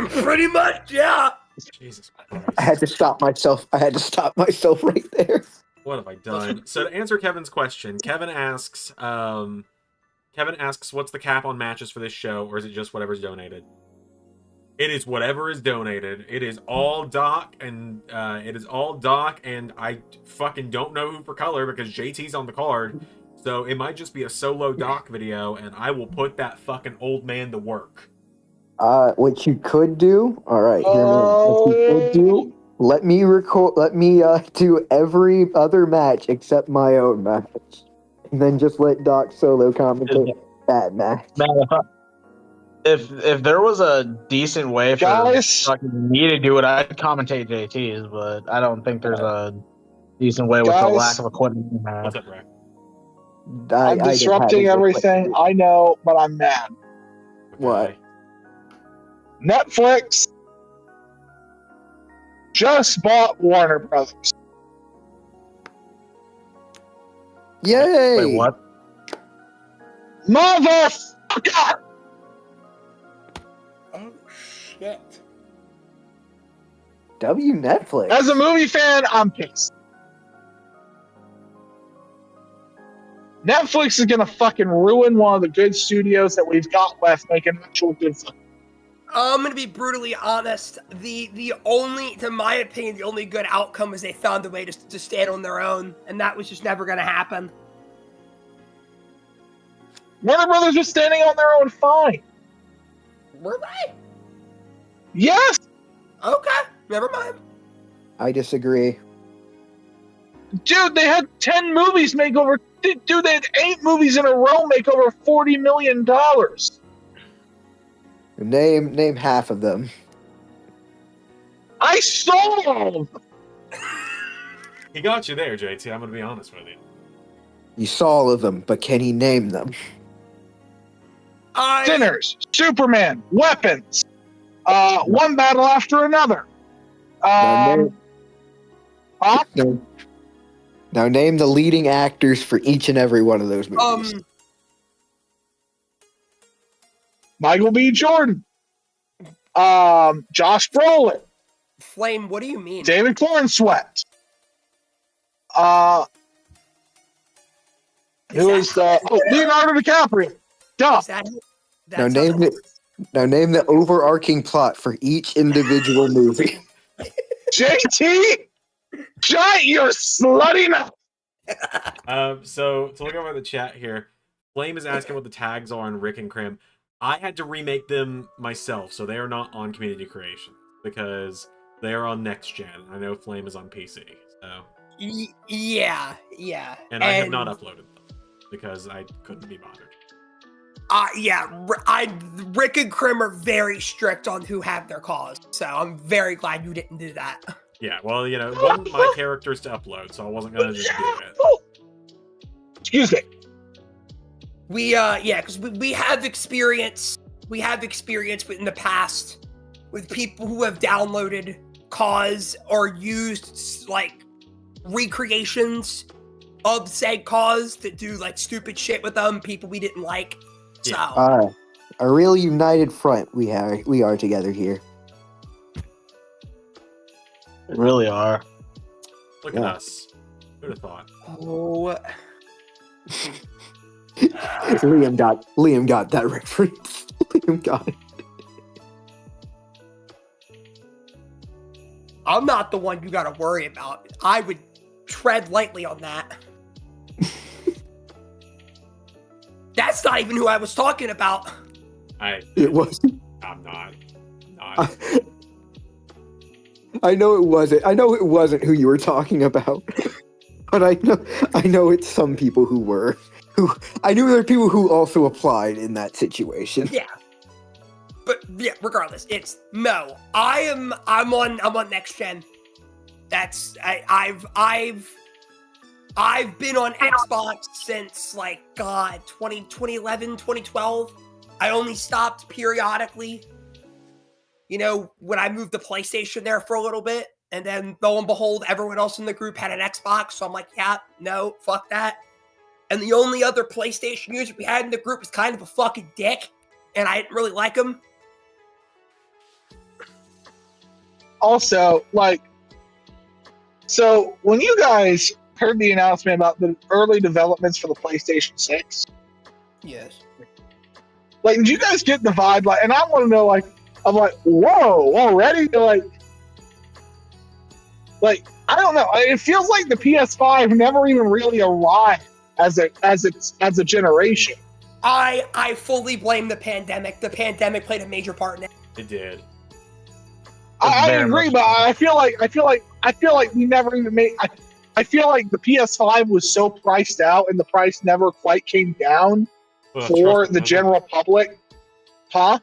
Pretty much, yeah. Jesus I Christ. had to stop myself. I had to stop myself right there. What have I done? So to answer Kevin's question, Kevin asks, what's the cap on matches for this show, or is it just whatever's donated? It is whatever is donated. It is all Doc, and I fucking don't know who for color because JT's on the card. So it might just be a solo Doc video, and I will put that fucking old man to work. What you could do, all right, hear me. What you could do, let me record. Let me do every other match except my own match, and then just let Doc solo commentate that match. Man, if there was a decent way for fucking me to do it, I'd commentate JT's, but I don't think there's a decent way with the lack of equipment we have. What's up, Rick? I'm disrupting everything. I know, but I'm mad. What? Netflix just bought Warner Brothers. Yay! Wait, what? Motherfucker! Oh shit! W Netflix. As a movie fan, I'm pissed. Netflix is gonna fucking ruin one of the good studios that we've got left making actual good stuff. I'm gonna be brutally honest. The only, to my opinion, the only good outcome is they found a way to stand on their own, and that was just never gonna happen. Warner Brothers was standing on their own fine. Were they? Yes! Okay, never mind. I disagree. Dude, they had 10 movies make over... Dude, they had 8 movies in a row make over $40 million. Name half of them. I saw all of them. He got you there, JT. I'm going to be honest with you. You saw all of them, but can he name them? Sinners, Superman, Weapons, one battle after another. Now name the leading actors for each and every one of those movies. Michael B. Jordan, Josh Brolin, Flame, what do you mean? David Cornsweet. Leonardo DiCaprio. Duh. Now name the overarching plot for each individual movie. JT, shut your slutty mouth. So to look over the chat here, Flame is asking what the tags are on Rick and Krim. I had to remake them myself, so they are not on Community Creation because they are on Next Gen. I know Flame is on PC, so yeah. And I have not uploaded them because I couldn't be bothered. Rick and Krim are very strict on who have their cause, so I'm very glad you didn't do that. Yeah, well, one of my characters to upload, so I wasn't gonna just do it. Excuse me. Because we have experience. We have experience in the past with people who have downloaded cause or used like recreations of said cause to do like stupid shit with them. People we didn't like. So a real united front we are together here. They really are. Look at us. Who'd have thought? Oh. Liam got that reference. Liam got it. I'm not the one you gotta worry about. I would tread lightly on that. That's not even who I was talking about. It wasn't. I'm not. I know it wasn't. I know it wasn't who you were talking about. But I know it's some people who were. I knew there were people who also applied in that situation. Yeah. But yeah, regardless, it's no. I'm on Next Gen. That's I've been on Xbox since 2011, 2012. I only stopped periodically. You know, when I moved to PlayStation there for a little bit, and then lo and behold, everyone else in the group had an Xbox. So I'm like, yeah, no, fuck that. And the only other PlayStation user we had in the group was kind of a fucking dick, and I didn't really like him. Also, like, so when you guys heard the announcement about the early developments for the PlayStation 6, Yes. like, did you guys get the vibe? Like, and I want to know, like, I'm like, whoa, already? Like, I don't know. It feels like the PS5 never even really arrived as a generation. I fully blame the pandemic. The pandemic played a major part in it. It did. I agree, but I feel like we never even made. I feel like the PS5 was so priced out, and the price never quite came down for the general public. Huh?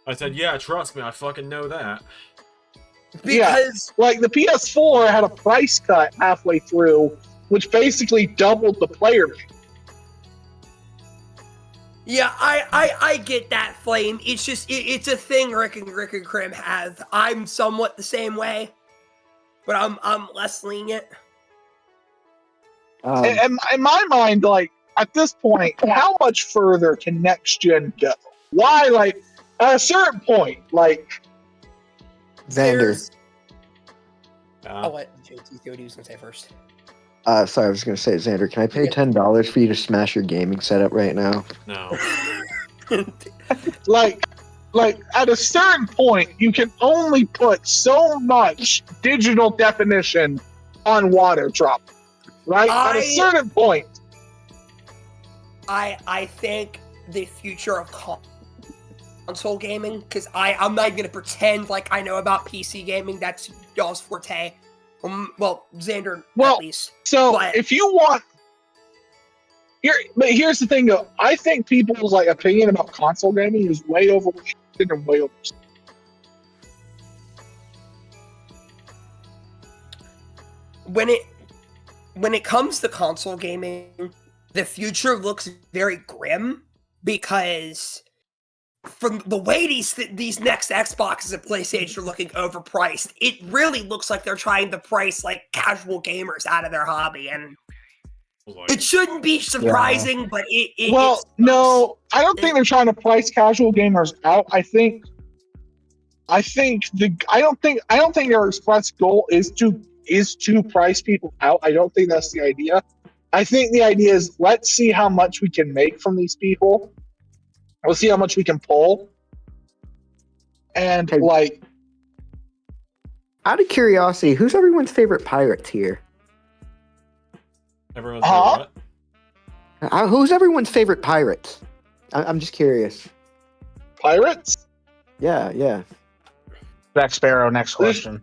I said, yeah, trust me, I fucking know that. Because like the PS4 had a price cut halfway through, which basically doubled the player base. yeah, I get that, Flame. It's just it's a thing Rick and Krim have. I'm somewhat the same way, but I'm less lenient. And in my mind, like at this point, how much further can next gen go? Why, like at a certain point, like Zander. I'll let JT see what he was gonna say first. Sorry, I was going to say, Zander, can I pay $10 for you to smash your gaming setup right now? No. like at a certain point, you can only put so much digital definition on water drop, right? At a certain point. I think the future of console gaming, because I'm not even gonna pretend like I know about PC gaming. That's y'all's forte. Well, Zander at least. So but if you want, but here's the thing though. I think people's like opinion about console gaming is way overrated and way over. When it comes to console gaming, the future looks very grim because from the way these next Xboxes and PlayStation are looking overpriced, it really looks like they're trying to price like casual gamers out of their hobby, and it shouldn't be surprising. But no, I don't think they're trying to price casual gamers out. I don't think their express goal is to price people out. I don't think that's the idea. I think the idea is let's see how much we can make from these people. We'll see how much we can pull. And like, out of curiosity, who's everyone's favorite pirate here? Everyone's favorite what? Who's everyone's favorite pirates? I'm just curious. Pirates? Yeah. Jack Sparrow, next question.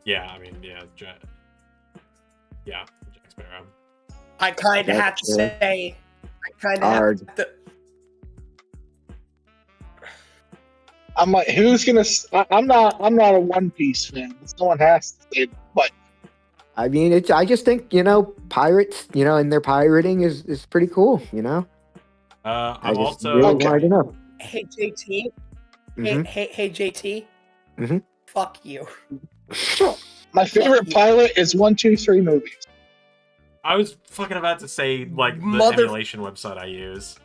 Yeah, I mean, Jack Sparrow. I kind of have to say, I'm like, who's gonna? I'm not a One Piece fan. Someone has to say, but I mean, I just think pirates, and their pirating is pretty cool. I'm also wanted to know. Hey JT, Mhm. hey JT, Mhm. fuck you. my favorite pilot is 1, 2, 3 movies. I was fucking about to say like the emulation website I use.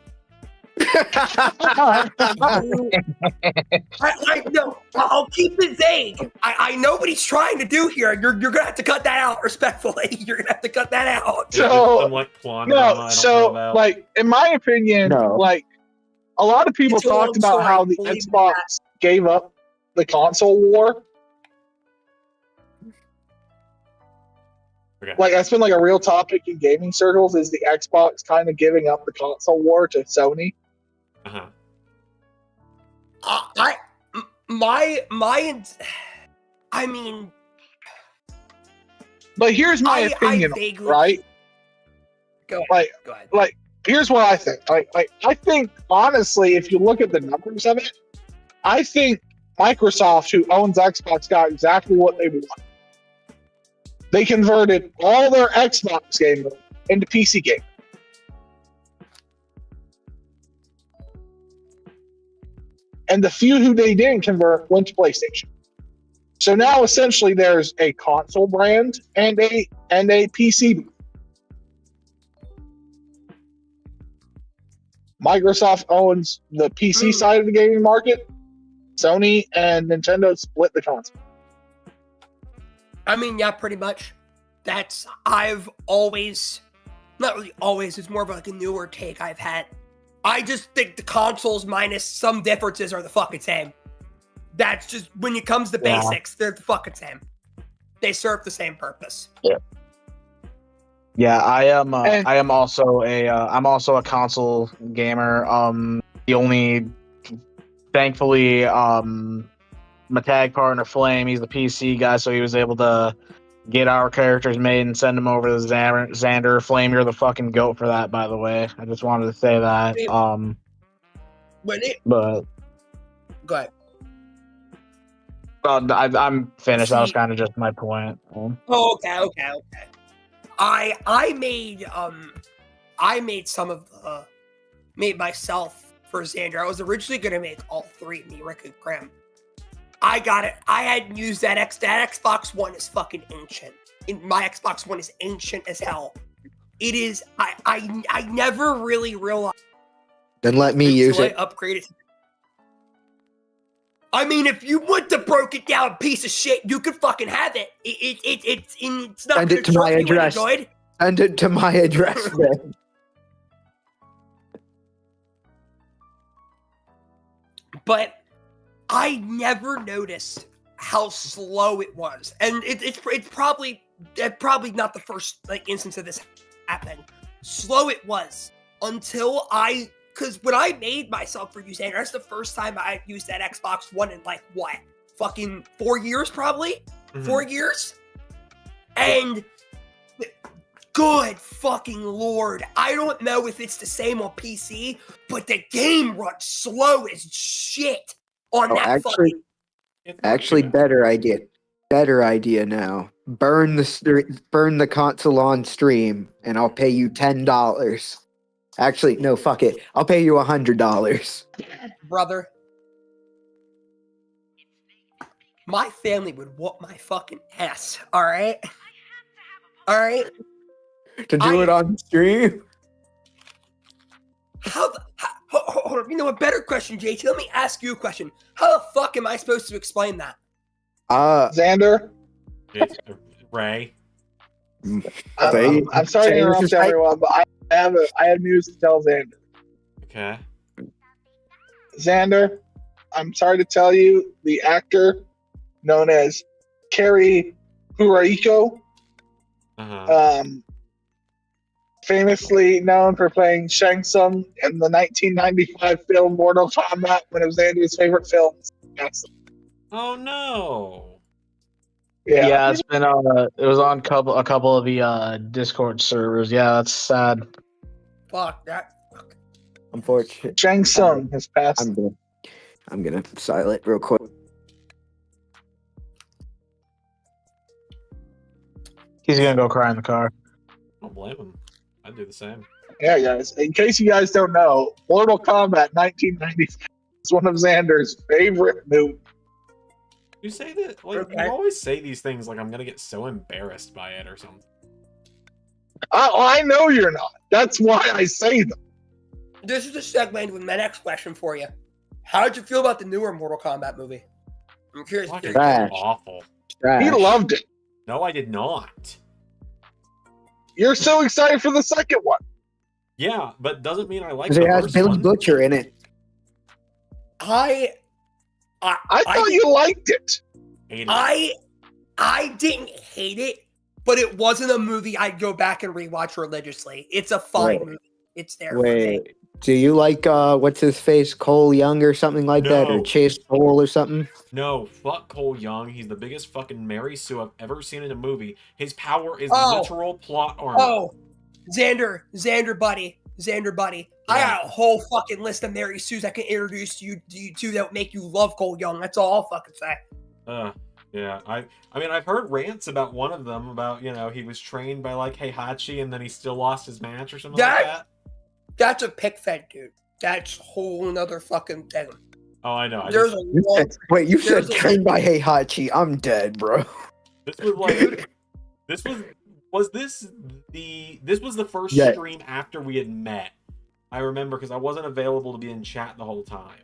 No, I'll keep it vague. I know what he's trying to do here. You're gonna have to cut that out respectfully. You're gonna have to cut that out. So like in my opinion, like a lot of people talked about how the Xbox gave up the console war. Okay. Like that's been like a real topic in gaming circles is the Xbox kind of giving up the console war to Sony. I mean, but here's my opinion, right? Go ahead. Like here's what I think. I think honestly, if you look at the numbers of it, I think Microsoft, who owns Xbox, got exactly what they want. They converted all their Xbox gamers into PC gamers. and the few who they didn't convert went to PlayStation. So now essentially there's a console brand and a PC. Microsoft owns the PC side of the gaming market. Sony and Nintendo split the console. I mean, yeah, pretty much. I've always, not really always, it's more of like a newer take I've had. I just think the consoles minus some differences are the fucking same. That's just, when it comes to basics, they're the fucking same. They serve the same purpose. Yeah, I am also a console gamer. The only, thankfully, my tag partner Flame, he's the PC guy, so he was able to get our characters made and send them over to Zander. Flame, you're the fucking goat for that, by the way. I just wanted to say that. But go ahead. I'm finished. That was kind of just my point. Oh, okay. I made myself for Zander. I was originally gonna make all three, me, Rick, and Graham. I got it. I hadn't used that Xbox One is fucking ancient. My Xbox One is ancient as hell. It is. I never really realized. Then let me use it. I upgraded. I mean, if you want the broken down piece of shit, you can fucking have it. It's not. Send it to my address. Send it to my address, man. But I never noticed how slow it was, and it's probably not the first instance of this happening. Slow it was until because when I made myself for using, that's the first time I used that Xbox One in fucking 4 years, probably 4 years, and good fucking lord, I don't know if it's the same on PC, but the game runs slow as shit. Actually, better idea now. Burn the console on stream, and I'll pay you $10. Actually, no, fuck it. I'll pay you $100. Brother, my family would whoop my fucking ass. All right. To do it on stream. Hold on. You know, a better question, JT. Let me ask you a question. How the fuck am I supposed to explain that? Xander? Ray? I'm sorry to interrupt everyone, but I have news to tell Xander. Okay. Zander, I'm sorry to tell you, the actor known as Kerry Huraiko, famously known for playing Shang Tsung in the 1995 film Mortal Kombat, one of Xander's favorite films. Oh no! Yeah, it's been it was on a couple of the Discord servers. Yeah, that's sad. Fuck that. Unfortunate. Shang Tsung has passed. I'm gonna silent real quick. He's gonna go cry in the car. Don't blame him. I'd do the same. Yeah, guys. In case you guys don't know, Mortal Kombat 1995 is one of Xander's favorite movies. You say that, you always say these things like I'm gonna get so embarrassed by it or something. I know you're not. That's why I say them. This is a segment with my next question for you. How did you feel about the newer Mortal Kombat movie? I'm curious. Trash. Awful. Trash. He loved it. No, I did not. You're so excited for the second one. Yeah, but doesn't mean I like the It has first Billy one. Butcher in it. I thought you liked it. I didn't hate it, but it wasn't a movie I'd go back and rewatch religiously. It's a fine movie. It's there for me. Do you like what's his face, Cole Young or something like that, or Chase Cole or something? No, fuck Cole Young. He's the biggest fucking Mary Sue I've ever seen in a movie. His power is literal plot armor. Oh, Zander buddy. Yeah. I got a whole fucking list of Mary Sues I can introduce you to that would make you love Cole Young. That's all I'll fucking say. Yeah. I mean, I've heard rants about one of them about, he was trained by Heihachi and then he still lost his match or something like that. That's a pick fed, dude. That's a whole nother fucking thing. Oh, I know. There's a lot. Wait, you said There's a- trained by Heihachi. I'm dead, bro. This was like, this was this the first Yeah. stream after we had met. I remember because I wasn't available to be in chat the whole time.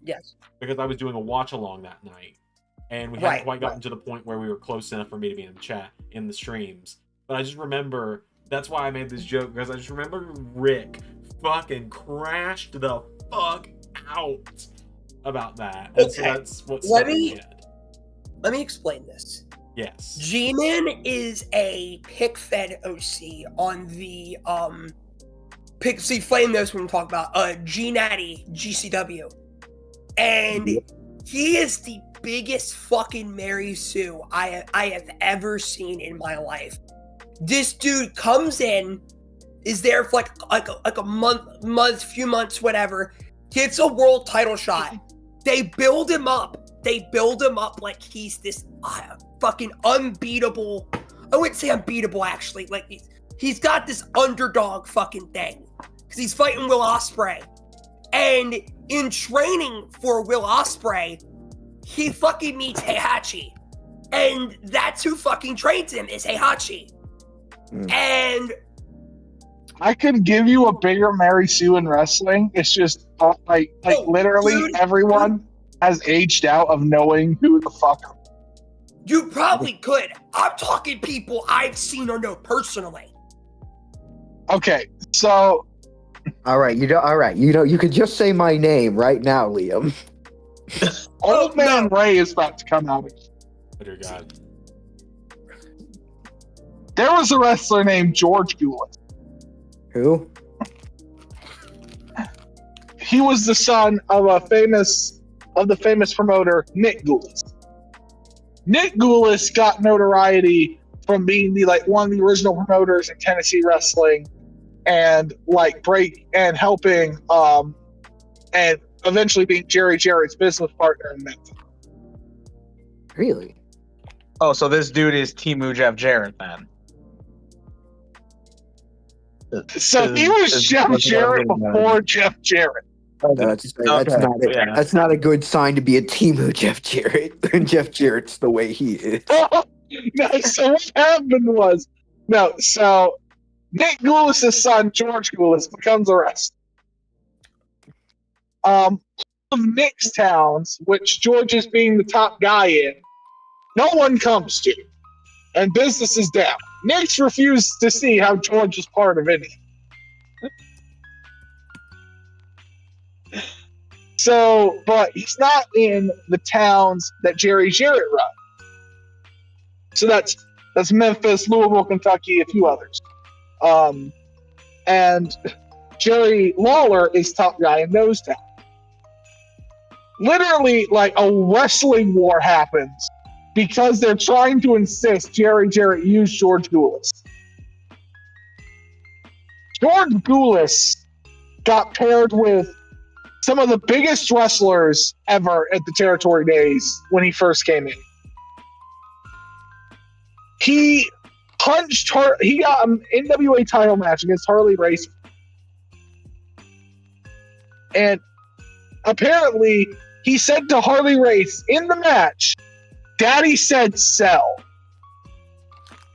Yes. Because I was doing a watch along that night, and we Right, hadn't quite gotten to the point where we were close enough for me to be in chat in the streams. But I just remember that's why I made this joke, because I just remember Rick fucking crashed the fuck out about that. And so Okay. that's what Let stuck in me- my head. Let me explain this. Yes. G-Man is a pick-fed OC on the see Flame knows what I'm talking about. G-Natty GCW. And he is the biggest fucking Mary Sue I have ever seen in my life. This dude comes in, is there for like a month, few months, whatever, gets a world title shot. They build him up. Like he's this fucking unbeatable. I wouldn't say unbeatable, actually. Like he's got this underdog fucking thing because he's fighting Will Ospreay, and in training for Will Ospreay, he fucking meets Heihachi, and that's who fucking trains him is Heihachi. And I could give you a bigger Mary Sue in wrestling. It's just like literally dude, everyone has aged out of knowing who the fuck. you probably could. I'm talking people I've seen or know personally. Okay, so All right, you could just say my name right now, Liam. Old Man Ray is about to come out. Oh, dear God. There was a wrestler named George Goulas. Who? He was the son of the famous promoter Nick Goulas. Nick Goulas got notoriety from being one of the original promoters in Tennessee wrestling, and helping and eventually being Jerry Jarrett's business partner in Memphis. Really? Oh, so this dude is Timu Jeff Jarrett then. So he was Jeff Jarrett before Jeff Jarrett. That's not a good sign to be a team of Jeff Jarrett. And Jeff Jarrett's the way he is. No, so what happened was, so Nick Goulas' son, George Goulas, becomes a wrestler. Of Nick's towns, which George is being the top guy in, no one comes to. And business is down. Nick's refused to see how George is part of any. So, but he's not in the towns that Jerry Jarrett runs. So that's Memphis, Louisville, Kentucky, a few others. And Jerry Lawler is top guy in those towns. Literally, like a wrestling war happens because they're trying to insist Jerry Jarrett use George Goulas. George Goulas got paired with some of the biggest wrestlers ever at the Territory Days when he first came in. He punched her. He got an NWA title match against Harley Race. And apparently, he said to Harley Race in the match, "Daddy said sell."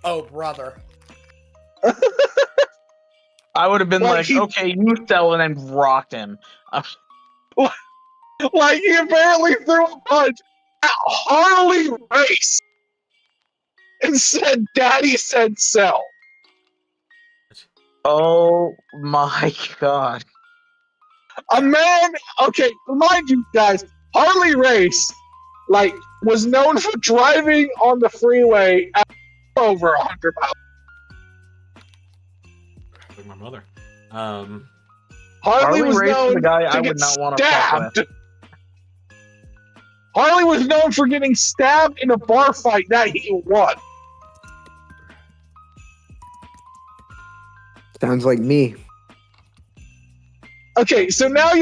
Oh, brother. I would have been Well, like, he- okay, you sell, and then rocked him. Like, he apparently threw a punch at Harley Race and said, "Daddy said sell." Oh my god. A man, okay, remind you guys, Harley Race, was known for driving on the freeway at over 100 miles. Like my mother. Harley was Race is known the guy to I get would not want to fuck stabbed. with. Harley was known for getting stabbed in a bar fight that he won. Sounds like me. Okay, so now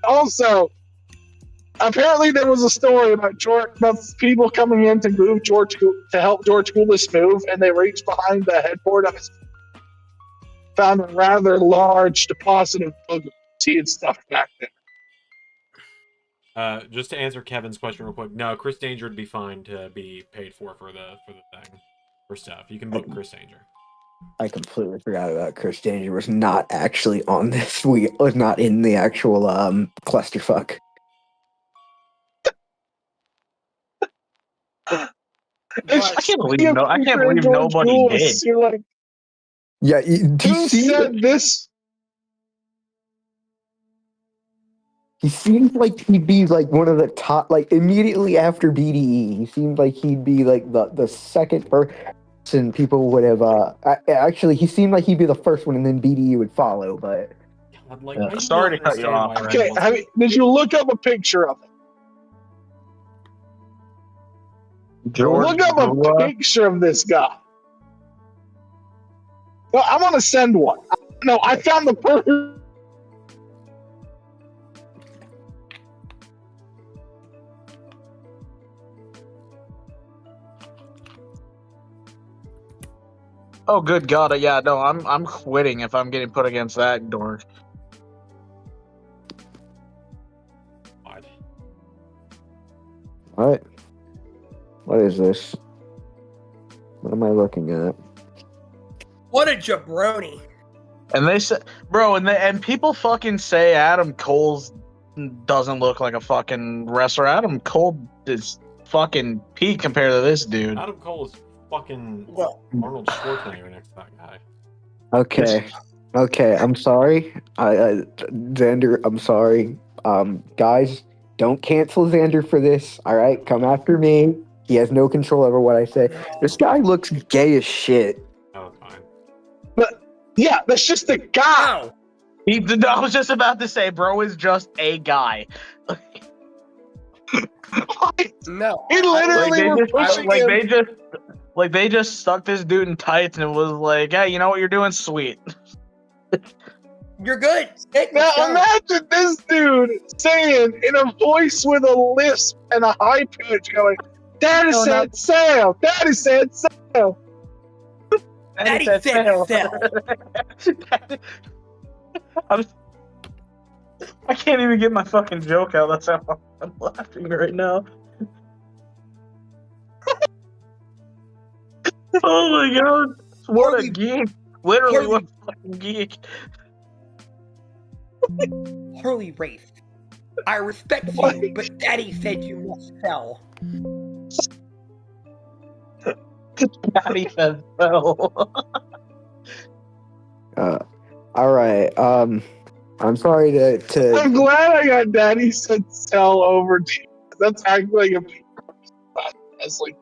also, apparently there was a story about people coming in to help George Goulas move, and they reached behind the headboard of his, found a rather large deposit of boogers he had stuffed back there. Just to answer Kevin's question real quick, no, Chris Danger would be fine to be paid for the thing for stuff. You can book Chris Danger. I completely forgot about Chris Danger was not actually on this. We was not in the actual clusterfuck. I But can't believe nobody did. You're like, Yeah, who said this? He seems like he'd be like one of the top, like immediately after BDE. He seemed like he'd be like the second person people would have. Actually, he seemed like he'd be the first one, and then BDE would follow. But God, like, Yeah. I Sorry don't to cut you understand off, why Red. Okay, everyone wants did you look up a picture of it? George Look up a Bua. picture of this guy. Well, I'm gonna send one. No, I found the perfect. Oh, good God! Yeah, no, I'm quitting if I'm getting put against that dork. God. what is this? What am I looking at? what a jabroni. And they say, bro, and people fucking say Adam Cole's doesn't look like a fucking wrestler. Adam Cole is fucking peak compared to this dude. Adam Cole is fucking Well, Arnold Schwarzenegger next to that guy. Okay, I'm sorry. Xander, I'm sorry. Guys, don't cancel Xander for this. All right, come after me. He has no control over what I say. This guy looks gay as shit. Oh, fine. But yeah, that's just a guy. wow. I was just about to say, bro is just a guy. No. He literally were pushing him. They just stuck this dude in tights and it was like, hey, you know what you're doing? Sweet. You're good. Take Now this down. imagine this dude saying in a voice with a lisp and a high pitch, going, "Daddy No, said sail. Daddy said sail." Daddy said sell. I can't even get my fucking joke out. That's how I'm laughing right now. Oh my god. What a geek. Literally, what a fucking geek. Harley Wraith. I respect you, but Daddy said you must sell. Daddy said so. All right. I'm sorry to. I'm glad I got Daddy said sell over to you. That's actually a big that's like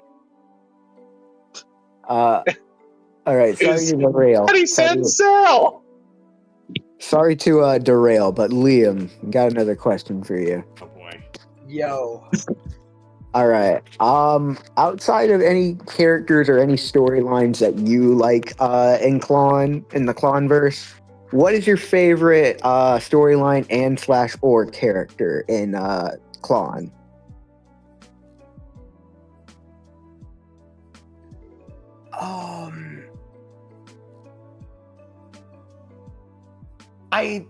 All right. Sorry to derail. Daddy said sell. Sorry to derail, but Liam, got another question for you. Oh boy. Yo. All right. Outside of any characters or any storylines that you like in the Clonverse, what is your favorite storyline and / or character in Clon? I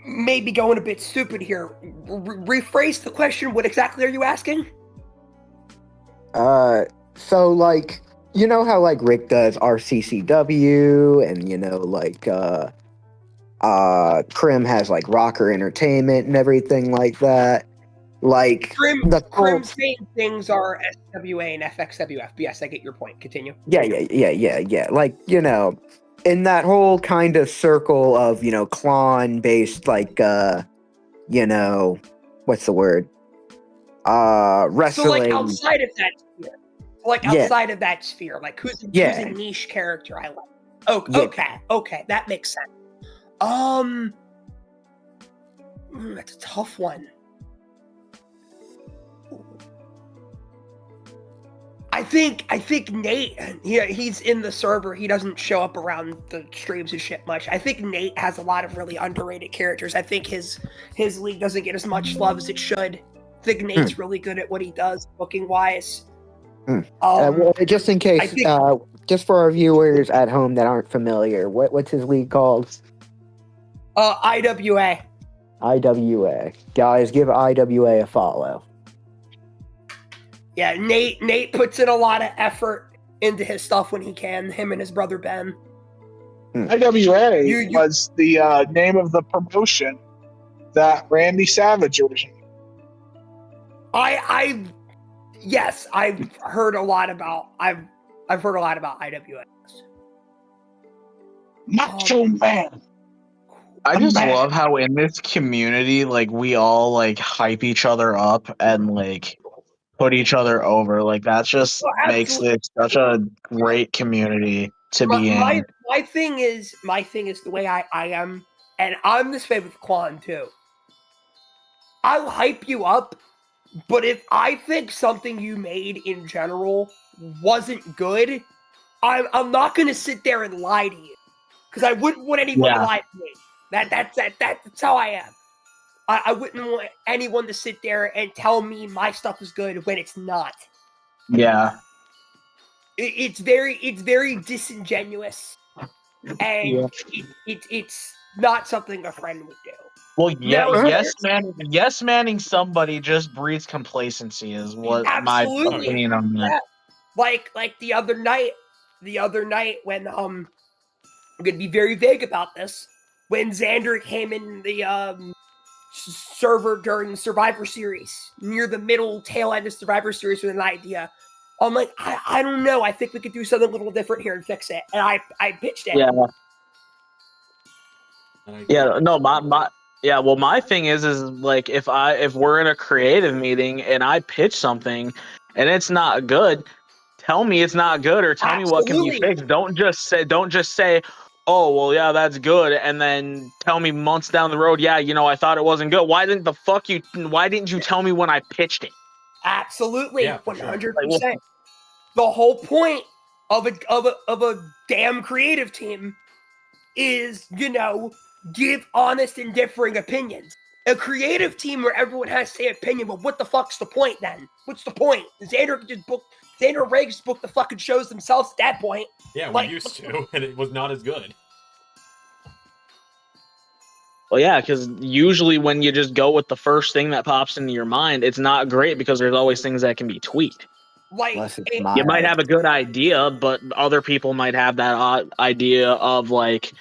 may be going a bit stupid here. Rephrase the question. What exactly are you asking? So like, you know how like Rick does RCCW, and you know like Krim has like Rocker Entertainment and everything like that. Like Krim's main things are SWA and FXWF. Yes, I get your point. Continue. Yeah. Like, you know, in that whole kind of circle of, you know, Clon based, like, you know, what's the word? Wrestling. So like outside of that sphere. Outside of that sphere, like who's a niche character I like. Oh, okay, that makes sense. That's a tough one. I think Nate, he's in the server. He doesn't show up around the streams and shit much. I think Nate has a lot of really underrated characters. I think his league doesn't get as much love as it should. I think Nate's really good at what he does, booking wise. Well, just in case, just for our viewers at home that aren't familiar, what's his league called? IWA. IWA. Guys, give IWA a follow. Yeah, Nate puts in a lot of effort into his stuff when he can. Him and his brother Ben. IWA You- was the name of the promotion that Randy Savage originated. Yes, I've heard a lot about IWA. Macho Man. I just Man. love how in this community, like, we all like hype each other up and like put each other over. Like, that's just Well, makes it such a great community to be in. My thing is the way I am, and I'm this way with Quan too. I'll hype you up, but if I think something you made in general wasn't good, I'm not gonna sit there and lie to you, because I wouldn't want anyone to lie to me. That's how I am. I wouldn't want anyone to sit there and tell me my stuff is good when it's not. Yeah. It's very disingenuous, and it's not something a friend would do. Well, yeah, No, yes manning somebody just breeds complacency is what my Absolutely. opinion on that. Yeah. Like the other night when I'm gonna be very vague about this, when Zander came in the server during Survivor Series, near the middle tail end of Survivor Series, with an idea. I'm like, I don't know. I think we could do something a little different here and fix it. And I pitched it. Yeah. Yeah. No. My thing is like if we're in a creative meeting and I pitch something and it's not good, tell me it's not good or tell me what can be fixed. Don't just say, oh well, yeah, that's good, and then tell me months down the road, yeah, I thought it wasn't good. Why didn't you tell me when I pitched it? Absolutely, Yeah, for 100%. The whole point of a damn creative team is, give honest and differing opinions. A creative team where everyone has to say opinion, but what the fuck's the point then? What's the point? Zander and Ray just book the fucking shows themselves at that point. Yeah, we used to, and it was not as good. Well, yeah, because usually when you just go with the first thing that pops into your mind, it's not great because there's always things that can be tweaked. You might have a good idea, but other people might have that idea of like,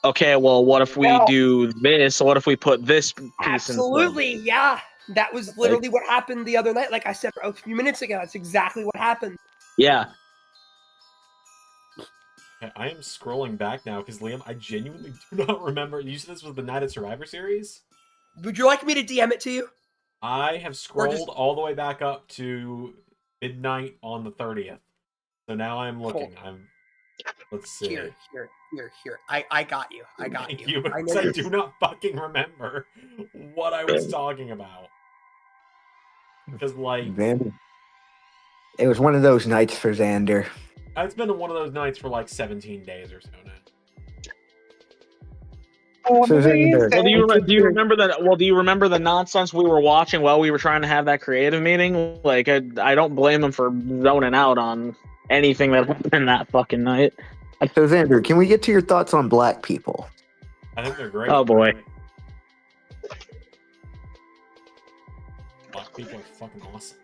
okay, well, what if we do this? What if we put this piece Absolutely, yeah. That was literally what happened the other night. Like I said a few minutes ago, that's exactly what happened. Yeah. I am scrolling back now because, Liam, I genuinely do not remember. You said this was the night of Survivor Series? Would you like me to DM it to you? I have scrolled all the way back up to midnight on the 30th. So now I'm looking. Let's see. Here. I got you. Thank you. I do not fucking remember what I was talking about. Because, it was one of those nights for Zander. It's been one of those nights for 17 days or so now. Well, do you remember that? Well, do you remember the nonsense we were watching while we were trying to have that creative meeting? Like, I don't blame them for zoning out on anything that happened that fucking night. So, Zander, can we get to your thoughts on black people? I think they're great. Oh boy, black people are fucking awesome.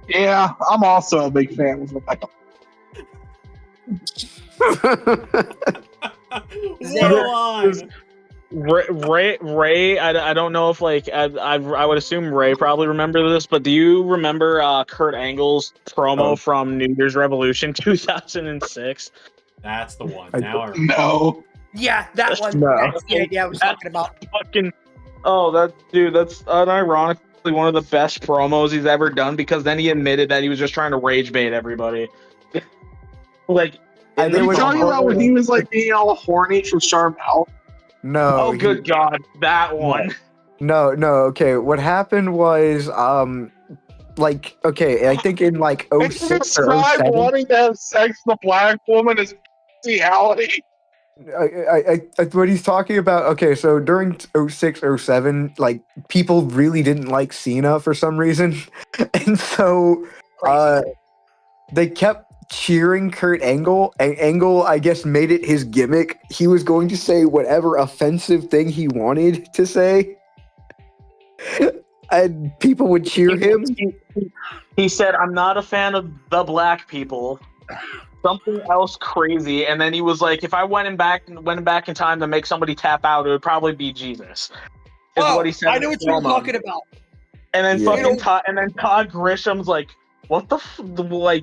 Yeah, I'm also a big fan of Rebecca. Ray, I don't know if I would assume Ray probably remember this, but do you remember Kurt Angle's promo from New Year's Revolution 2006? That's the one. Now I remember. No. Yeah, that one. No. That's the idea I was talking about. That's unironically one of the best promos he's ever done, because then he admitted that he was just trying to rage bait everybody. Are you talking about when he was being all horny for Charmel? No. Oh, good God, that one. No. Okay, what happened was, I think in 06 or 07. Wanting to have sex with a black woman is reality. What he's talking about. Okay, so during 06, 07, people really didn't like Cena for some reason, and so they kept cheering Kurt Angle, and Angle, I guess, made it his gimmick. He was going to say whatever offensive thing he wanted to say, and people would cheer him. He said, "I'm not a fan of the black people." Something else crazy, and then he was like, "If I went back in time to make somebody tap out, it would probably be Jesus." Is what he said. I know what you're talking about. And then Yeah. Todd Grisham's like, "What the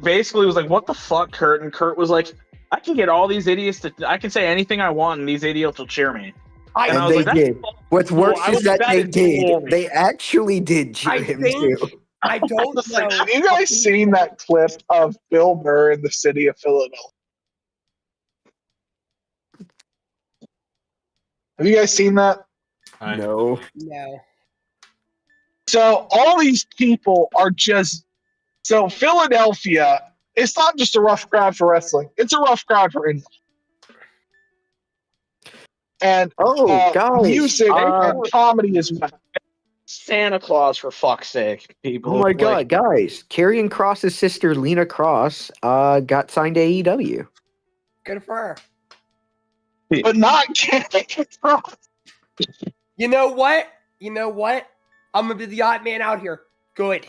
basically was like, what the fuck, Kurt?" And Kurt was like, "I can get all these idiots I can say anything I want, and these idiots will cheer me." And I was they like, did. What's worse is that they did. glory. They actually did cheer him too. I don't know. Have you guys seen that clip of Bill Burr in the city of Philadelphia? Have you guys seen that? No. No. So all these people are just so Philadelphia. It's not just a rough crowd for wrestling; it's a rough crowd for English. And guys, music and comedy as well. Santa Claus, for fuck's sake, people. Oh my god, guys! Karrion Kross's sister Lena Cross got signed to AEW. Good for her. But not Karrion Kross. You know what? I'm gonna be the odd man out here. Good.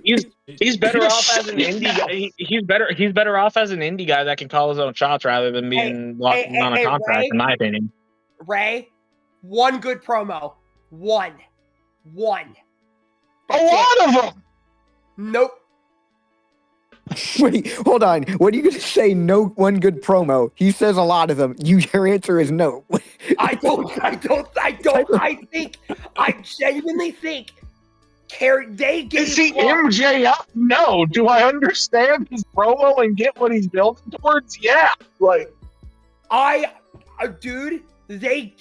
He's better off as an indie guy. He's better off as an indie guy that can call his own shots rather than being locked on a contract, Ray, in my opinion. Ray, one good promo. One. A lot of them. Nope. Wait, hold on. What are you going to say? No one good promo. He says a lot of them. Your answer is no. I genuinely think they gave Is he MJF? No. Do I understand his promo and get what he's building towards? Yeah. Like, dude, they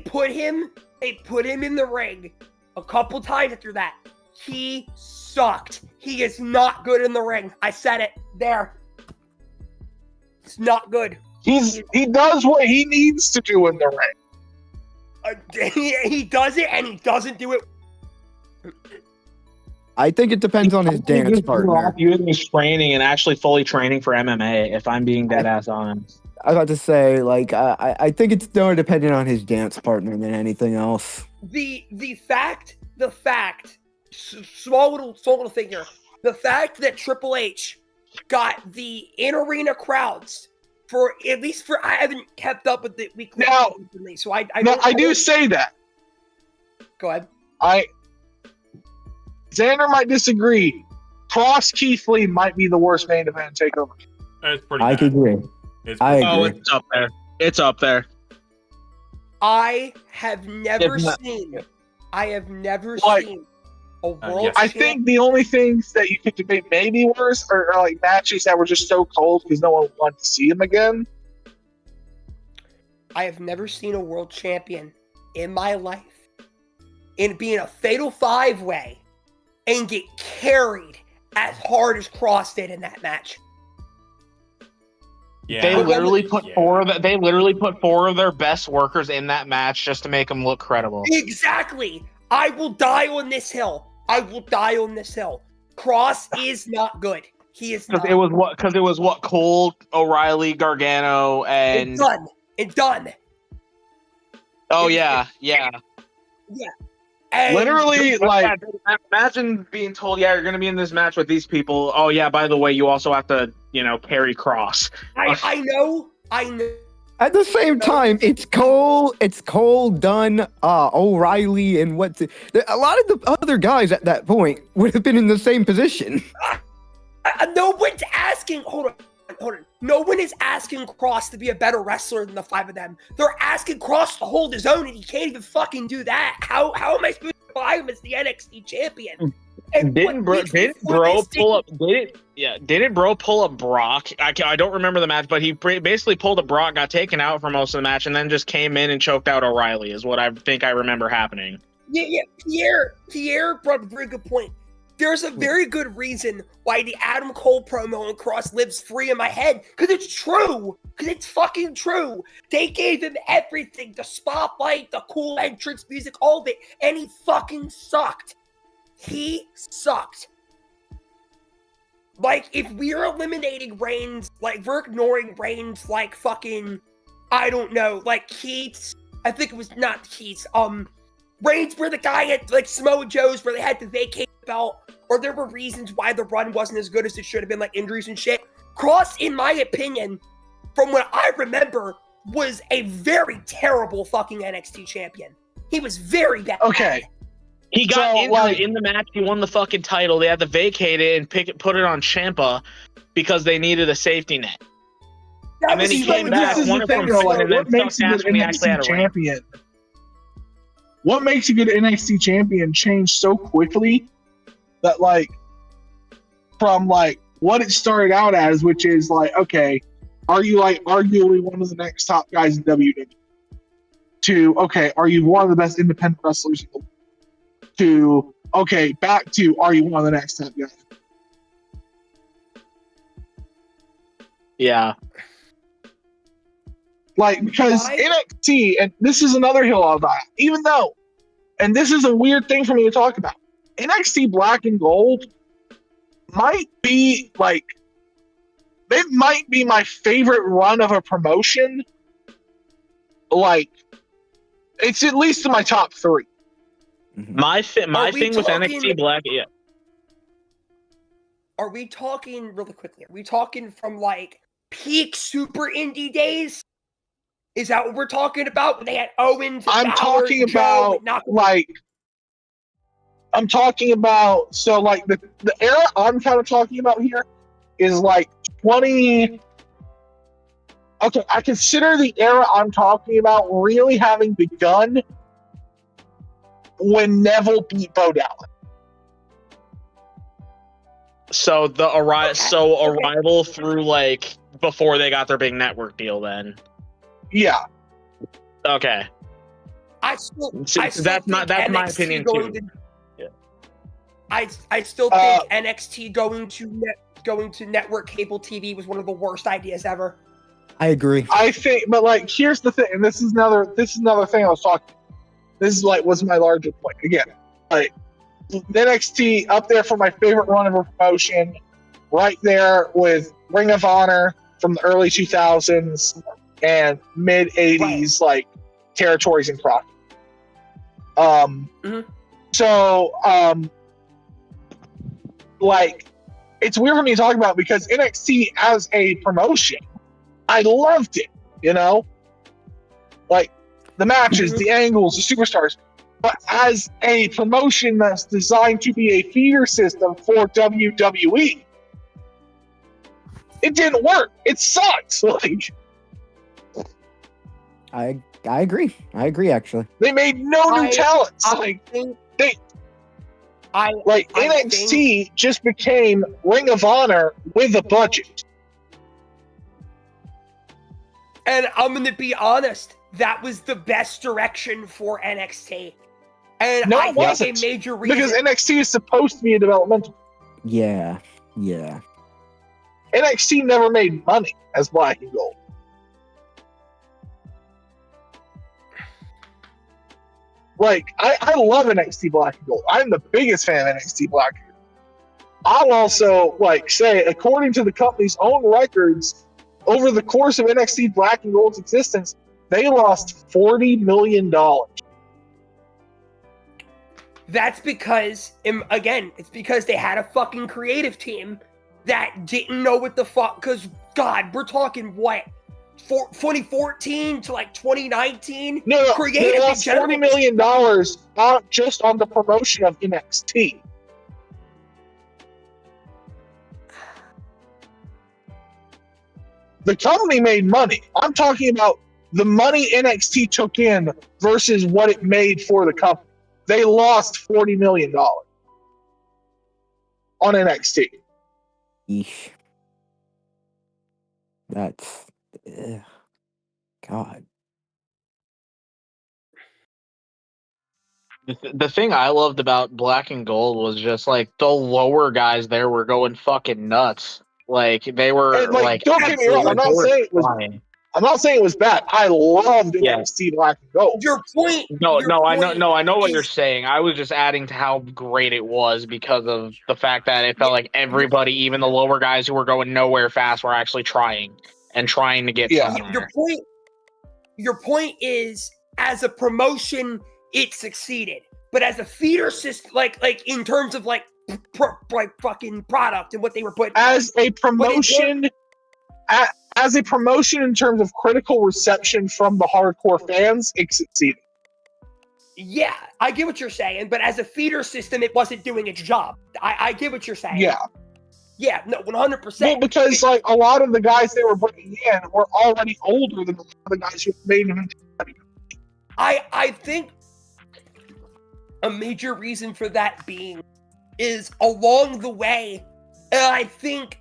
put him in the ring a couple times after that. He sucked. He is not good in the ring. I said it there. It's not good. He does what he needs to do in the ring. He does it, and he doesn't do it. I think it depends on his dance partner. Using his training and actually fully training for MMA, if I'm being dead ass honest. I was about to say, like, I think it's more dependent on his dance partner than anything else. The fact, small little thing here. The fact that Triple H got the in-arena crowds I haven't kept up with the weekly recently, so I do say that. Go ahead. Zander might disagree. Cross Keith Lee might be the worst main event takeover. It's pretty I bad. agree. I agree. Oh, it's up there. It's up there. I have never seen a world. yes. I think the only things that you could debate maybe worse are like matches that were just so cold because no one wanted to see him again. I have never seen a world champion in my life in being a fatal 5-way and get carried as hard as Cross did in that match. Yeah. They literally put four of their best workers in that match just to make them look credible. Exactly. I will die on this hill. Cross is not good. He is not. Because it was what Cole, O'Reilly, Gargano, and It's done. Oh yeah. And Literally, like, imagine being told, "Yeah, you're going to be in this match with these people." Oh yeah, by the way, you also have to, carry Cross. I know. At the same time, it's Cole, Dunn, O'Reilly, and a lot of the other guys at that point would have been in the same position. No one's asking. Hold on. No one is asking Cross to be a better wrestler than the 5 of them. They're asking Cross to hold his own, and he can't even fucking do that. How am I supposed to buy him as the NXT champion? And didn't Bro pull up Brock? I don't remember the match, but he basically pulled up Brock, got taken out for most of the match, and then just came in and choked out O'Reilly, is what I think I remember happening. Yeah. Pierre brought up a very good point. There's a very good reason why the Adam Cole promo on Cross lives free in my head. Because it's true. Because it's fucking true. They gave him everything. The spotlight, the cool entrance music, all of it. And he fucking sucked. He sucked. Like, if we're eliminating reigns, like, we're ignoring reigns like fucking, I don't know, like Keats. I think it was not Keats. Reigns where the guy had, like, Samoa Joe's where they had to vacate the belt, or there were reasons why the run wasn't as good as it should have been, like injuries and shit. Cross, in my opinion, from what I remember, was a very terrible fucking NXT champion. He was very bad. Okay. He got So, injured like- in the match. He won the fucking title. They had to vacate it and put it on Ciampa because they needed a safety net. That And then was he so came back, This is won the it thing, from though, Finn, like, and then what makes a sucked good ass when he actually had NXT a ring. champion? What makes a good NXT champion change so quickly that, like, from, like, what it started out as, which is, like, okay, are you, like, arguably one of the next top guys in WWE? To, okay, are you one of the best independent wrestlers in the world? To, okay, back to, are you one of the next top guys? Yeah. Like, because Why? NXT, and this is another hill I'll die, even though, and this is a weird thing for me to talk about, NXT Black and Gold might be, like, it might be my favorite run of a promotion. Like, it's at least in my top 3. My Are we thing with talking- NXT Black, yeah. Are we talking, really quickly, are we talking from, like, peak super indie days? Is that what we're talking about? When they had Owens, I'm Balor, talking Joe, about, and Nakamura? like, I'm talking about, so, like, the era I'm kind of talking about here is, like, 20... Okay, I consider the era I'm talking about really having begun when Neville beat Bo Dallas. So Arrival through like before they got their big network deal. Then Yeah. okay, I still that's think my NXT opinion going too. to- Yeah. I still think NXT going to network cable TV was one of the worst ideas ever. I agree. I think, but, like, here's the thing, and this is another thing I was talking. This is, like, was my larger point. Again, like, NXT up there for my favorite run of a promotion, right there with Ring of Honor from the early 2000s and mid 80s, like, territories and Crockett. So, like, it's weird for me to talk about because NXT as a promotion, I loved it, you know? Like, the matches, the angles, the superstars. But as a promotion that's designed to be a feeder system for WWE, it didn't work. It sucks. Like, I agree. I agree, actually. they made no new talents. NXT just became Ring of Honor with a budget. And I'm going to be honest, that was the best direction for NXT. And No, I it think wasn't. a major reason... Because NXT is supposed to be a developmental. Yeah. Yeah. NXT never made money as Black and Gold. Like, I love NXT Black and Gold. I'm the biggest fan of NXT Black and Gold. I'll also, like, say, according to the company's own records, over the course of NXT Black and Gold's existence, they lost $40 million. That's because, again, it's because they had a fucking creative team that didn't know what the fuck, because, God, we're talking, what, 2014 to, like, 2019? No, they creative lost in general. $40 million not just on the promotion of NXT. The company made money. I'm talking about the money NXT took in versus what it made for the company. They lost $40 million on NXT. Yeesh. That's... God. The thing I loved about Black and Gold was just like the lower guys there were going fucking nuts. Like they were And, like, don't get me wrong, I'm not saying it was. flying. I'm not saying it was bad. I loved NXT Black and Gold. Your point. No, your no, I point know, I know what you're is- saying. I was just adding to how great it was because of the fact that it felt like everybody, even the lower guys who were going nowhere fast, were actually trying to get somewhere. Your point is, as a promotion, it succeeded, but as a feeder system, like in terms of like fucking product and what they were putting as a promotion. As a promotion in terms of critical reception from the hardcore fans, it succeeded. Yeah, I get what you're saying, but as a feeder system, it wasn't doing its job. I get what you're saying. Yeah, no, 100%. Well, because like a lot of the guys they were bringing in were already older than a lot of the guys who made them. I think a major reason for that being is along the way, I think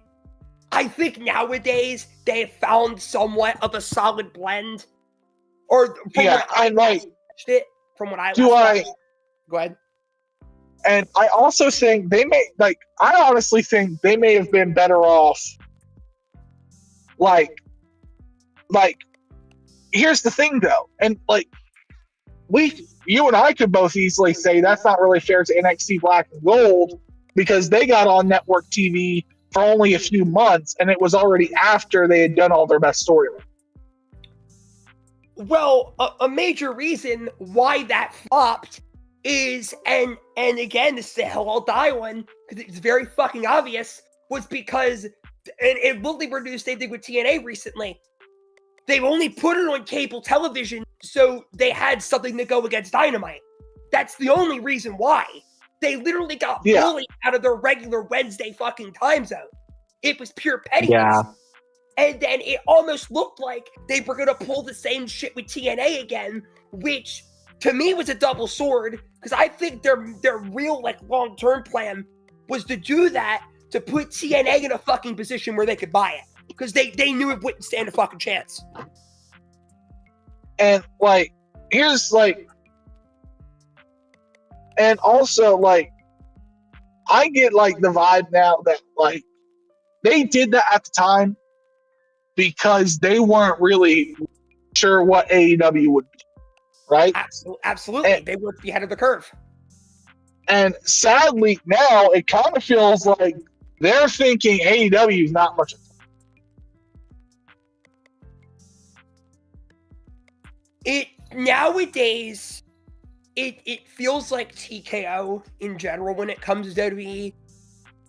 nowadays they have found somewhat of a solid blend. Or from what I watched it, from what I watched. Go ahead. And I also think I honestly think they may have been better off. Like, here's the thing though, and like, you and I could both easily say that's not really fair to NXT Black and Gold because they got on network TV for only a few months, and it was already after they had done all their best storyline. Well, a major reason why that flopped is, and again, this is a hell I'll die one, because it's very fucking obvious, was because, and it literally produced, they did with TNA recently, they've only put it on cable television so they had something to go against Dynamite. That's the only reason why. They literally got bullied out of their regular Wednesday fucking time zone. It was pure pettiness. Yeah. And then it almost looked like they were going to pull the same shit with TNA again, which to me was a double sword, because I think their real like long-term plan was to do that to put TNA in a fucking position where they could buy it, because they knew it wouldn't stand a fucking chance. And like, here's like, and also like, I get like the vibe now that like they did that at the time because they weren't really sure what AEW would be, right? Absolutely. And they were ahead of the curve. And sadly, now it kind of feels like they're thinking AEW is not much. Nowadays, it feels like TKO in general when it comes to WWE.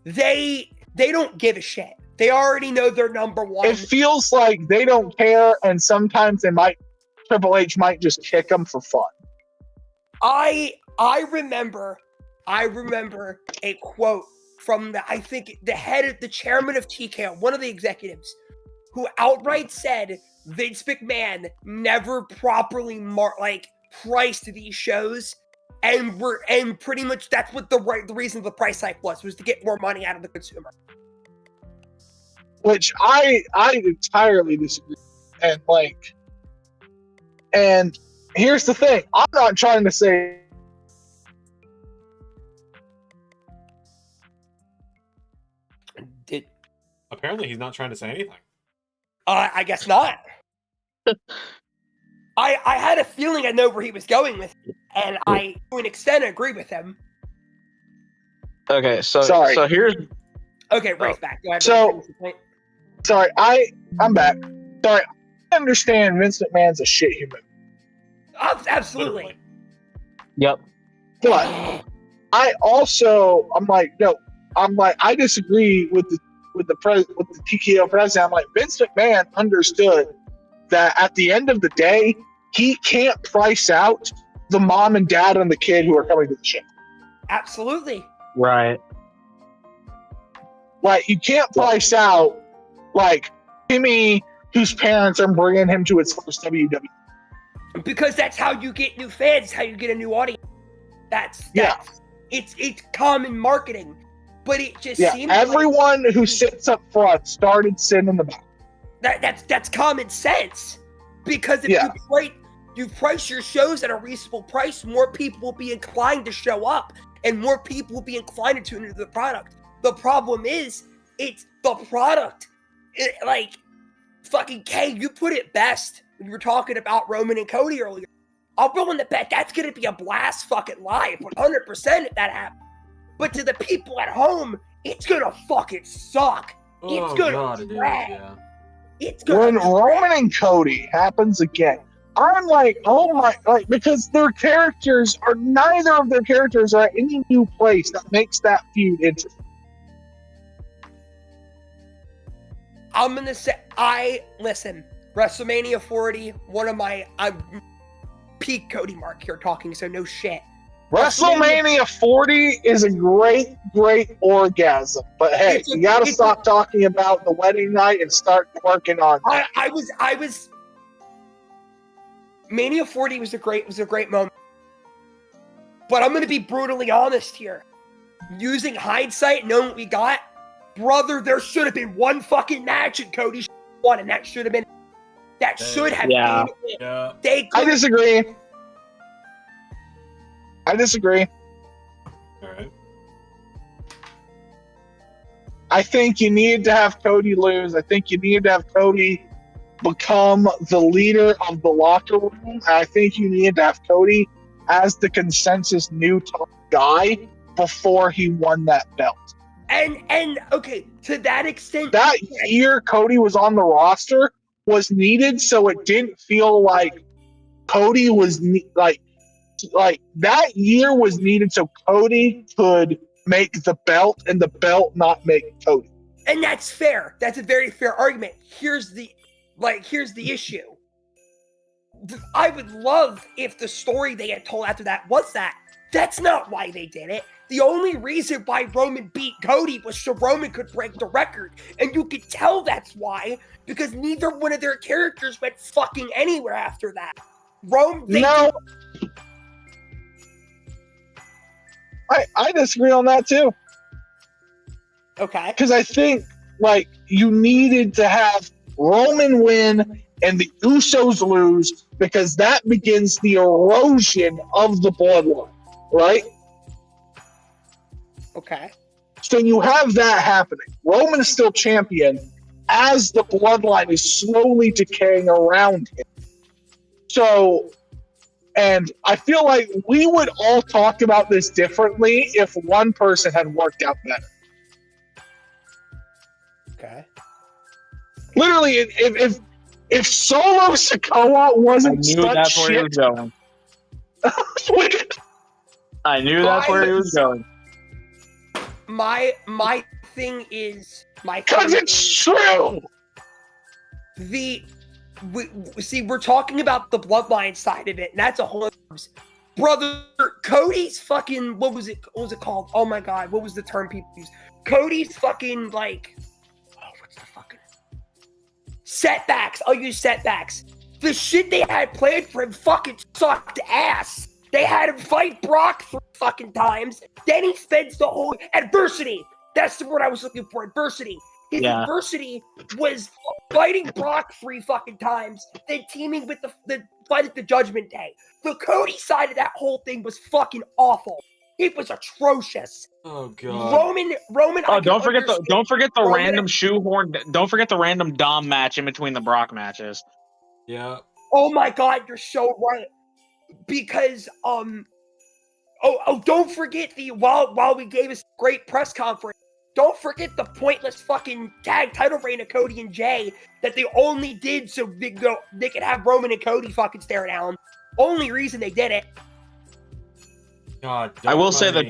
They don't give a shit. They already know they're number one. It feels like they don't care, and sometimes Triple H might just kick them for fun. I remember a quote from the chairman of TKO, one of the executives, who outright said Vince McMahon never properly priced these shows, and pretty much that's what the reason the price hike was to get more money out of the consumer. Which I entirely disagree. And here's the thing: I'm not trying to say. Apparently, he's not trying to say anything. I guess not. I had a feeling I know where he was going with it, and I, to an extent, agree with him. Okay, so here's... Okay, Ray's back. Go ahead. Sorry, I'm back. Sorry, I understand Vince McMahon's a shit human. Absolutely. Yep. But I disagree with the TKO president. I'm like, Vince McMahon understood that at the end of the day, he can't price out the mom and dad and the kid who are coming to the show. Absolutely. Right. Like, you can't price out, like, Timmy, whose parents are bringing him to his first WWE. Because that's how you get new fans, how you get a new audience. It's common marketing. But it just seems everyone who sits up front started sitting in the back. That's common sense. Because if you price your shows at a reasonable price, more people will be inclined to show up, and more people will be inclined to tune into the product. The problem is, it's the product. fucking Kay, you put it best when you were talking about Roman and Cody earlier. I'll be willing to bet that's going to be a blast fucking live, 100% if that happens. But to the people at home, it's going to fucking suck. It's Oh, going God, to it is, drag. yeah. It's going When to Roman and Cody happens again, I'm like, oh my, like, because their characters are, neither of their characters are at any new place that makes that feud interesting. I'm going to say, listen, WrestleMania 40, one of my, peak Cody mark here talking, so no shit. WrestleMania 40 is a great, great orgasm. But hey, you gotta stop talking about the wedding night and start working on that. I was Mania 40 was a great moment. But I'm gonna be brutally honest here. Using hindsight, knowing what we got, brother, there should have been one fucking match and Cody should have won, and that should have been been it. Yeah. I disagree. All right. I think you need to have Cody lose. I think you need to have Cody become the leader of the locker room. I think you need to have Cody as the consensus new top guy before he won that belt. And okay, to that extent, that year Cody was on the roster was needed, so it didn't feel like Cody was like that year was needed so Cody could make the belt and the belt not make Cody. And that's fair. That's a very fair argument. Here's the issue. I would love if the story they had told after that was that. That's not why they did it. The only reason why Roman beat Cody was so Roman could break the record. And you could tell that's why, because neither one of their characters went fucking anywhere after that. I disagree on that too. Okay. Because I think like you needed to have Roman win and the Usos lose because that begins the erosion of the bloodline, right? Okay. So you have that happening. Roman is still champion as the bloodline is slowly decaying around him. So, and I feel like we would all talk about this differently if one person had worked out better. Okay. Literally, if Solo Sikoa wasn't such shit, I knew that's where he was going. My thing is because it's true. We're talking about the bloodline side of it, and that's a whole other, brother. Cody's fucking what was it called? Oh my god, what was the term people use? Cody's fucking like, what's the fucking setbacks? I'll use setbacks. The shit they had planned for him fucking sucked ass. They had him fight Brock 3 fucking times. Then he spends the whole adversity. That's the word I was looking for. Adversity. His adversity was fighting Brock 3 fucking times, then teaming with the fight at the Judgment Day. The Cody side of that whole thing was fucking awful. It was atrocious. Oh god. Roman. Oh, don't forget the random shoehorn. Don't forget the random Dom match in between the Brock matches. Yeah. Oh my god, you're so right. Because don't forget while we gave us a great press conference, don't forget the pointless fucking tag title reign of Cody and Jay that they only did so they could have Roman and Cody fucking stare down. Only reason they did it. God, I will say the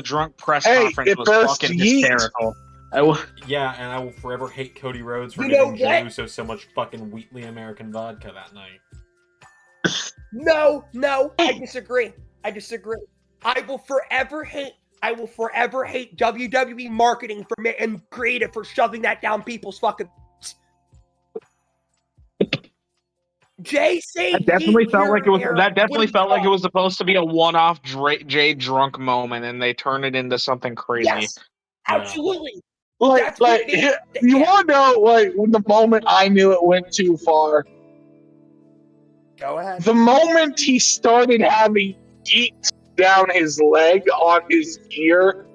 drunk press conference was fucking hysterical. Yeah, and I will forever hate Cody Rhodes for giving Jey Uso so much fucking Wheatley American vodka that night. No, I disagree. I will forever hate WWE marketing and creative for shoving that down people's fucking. Jay saying that definitely felt like it was. That definitely felt like it was supposed to be a one-off Jay drunk moment, and they turned it into something crazy. Yes, absolutely. You want to know, when the moment I knew it went too far. Go ahead. The moment he started having heat down his leg on his gear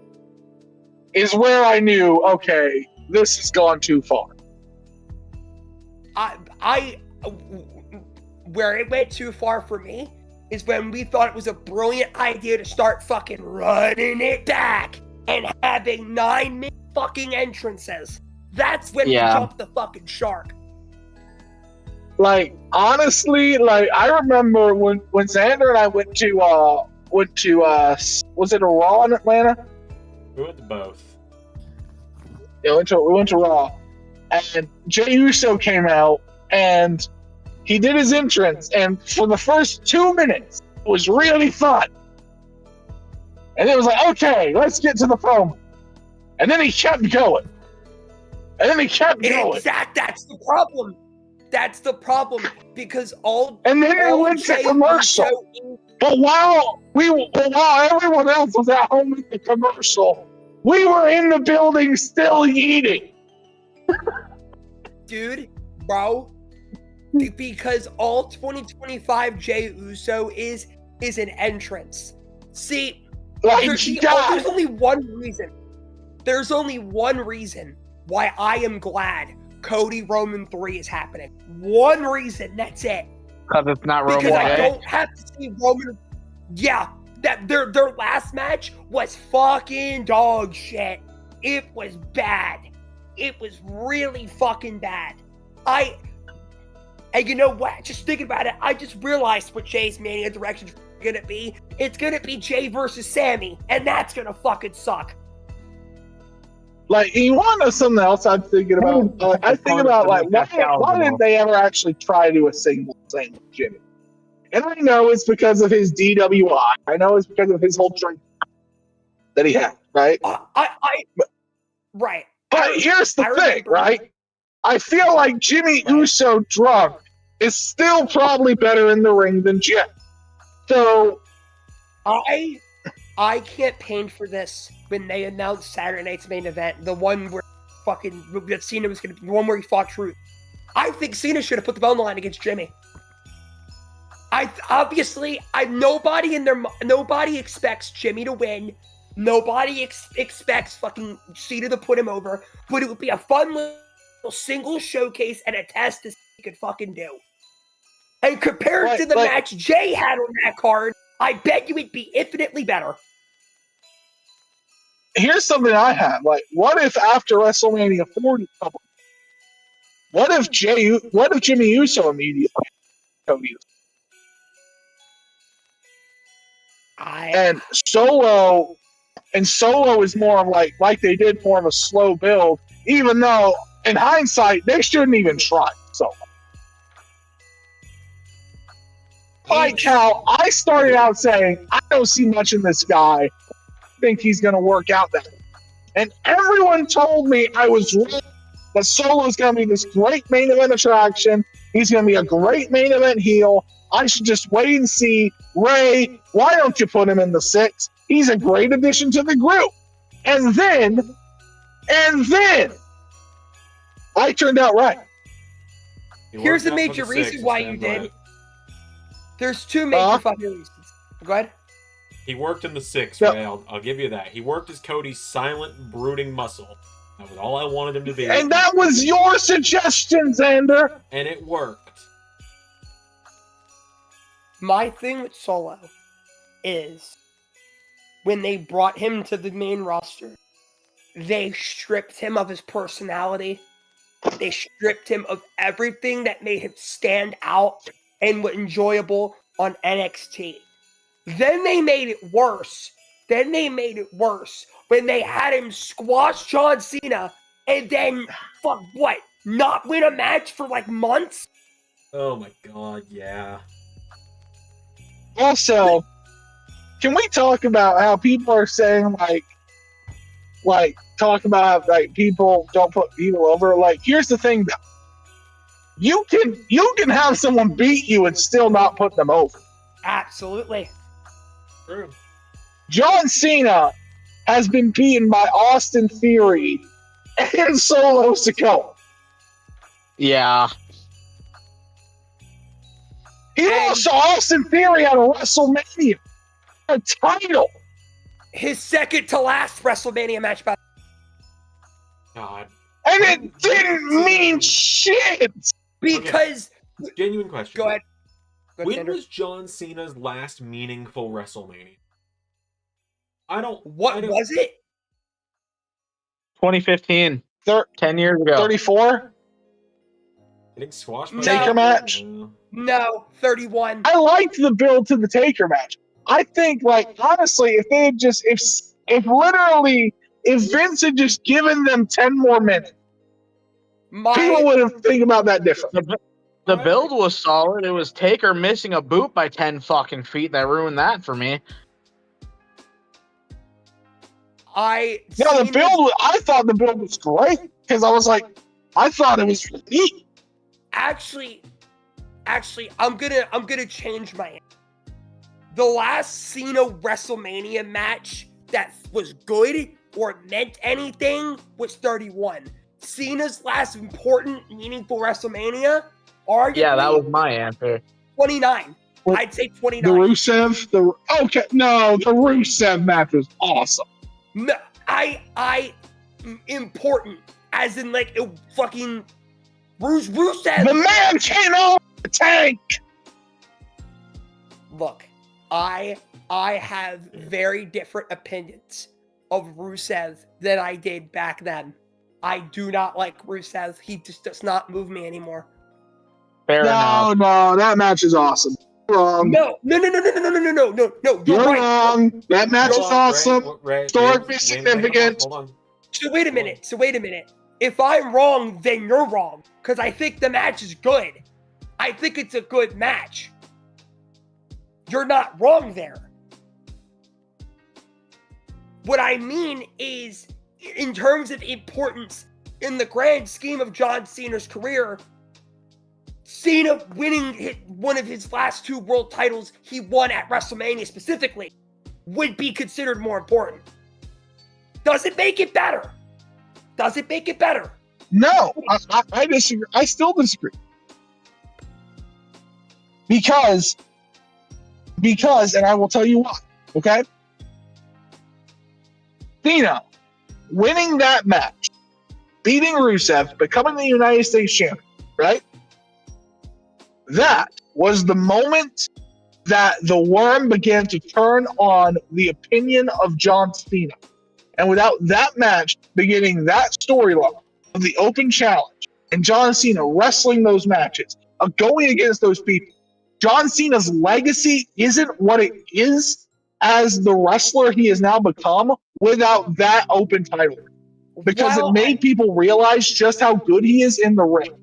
is where I knew, okay, this has gone too far. where it went too far for me is when we thought it was a brilliant idea to start fucking running it back and having 9 fucking entrances. That's when we jumped the fucking shark. Like, honestly, like, I remember when Zander and I went to was it a Raw in Atlanta? We went to both. Yeah, we went to Raw, and Jey Uso came out, and he did his entrance, and for the first 2 minutes, it was really fun. And it was like, okay, let's get to the promo. And then he kept going. That's the problem. That's the problem, because and then they went to commercial. But while everyone else was at home with the commercial, we were in the building still eating. Dude, bro, because all 2025 Jey Uso is an entrance. See, there's only one reason. There's only one reason why I am glad Cody Roman 3 is happening. One reason, that's it. Because it's not Roman. Because I don't have to see Roman. Yeah, that their last match was fucking dog shit. It was bad. It was really fucking bad. And you know what? Just thinking about it, I just realized what Jay's Mania direction is gonna be. It's gonna be Jay versus Sammy, and that's gonna fucking suck. Like, you want to know something else I'm thinking about? I think about, like, why didn't they ever actually try to do a single thing with Jimmy? And I know it's because of his DWI. I know it's because of his whole drink that he had, right? Right. But here's the thing, right? I feel like Jimmy Uso drunk is still probably better in the ring than Jay. So I can't pain for this when they announced Saturday night's main event, the one where that Cena was going to be the one where he fought Truth. I think Cena should have put the belt on the line against Jimmy. Nobody expects Jimmy to win. Nobody expects fucking Cena to put him over, but it would be a fun little single showcase and a test to see what he could fucking do. And compared to the match Jay had on that card, I bet you it'd be infinitely better. Here's something I have. Like, what if after WrestleMania 40, what if Jimmy Uso immediately Cody? And Solo is more of like they did more of a slow build, even though in hindsight they shouldn't even try Solo. Like how I started out saying I don't see much in this guy. Think he's going to work out that. And everyone told me I was right. That Solo is going to be this great main event attraction. He's going to be a great main event heel. I should just wait and see. Ray, why don't you put him in the 6? He's a great addition to the group. And then, I turned out right. Here's the major reason why you did. There's two major fucking reasons. Go ahead. He worked in the 6, Ray. I'll give you that. He worked as Cody's silent, brooding muscle. That was all I wanted him to be. And that was your suggestion, Zander. And it worked. My thing with Solo is when they brought him to the main roster, they stripped him of his personality. They stripped him of everything that made him stand out and was enjoyable on NXT. Then they made it worse. When they had him squash John Cena and then, not win a match for like months? Oh my god, yeah. Also, can we talk about how people are saying talk about how people don't put people over? Like, here's the thing though. You can have someone beat you and still not put them over. Absolutely. True. John Cena has been beaten by Austin Theory and Solo Sikoa. Yeah. He lost to Austin Theory at a WrestleMania. A title. His second to last WrestleMania match. God. And it didn't mean shit. Because Genuine question. go ahead. When Xander. was John Cena's last meaningful WrestleMania? What was it? 2015. 10 years ago. 34. I think Squash Taker match. No, 31. I liked the build to the Taker match. I think, like, honestly, if they had just, if Vince had just given them 10 more minutes, people would have think about that differently. The build was solid. It was Taker missing a boot by 10 fucking feet that ruined that for me. I thought the build was great because I was like, I thought it was neat. Actually, I'm gonna change my answer. The last Cena WrestleMania match that was good or meant anything was 31. Cena's last important, meaningful WrestleMania, arguably, Yeah, that was my answer. 29. I'd say 29. The Rusev, the Rusev match was awesome. No, important, as in like it fucking Rusev. The man came off the tank. Look, I have very different opinions of Rusev than I did back then. I do not like Rusev. He just does not move me anymore. No, that match is awesome. Wrong. No. You're You're right. wrong. That match is awesome. Historically significant. Hold on. So wait a minute. If I'm wrong, then you're wrong. Because I think the match is good. I think it's a good match. You're not wrong there. What I mean is, in terms of importance, in the grand scheme of John Cena's career, Cena winning one of his last 2 world titles he won at WrestleMania specifically would be considered more important. Does it make it better? No, I disagree. I still disagree. Because, and I will tell you why, okay? Cena winning that match, beating Rusev, becoming the United States champion, right? That was the moment that the worm began to turn on the opinion of John Cena. And without that match beginning that storyline of the open challenge and John Cena wrestling those matches, going against those people, John Cena's legacy isn't what it is as the wrestler he has now become without that open title. Because it made people realize just how good he is in the ring.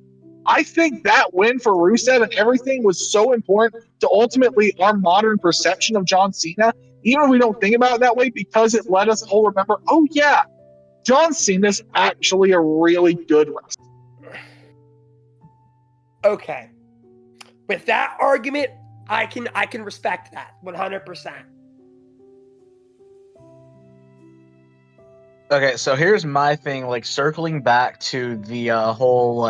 I think that win for Rusev and everything was so important to ultimately our modern perception of John Cena, even if we don't think about it that way, because it let us all remember, oh yeah, John Cena's actually a really good wrestler. Okay. With that argument, I can respect that 100%. Okay, so here's my thing, like circling back to the whole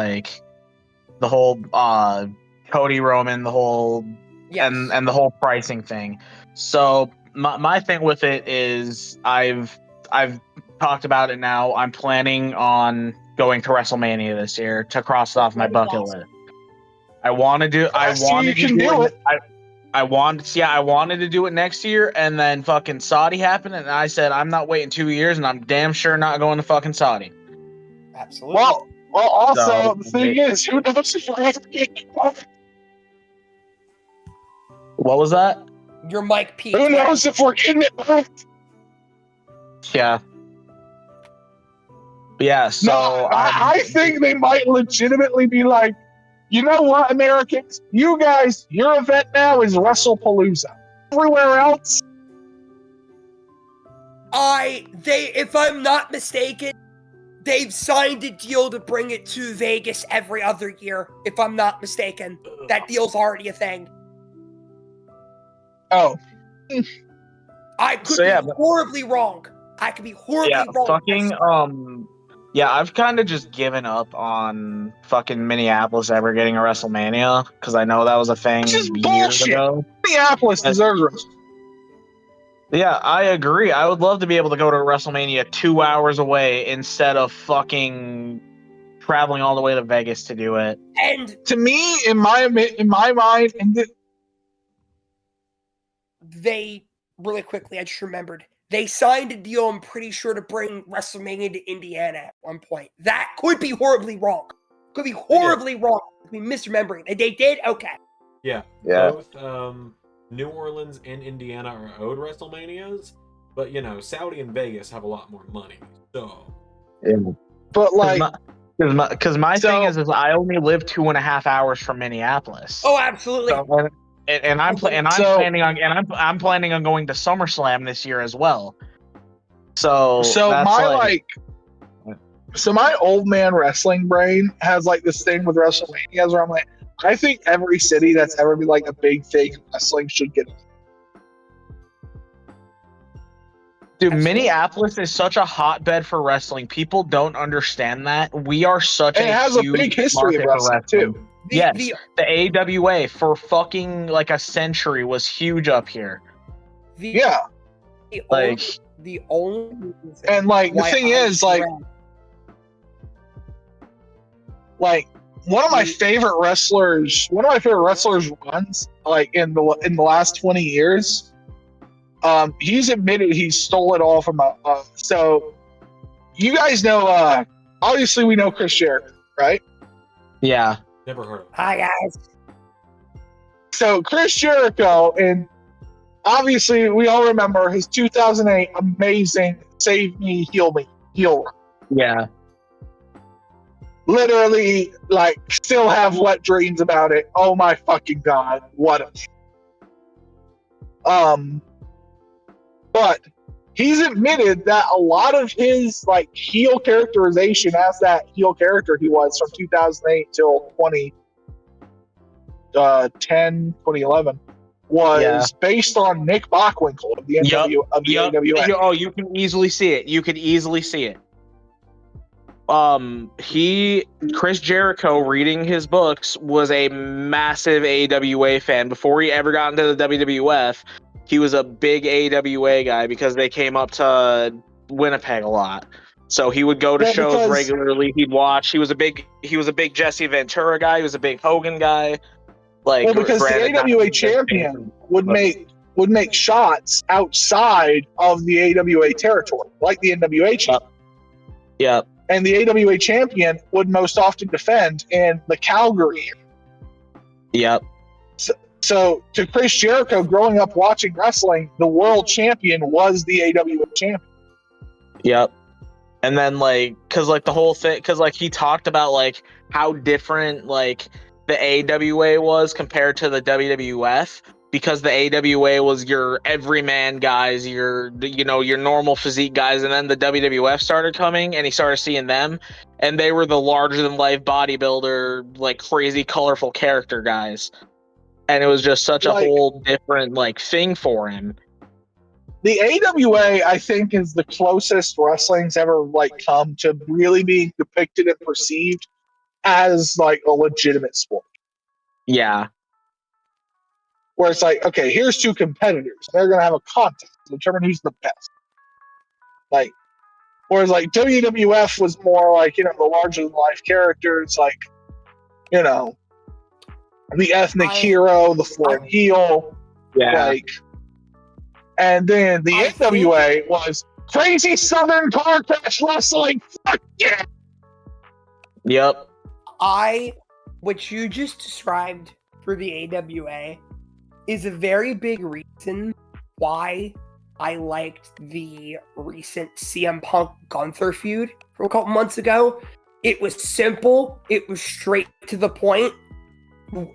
Cody Roman, the whole and the whole pricing thing. So my thing with it is I've talked about it now. I'm planning on going to WrestleMania this year to cross it off my bucket list. I wanted to do it next year, and then fucking Saudi happened, and I said I'm not waiting 2 years, and I'm damn sure not going to fucking Saudi. Absolutely. Well, also, the thing is, who knows if we're going to get What was that? Your mic peaked. Who knows if we're getting it back? Yeah. But yeah, so... No, I think they might legitimately be like, you know what, Americans? You guys, your event now is WrestlePalooza. Everywhere else... if I'm not mistaken, they've signed a deal to bring it to Vegas every other year, if I'm not mistaken. That deal's already a thing. Oh. I could be horribly wrong. I could be horribly wrong. I've kind of just given up on fucking Minneapolis ever getting a WrestleMania, because I know that was a thing years ago. Minneapolis deserves it. Yeah, I agree. I would love to be able to go to WrestleMania 2 hours away instead of fucking traveling all the way to Vegas to do it. And To me, in my mind, they really quickly, I just remembered, they signed a deal, I'm pretty sure, to bring WrestleMania to Indiana at one point. That could be horribly wrong. Could be horribly wrong. Could be misremembering. They did? Okay. Yeah. Yeah. Both New Orleans and Indiana are owed WrestleManias, but Saudi and Vegas have a lot more money. So but like, because my thing is I only live 2.5 hours from Minneapolis. Oh, absolutely. So, I'm planning on going to SummerSlam this year as well. So my old man wrestling brain has like this thing with WrestleManias where I'm like, I think every city that's ever been like a big fake wrestling should get. Dude, Minneapolis is such a hotbed for wrestling. People don't understand that. We are such And it has a huge big history of market for wrestling too. The AWA for fucking like a century was huge up here. The only and like the thing is like one of my favorite wrestlers runs like in the last 20 years. He's admitted he stole it all from so you guys know obviously we know Chris Jericho, right? Yeah. Never heard of him. Hi guys. So Chris Jericho, and obviously we all remember his 2008 amazing Save Me, Heal run. Yeah. Literally, like, still have wet dreams about it. Oh my fucking god, what a but he's admitted that a lot of his like heel characterization as that heel character he was from 2008 till 2011 was based on Nick Bockwinkel of the AWA. Oh, you can easily see it. Chris Jericho, reading his books, was a massive AWA fan before he ever got into the WWF. He was a big AWA guy because they came up to Winnipeg a lot. So he would go to shows regularly. He'd watch. He was a big Jesse Ventura guy. He was a big Hogan guy. Because the AWA champion would make shots outside of the AWA territory, like the NWA champion. Yep. And the AWA champion would most often defend in the Calgary area. Yep. So to Chris Jericho, growing up watching wrestling, the world champion was the AWA champion. Yep. And then because the whole thing, because he talked about how different the AWA was compared to the WWF, because the AWA was your everyman guys, your normal physique guys, and then the WWF started coming, and he started seeing them, and they were the larger than life bodybuilder, crazy colorful character guys. And it was just such a whole different thing for him. The AWA, I think, is the closest wrestling's ever come to really being depicted and perceived as a legitimate sport. Yeah. Where it's okay, here's two competitors. They're gonna have a contest to determine who's the best. Whereas WWF was more the larger than life characters, the ethnic hero, the foreign heel. Yeah. And then the NWA was crazy Southern car crash wrestling. Fuck yeah. Yep. What you just described for the AWA is a very big reason why I liked the recent CM Punk Gunther feud from a couple months ago. It was simple. It was straight to the point.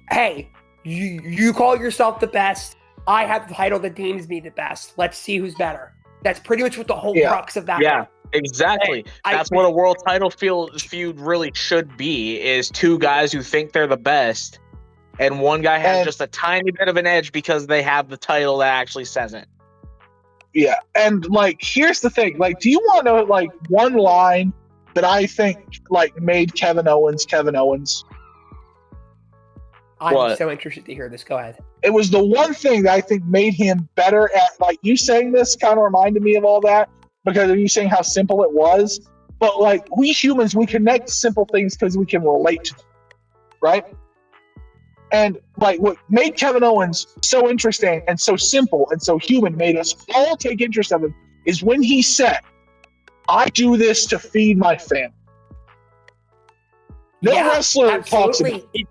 Hey, you call yourself the best. I have the title that deems me the best. Let's see who's better. That's pretty much what the whole crux of that was. Was. Exactly. That's what a world title feud really should be, is two guys who think they're the best, and one guy has just a tiny bit of an edge because they have the title that actually says it. Yeah, and here's the thing. Do you want to know one line that I think made Kevin Owens Kevin Owens? I'm so interested to hear this. Go ahead. It was the one thing that I think made him better at, you saying this kind of reminded me of all that, because of you saying how simple it was. But like we humans, we connect simple things because we can relate to them, right? And like what made Kevin Owens so interesting and so simple and so human, made us all take interest in him, is when he said, "I do this to feed my family." No wrestler talks about it.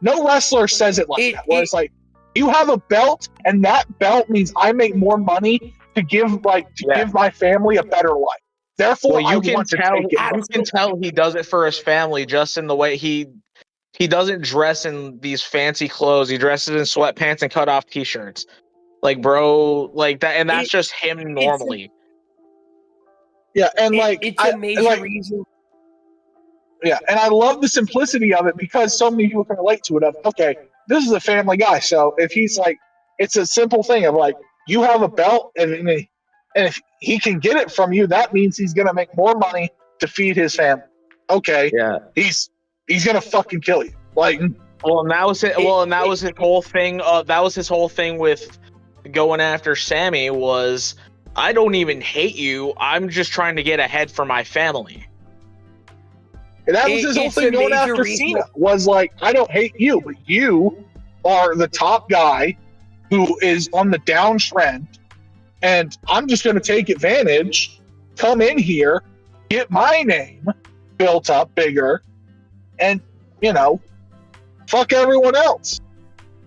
No wrestler says it like that. Where it's like, you have a belt, and that belt means I make more money to give my family a better life. Therefore, you can tell he does it for his family just in the way he doesn't dress in these fancy clothes. He dresses in sweatpants and cut off t-shirts. Like, bro, like that, and that's just him normally. It's a major reason. Yeah, and I love the simplicity of it because so many people can relate to it. Of, okay, this is a family guy, so if he's like, it's a simple thing of like, you have a belt, and if he can get it from you, that means he's gonna make more money to feed his family. Okay, yeah, he's gonna fucking kill you. Like, well, and that was it. Well, and that was his whole thing. That was his whole thing with going after Sammy. Was I don't even hate you. I'm just trying to get ahead for my family. And that was his whole thing going after Cena. Was like, I don't hate you, but you are the top guy who is on the downtrend, and I'm just going to take advantage, come in here, get my name built up bigger, and fuck everyone else.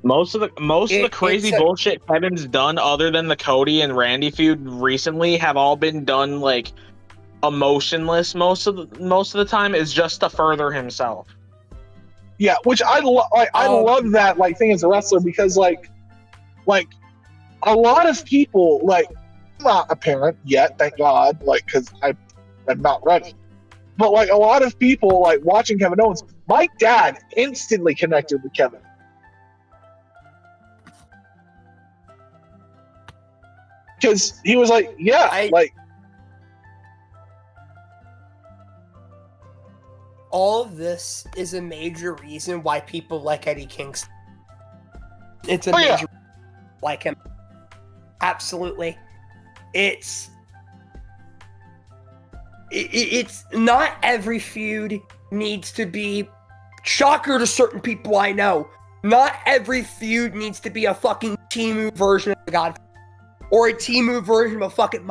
Most of the crazy bullshit Kevin's done, other than the Cody and Randy feud recently, have all been done like emotionless. Most of the time is just to further himself. Yeah, which I love that like thing as a wrestler, because like a lot of people, like, I'm not a parent yet, thank God, like, because I'm not ready. But like a lot of people like watching Kevin Owens, my dad instantly connected with Kevin. Because he was like, all of this is a major reason why people like Eddie Kingston. It's a major like him. Absolutely. It's not every feud needs to be, shocker to certain people I know, not every feud needs to be a fucking Timu version of the God, or a Timu version of a fucking,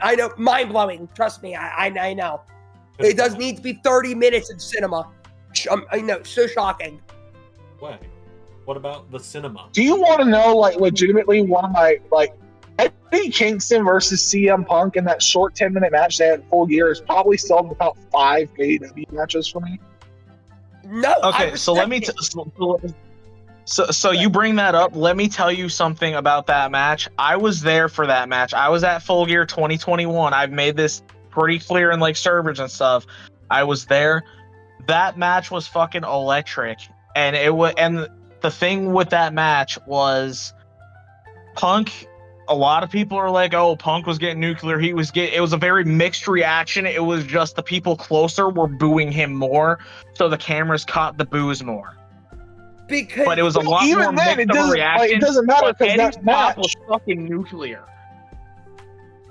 I know, mind-blowing, trust me, I know. It does need to be 30 minutes of cinema. I know, so shocking. Wait, what about the cinema? Do you want to know, like, legitimately one of my, like, Eddie Kingston versus CM Punk in that short 10-minute match they had Full Gear is probably still about 5 AEW matches for me? No. Okay, so let me. So you bring that up. Let me tell you something about that match. I was there for that match. I was at Full Gear 2021. I've made this pretty clear in like servers and stuff. I was there. That match was fucking electric, and it was. And the thing with that match was, Punk. A lot of people are like, "Oh, Punk was getting nuclear. It was a very mixed reaction. It was just the people closer were booing him more, so the cameras caught the boos more. But it was a lot more mixed of a reaction. It doesn't matter because that match was fucking nuclear.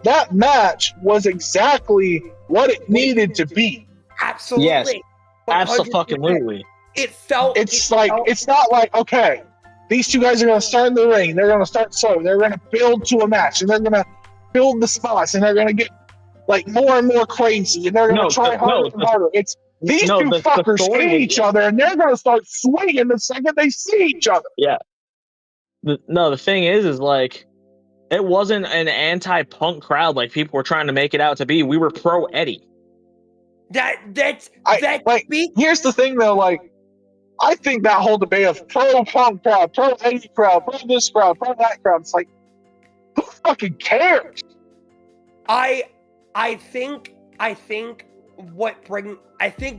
That match was exactly what it needed to be. Absolutely. Yes, absolutely. It's not like, okay, these two guys are going to start in the ring. They're going to start slow. They're going to build to a match, and they're going to build the spots, and they're going to get like more and more crazy, and they're going to try harder and harder. It's these two fuckers hate each other, and they're going to start swinging the second they see each other. Yeah. The thing is like, it wasn't an anti-Punk crowd like people were trying to make it out to be. We were pro Eddie. Here's the thing though, like, I think that whole debate of pro Punk crowd, pro Eddie crowd, pro this crowd, pro that crowd, it's like, who fucking cares? I think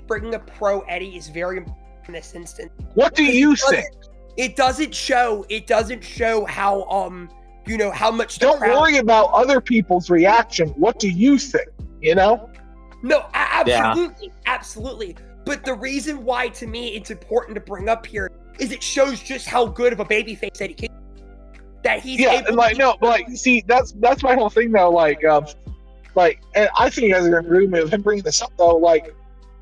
bringing a pro Eddie is very important in this instance. What do you think? It doesn't show how how much. Don't worry about other people's reaction. What do you think? No, absolutely. But the reason why, to me, it's important to bring up here is it shows just how good of a babyface Eddie Kingston. That he's see, that's my whole thing though. Like, like, and I think you guys are going to agree with me with him bringing this up, though. Like,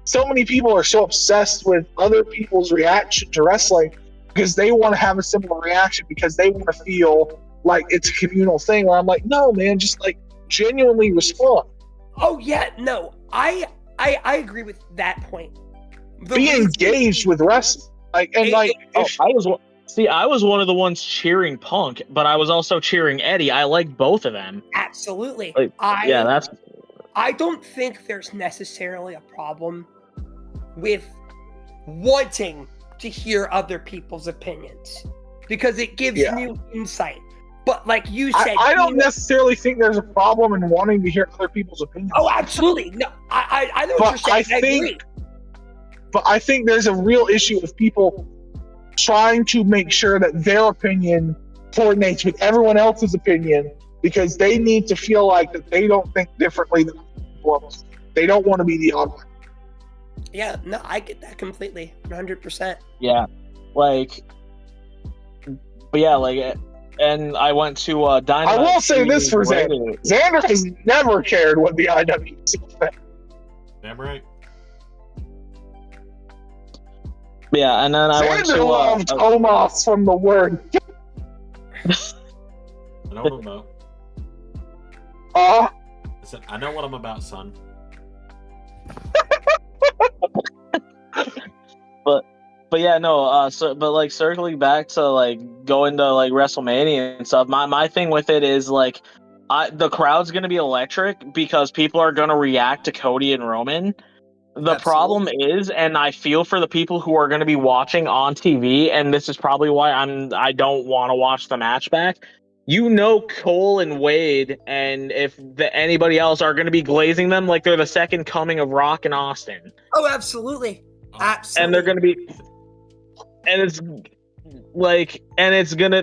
so many people are so obsessed with other people's reaction to wrestling because they want to have a similar reaction because they want to feel like it's a communal thing. Where I'm like, no, man, just like genuinely respond. Oh yeah, no, I agree with that point. Be engaged with wrestling, like, and like. I was one of the ones cheering Punk, but I was also cheering Eddie. I like both of them. Absolutely. Like, I don't think there's necessarily a problem with wanting to hear other people's opinions because it gives new insight. But like you said, I don't necessarily think there's a problem in wanting to hear other people's opinions. Oh, absolutely. No, I know what you're saying. I agree. But I think there's a real issue with people trying to make sure that their opinion coordinates with everyone else's opinion because they need to feel like that they don't think differently than people else. They don't want to be the odd one. Yeah, no, I get that completely, 100%. Yeah, like, but yeah, like, and I went to Dynamite. I will say this for Zander. Zander has never cared what the IWC think. Damn right. Yeah, and then I went to loved Omos from the word. I know what I'm about. Listen, I know what I'm about, son. but yeah, no. But like circling back to like going to like WrestleMania and stuff. My thing with it is like, the crowd's gonna be electric because people are gonna react to Cody and Roman. The problem is, and I feel for the people who are going to be watching on TV, and this is probably why I don't want to watch the match back. You know, Cole and Wade, and anybody else are going to be glazing them like they're the second coming of Rock and Austin. Oh, absolutely, absolutely. And they're going to be,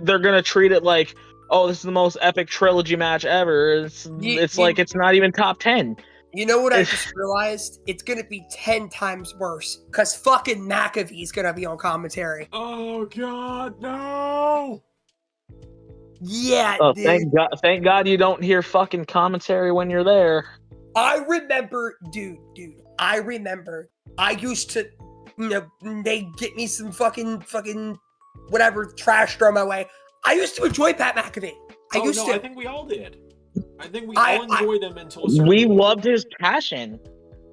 they're gonna treat it like, oh, this is the most epic trilogy match ever. It's like it's not even top 10. You know what I just realized? It's going to be 10 times worse because fucking McAfee's going to be on commentary. Oh, God, no! Yeah, oh, dude. Thank God you don't hear fucking commentary when you're there. I remember, dude, I remember I used to, they get me some fucking whatever trash thrown my way. I used to enjoy Pat McAfee. I think we all did. I think we all enjoyed them until we loved his passion,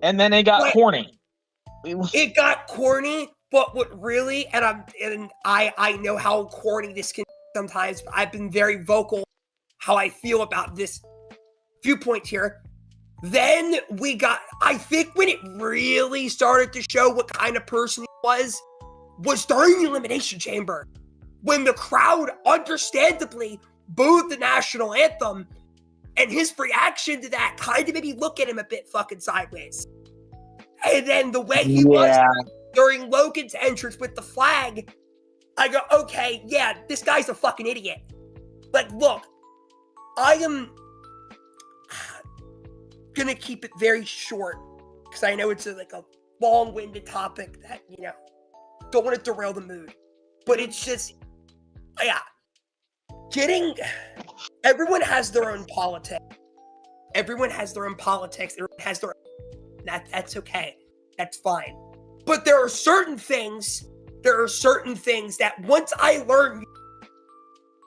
and then it got corny. It got corny, but what really, and I know how corny this can be sometimes, but I've been very vocal how I feel about this viewpoint here. Then I think when it really started to show what kind of person he was during the Elimination Chamber, when the crowd understandably booed the national anthem. And his reaction to that kind of made me look at him a bit fucking sideways. And then the way he was during Logan's entrance with the flag, I go, okay, yeah, this guy's a fucking idiot. Like, look, I am gonna keep it very short because I know it's a long-winded topic that, don't want to derail the mood. But it's just, everyone has their own politics. Everyone has their own that's okay. That's fine. But there are certain things that once I learn,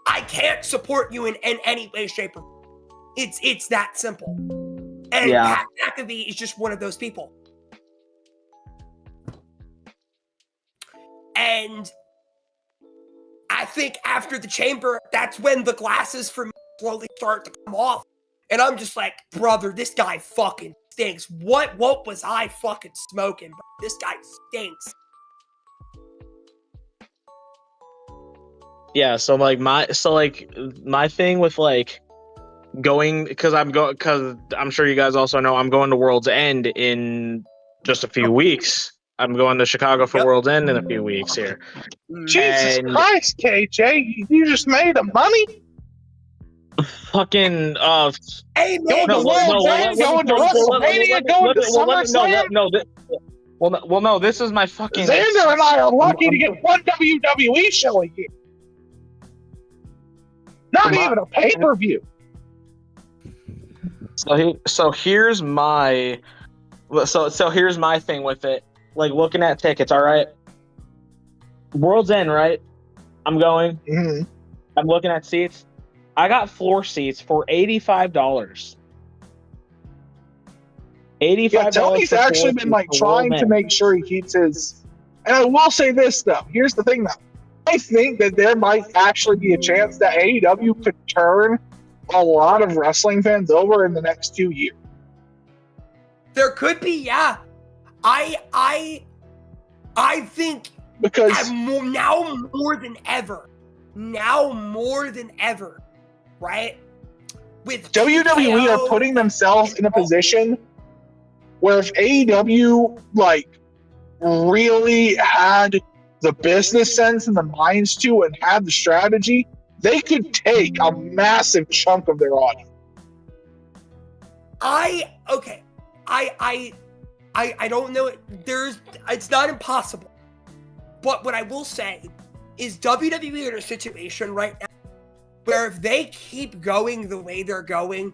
I can't support you in any way, shape, or form. It's that simple. And Pat McAfee is just one of those people. And I think after the chamber, that's when the glasses for me slowly start to come off. And I'm just like, brother, this guy fucking stinks. What was I fucking smoking, bro? This guy stinks. Yeah, so my thing with like going, because I'm sure you guys also know I'm going to World's End in just a few weeks. I'm going to Chicago for World's End in a few weeks here. Jesus Christ, KJ, you just made the money? Fucking hey man, going to WrestleMania, going to SummerSlam. No, this is my fucking Zander and I are lucky to get one WWE show a year. Not even a pay-per-view. So here's my here's my thing with it. Like looking at tickets, all right. World's End, right? I'm going. Mhm. I'm looking at seats. I got floor seats for $85. $85. Yeah, Tony's for actually floor been seats like for trying World's to End. make sure he keeps his. And I will say this though. Here's the thing though. I think that there might actually be a chance that AEW could turn a lot of wrestling fans over in the next 2 years. There could be, yeah. I think Because now more than ever, right? With WWE are TKO putting themselves in a position where if AEW like really had the business sense and the minds to and had the strategy, they could take a massive chunk of their audience. I don't know. It's not impossible. But what I will say is WWE in a situation right now where if they keep going the way they're going,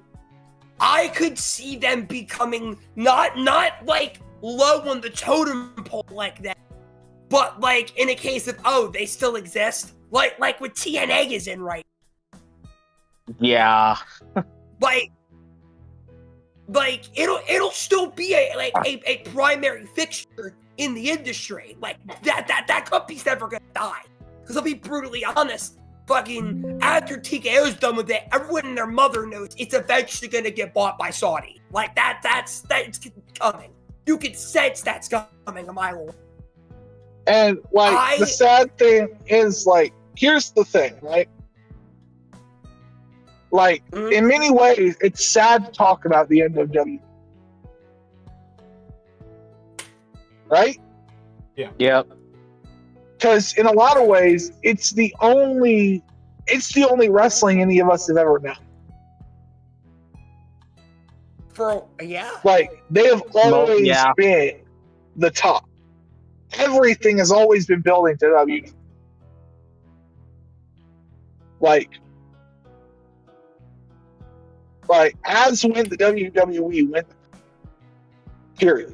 I could see them becoming not like low on the totem pole like that, but like in a case of they still exist, like what TNA is in right. Yeah. Like it'll still be a primary fixture in the industry. Like that company's never gonna die. Because I'll be brutally honest, fucking after TKO's done with it, everyone and their mother knows it's eventually gonna get bought by Saudi. Like that's coming. You can sense that's coming a mile away. And like the sad thing is, like, here's the thing, right? Like, in many ways, it's sad to talk about the end of WWE. Right? Yeah. Yep. Because in a lot of ways, it's the only wrestling any of us have ever known. Like, they have always been the top. Everything has always been building to WWE. Like as when the WWE went, period.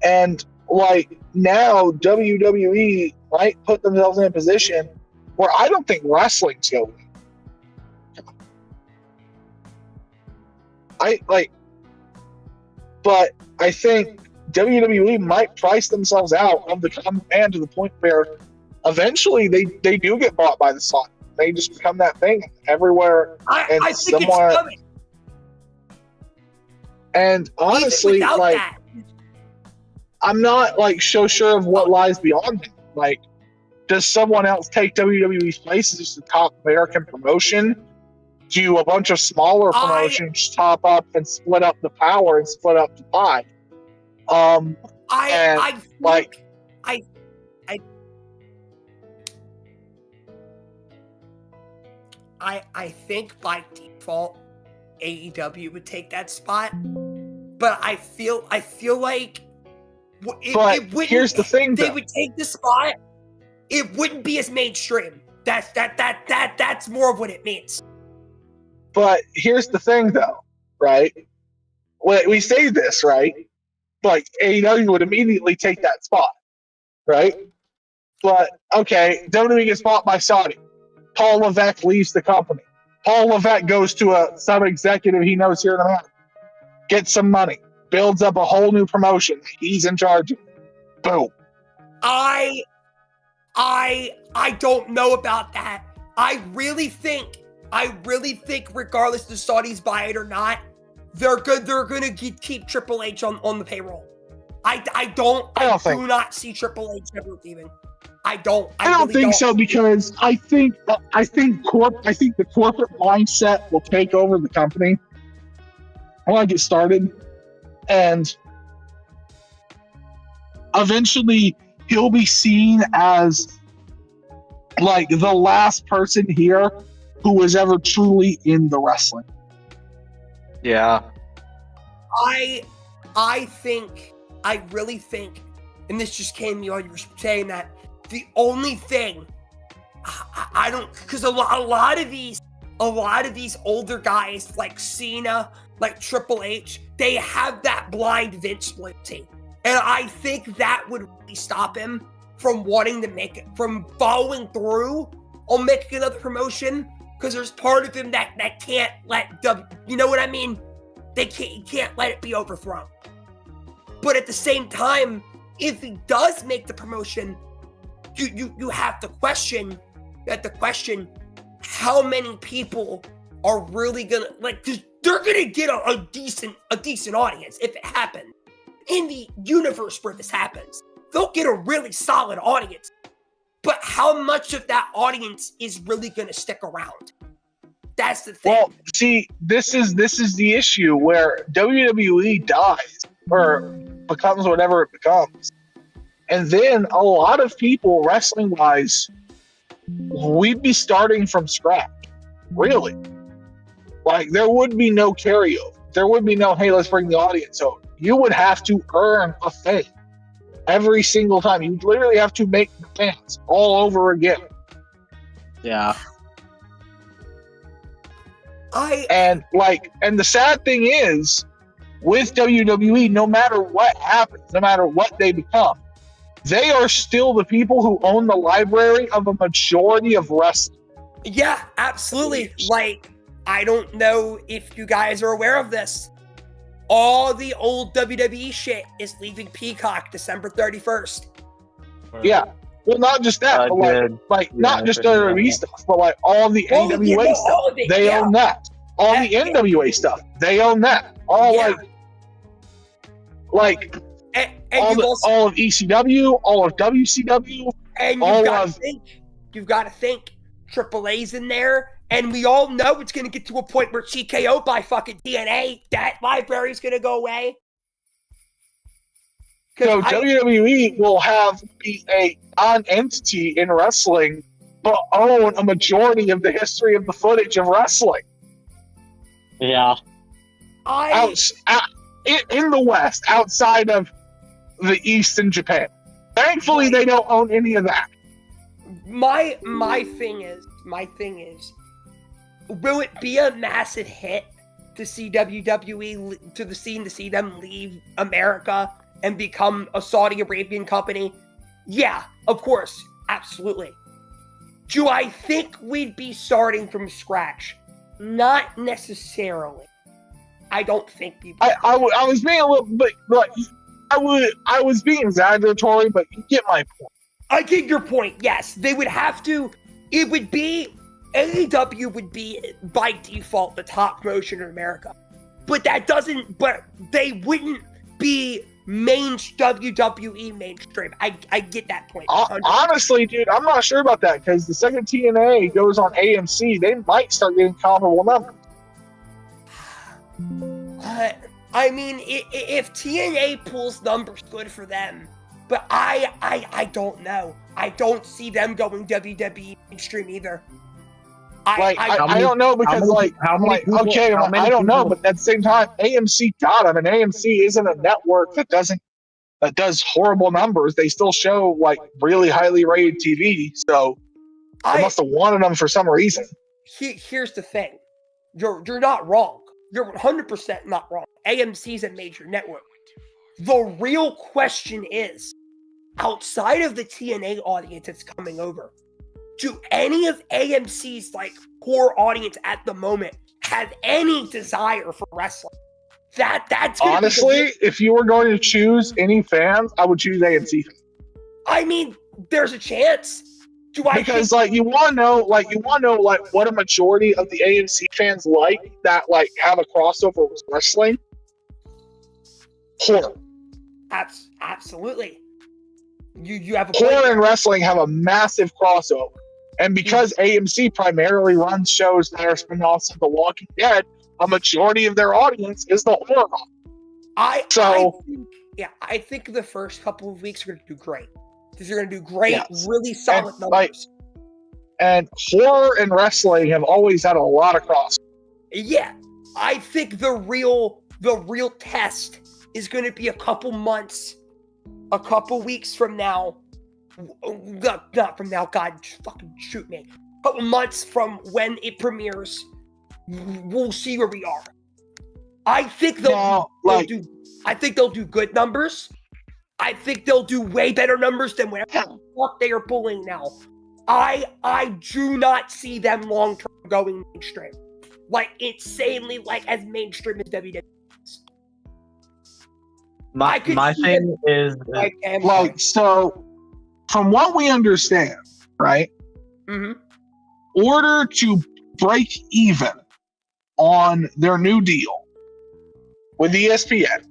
And like now WWE might put themselves in a position where I don't think wrestling's going. But I think WWE might price themselves out of the common man to the point where eventually they do get bought by the Sun. They just become that thing everywhere and I think somewhere. it's coming. And honestly, like, that. I'm not like so sure of what lies beyond it. Like, does someone else take WWE's place as the top American promotion? Do a bunch of smaller promotions top up and split up the power and split up the pie? I think by default AEW would take that spot, but I feel like here's the thing, they though. would take the spot. It wouldn't be as mainstream. That's more of what it means. But here's the thing, though, right? We say this, right? Like, AEW would immediately take that spot, right? But, okay, WWE gets bought by Saudi. Paul Levesque leaves the company. Paul Levesque goes to some executive he knows here in America, gets some money, builds up a whole new promotion. He's in charge of it. Boom. I don't know about that. I really think regardless the Saudis buy it or not, they're gonna keep Triple H on the payroll. I do not see Triple H ever leaving. I don't really think so, because I think the corporate mindset will take over the company when I get started, and eventually he'll be seen as like the last person here who was ever truly in the wrestling. Yeah. I really think, and this just came to me while you were saying that, the only thing I don't, because a lot of these a lot of these older guys like Cena, like Triple H, they have that blind Vince loyalty. And I think that would really stop him from wanting to make it, from following through on making another promotion, because there's part of him that can't let you know what I mean? He can't let it be overthrown. But at the same time, if he does make the promotion, you have to question how many people are really gonna like, 'cause they're gonna get a decent audience if it happens. In the universe where this happens, they'll get a really solid audience. But how much of that audience is really gonna stick around? That's the thing. Well, see, this is the issue where WWE dies or becomes whatever it becomes. And then a lot of people, wrestling-wise, we'd be starting from scratch. Really. Like, there would be no carryover. There would be no, hey, let's bring the audience over. You would have to earn a thing every single time. You literally have to make the fans all over again. Yeah. And the sad thing is, with WWE, no matter what happens, no matter what they become, they are still the people who own the library of a majority of wrestling. Yeah, absolutely. Like, I don't know if you guys are aware of this. All the old WWE shit is leaving Peacock December 31st. Yeah. Well, not just that, but not just WWE stuff, but like all the AWA stuff. They own that. All the NWA stuff. They own that. All all of ECW, all of WCW, and you've got to think Triple A's in there, and we all know it's going to get to a point where TKO by fucking TNA, that library's going to go away. So WWE will be a non-entity in wrestling, but own a majority of the history of the footage of wrestling. Yeah. In the West, outside of the East and Japan. Thankfully, they don't own any of that. My thing is, will it be a massive hit to see WWE to see them leave America and become a Saudi Arabian company? Yeah, of course, absolutely. Do I think we'd be starting from scratch? Not necessarily. I don't think people. I was being a little bit like I was being exaggeratory, but you get my point. I get your point. Yes, they would have to. It would be AEW would be by default the top promotion in America, but that doesn't. But they wouldn't be WWE mainstream. I get that point. Honestly, dude, I'm not sure about that because the second TNA goes on AMC, they might start getting comparable numbers. I mean, if TNA pulls numbers, good for them. But I don't know. I don't see them going WWE mainstream either. I don't know because I don't know, but at the same time, AMC got them, and AMC isn't a network that does horrible numbers. They still show like really highly rated TV, so they must have wanted them for some reason. Here's the thing, you're not wrong. You're 100% not wrong. AMC's a major network. The real question is, outside of the TNA audience that's coming over, do any of AMC's like core audience at the moment have any desire for wrestling? That's honestly, if you were going to choose any fans, I would choose AMC. I mean, there's a chance. Because you want to know what a majority of the AMC fans that have a crossover with wrestling. Horror. Absolutely. You have a horror and wrestling have a massive crossover, and because AMC primarily runs shows that are spin-offs of The Walking Dead, a majority of their audience is the horror. I think the first couple of weeks are going to do great. They're going to do great, really solid numbers. And horror and wrestling have always had a lot of crossover. Yeah, I think the real test is going to be a couple months, a couple weeks from now. Not from now, God, fucking shoot me. couple months from when it premieres, we'll see where we are. I think they'll do good numbers. I think they'll do way better numbers than whatever the fuck they are pulling now. I do not see them long term going mainstream, like insanely, like as mainstream as WWE. My thing is like, so from what we understand, right? Order to break even on their new deal with ESPN,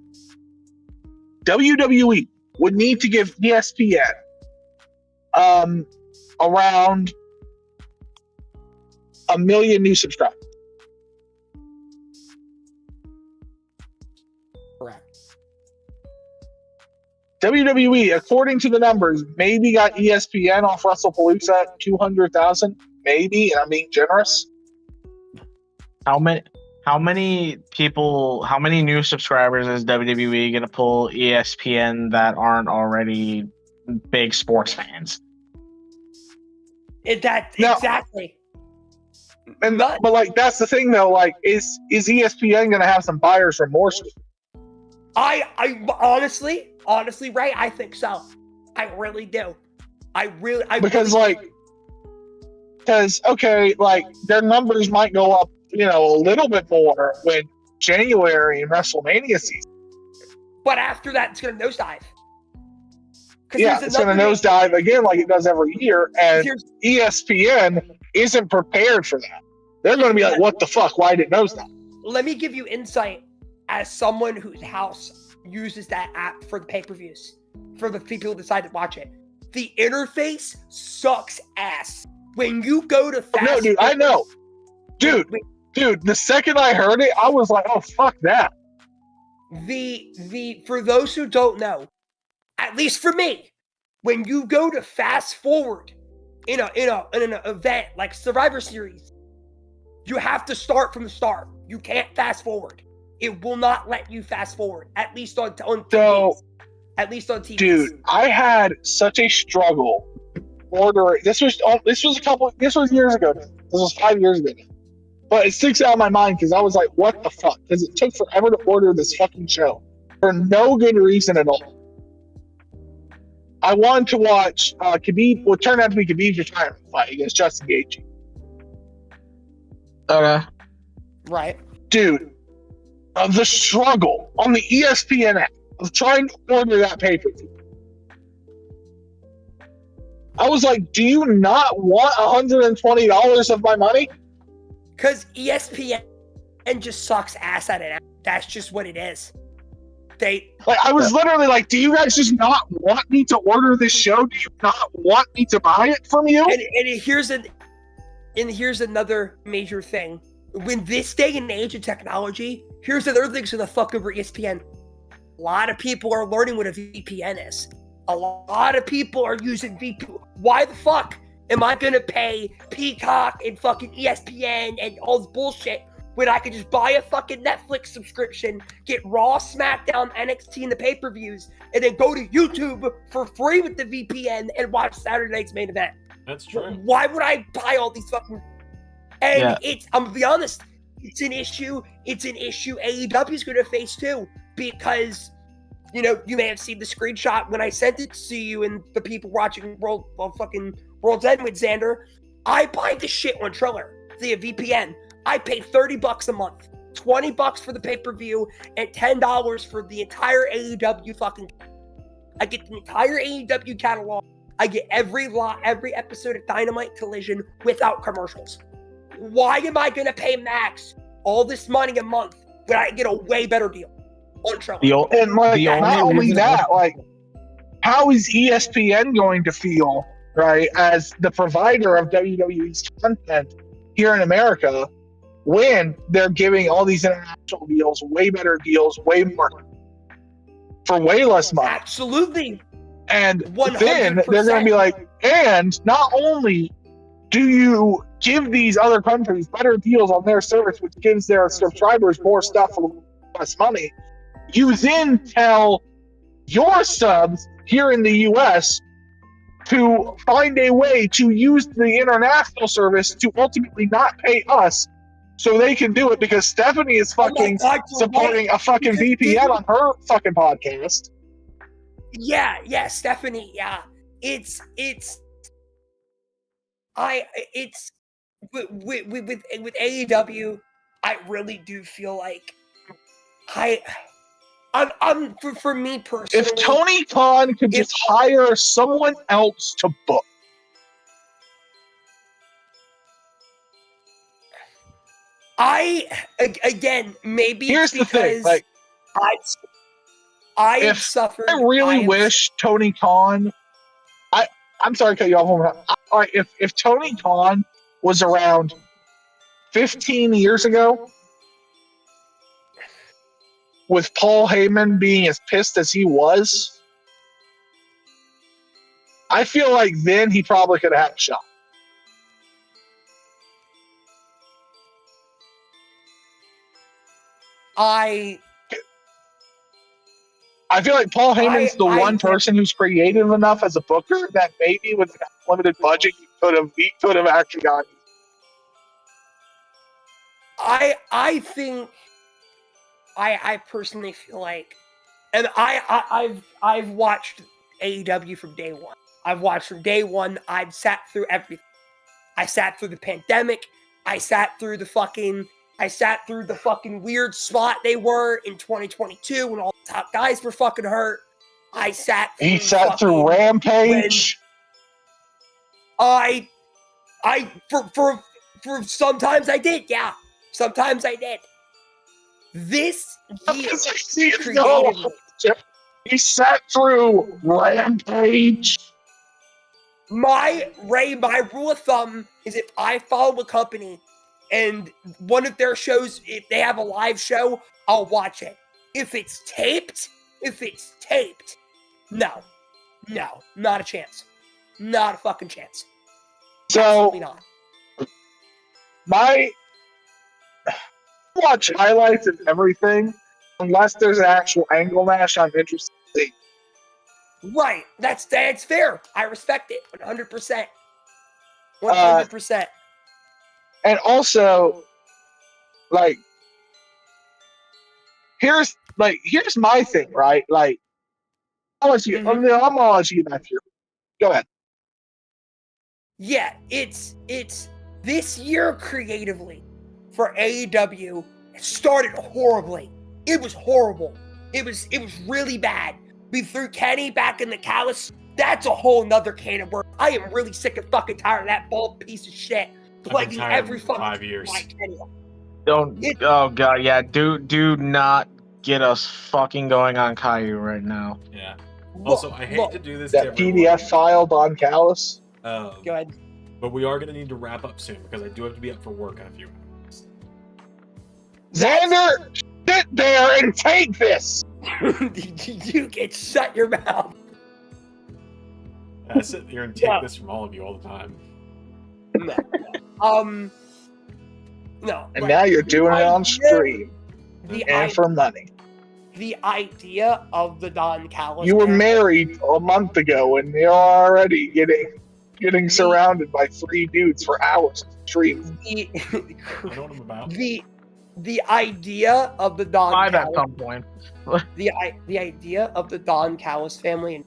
WWE would need to give ESPN around 1 million new subscribers. Correct. WWE, according to the numbers, maybe got ESPN off WrestlePalooza at 200,000, maybe, and I'm being generous. How many new subscribers is WWE gonna pull ESPN that aren't already big sports fans? Exactly. But like, that's the thing though. Like, is ESPN gonna have some buyer's remorse? I honestly, Ray, I think so. I really do. Because okay, like their numbers might go up, a little bit more when January and WrestleMania season. But after that, it's going to nosedive. Yeah, it's going to nosedive again like it does every year, and ESPN isn't prepared for that. They're going to be like, what the fuck? Why did it nosedive? Let me give you insight as someone whose house uses that app for the pay-per-views, for the people who decide to watch it. The interface sucks ass. When you go to fast No, dude, I know. Dude, the second I heard it, I was like, oh, fuck that. For those who don't know, at least for me, when you go to fast forward in an event like Survivor Series, you have to start from the start. You can't fast forward. It will not let you fast forward, at least on TV. At least on TV. Dude, I had such a struggle ordering. This was years ago. This was 5 years ago. But it sticks out in my mind because I was like, what the fuck? Because it took forever to order this fucking show for no good reason at all. I wanted to watch Khabib, what turned out to be Khabib's retirement fight against Justin Gaethje. Okay. Right. Dude, the struggle on the ESPN app of trying to order that pay-per-view. I was like, do you not want $120 of my money? Because ESPN just sucks ass at it. That's just what it is. I was literally like, do you guys just not want me to order this show? Do you not want me to buy it from you? And here's another major thing. When this day and age of technology, here's another thing to the fuck over ESPN. A lot of people are learning what a VPN is. A lot of people are using VPN. Why the fuck am I gonna pay Peacock and fucking ESPN and all this bullshit when I could just buy a fucking Netflix subscription, get Raw, SmackDown, NXT, and the pay-per-views, and then go to YouTube for free with the VPN and watch Saturday night's main event? That's true. Why would I buy all these fucking... And I'm gonna be honest, it's an issue AEW is gonna face too, because, you may have seen the screenshot when I sent it to you and the people watching World's End with Zander. I buy the shit on Triller via VPN. I pay $30 a month, $20 for the pay-per-view, and $10 for the entire AEW fucking. I get the entire AEW catalog. I get every episode of Dynamite Collision without commercials. Why am I gonna pay Max all this money a month when I get a way better deal on Triller? Not only that, how is ESPN going to feel, right, as the provider of WWE's content here in America, when they're giving all these international deals, way better deals, way more, for way less money? Absolutely. And 100%. then they're going to be like, and not only do you give these other countries better deals on their service, which gives their subscribers more stuff for less money, you then tell your subs here in the US to find a way to use the international service to ultimately not pay us so they can do it because Stephanie is fucking God, you're supporting right. a fucking You just VPN didn't- on her fucking podcast. Yeah, Stephanie. Yeah, it's with AEW. I really do feel like I'm for me personally. If Tony Khan could just hire someone else to book. Again, maybe Here's the thing, because like, I if suffered. I really wish Tony Khan. I'm sorry to cut you off. One more time. If Tony Khan was around 15 years ago, with Paul Heyman being as pissed as he was, I feel like then he probably could have had a shot. I feel like Paul Heyman's the one person who's creative enough as a booker that maybe with a limited budget he could have actually gotten. I think I personally feel like, and I've watched AEW from day one. I've watched from day one. I've sat through everything. I sat through the pandemic. I sat through the fucking weird spot they were in 2022 when all the top guys were fucking hurt. He sat through Rampage. For sometimes I did, yeah. Sometimes I did. This year, he sat through Rampage. My rule of thumb is if I follow a company and one of their shows, if they have a live show, I'll watch it. If it's taped, no, not a chance. Not a fucking chance. So, absolutely not. I watch highlights and everything, unless there's an actual angle match I'm interested in seeing. Right, that's fair. I respect it 100%. 100%. And also, like, here's my thing, right? Like, I'm gonna let you get back here. Go ahead. Yeah, it's this year creatively for AEW started horribly. It was horrible. It was really bad. We threw Kenny back in the Callis. That's a whole nother can of worms. I am really sick and fucking tired of that bald piece of shit playing every fucking 5 years. Oh god, yeah. Do not get us fucking going on Caillou right now. Yeah. Also, I hate to do this. That PDF file, Don Callis. Go ahead. But we are going to need to wrap up soon because I do have to be up for work in a few hours. Xander, sit there and take this. You can shut your mouth. I sit here and take this from all of you all the time. No. And now you're doing it on stream. And for money. The idea of the Don Callis. You were married a month ago and you're already getting surrounded by 3 dudes for hours on stream. I know what I'm about. The idea of the Don Callis at some point. the idea of the Don Callis family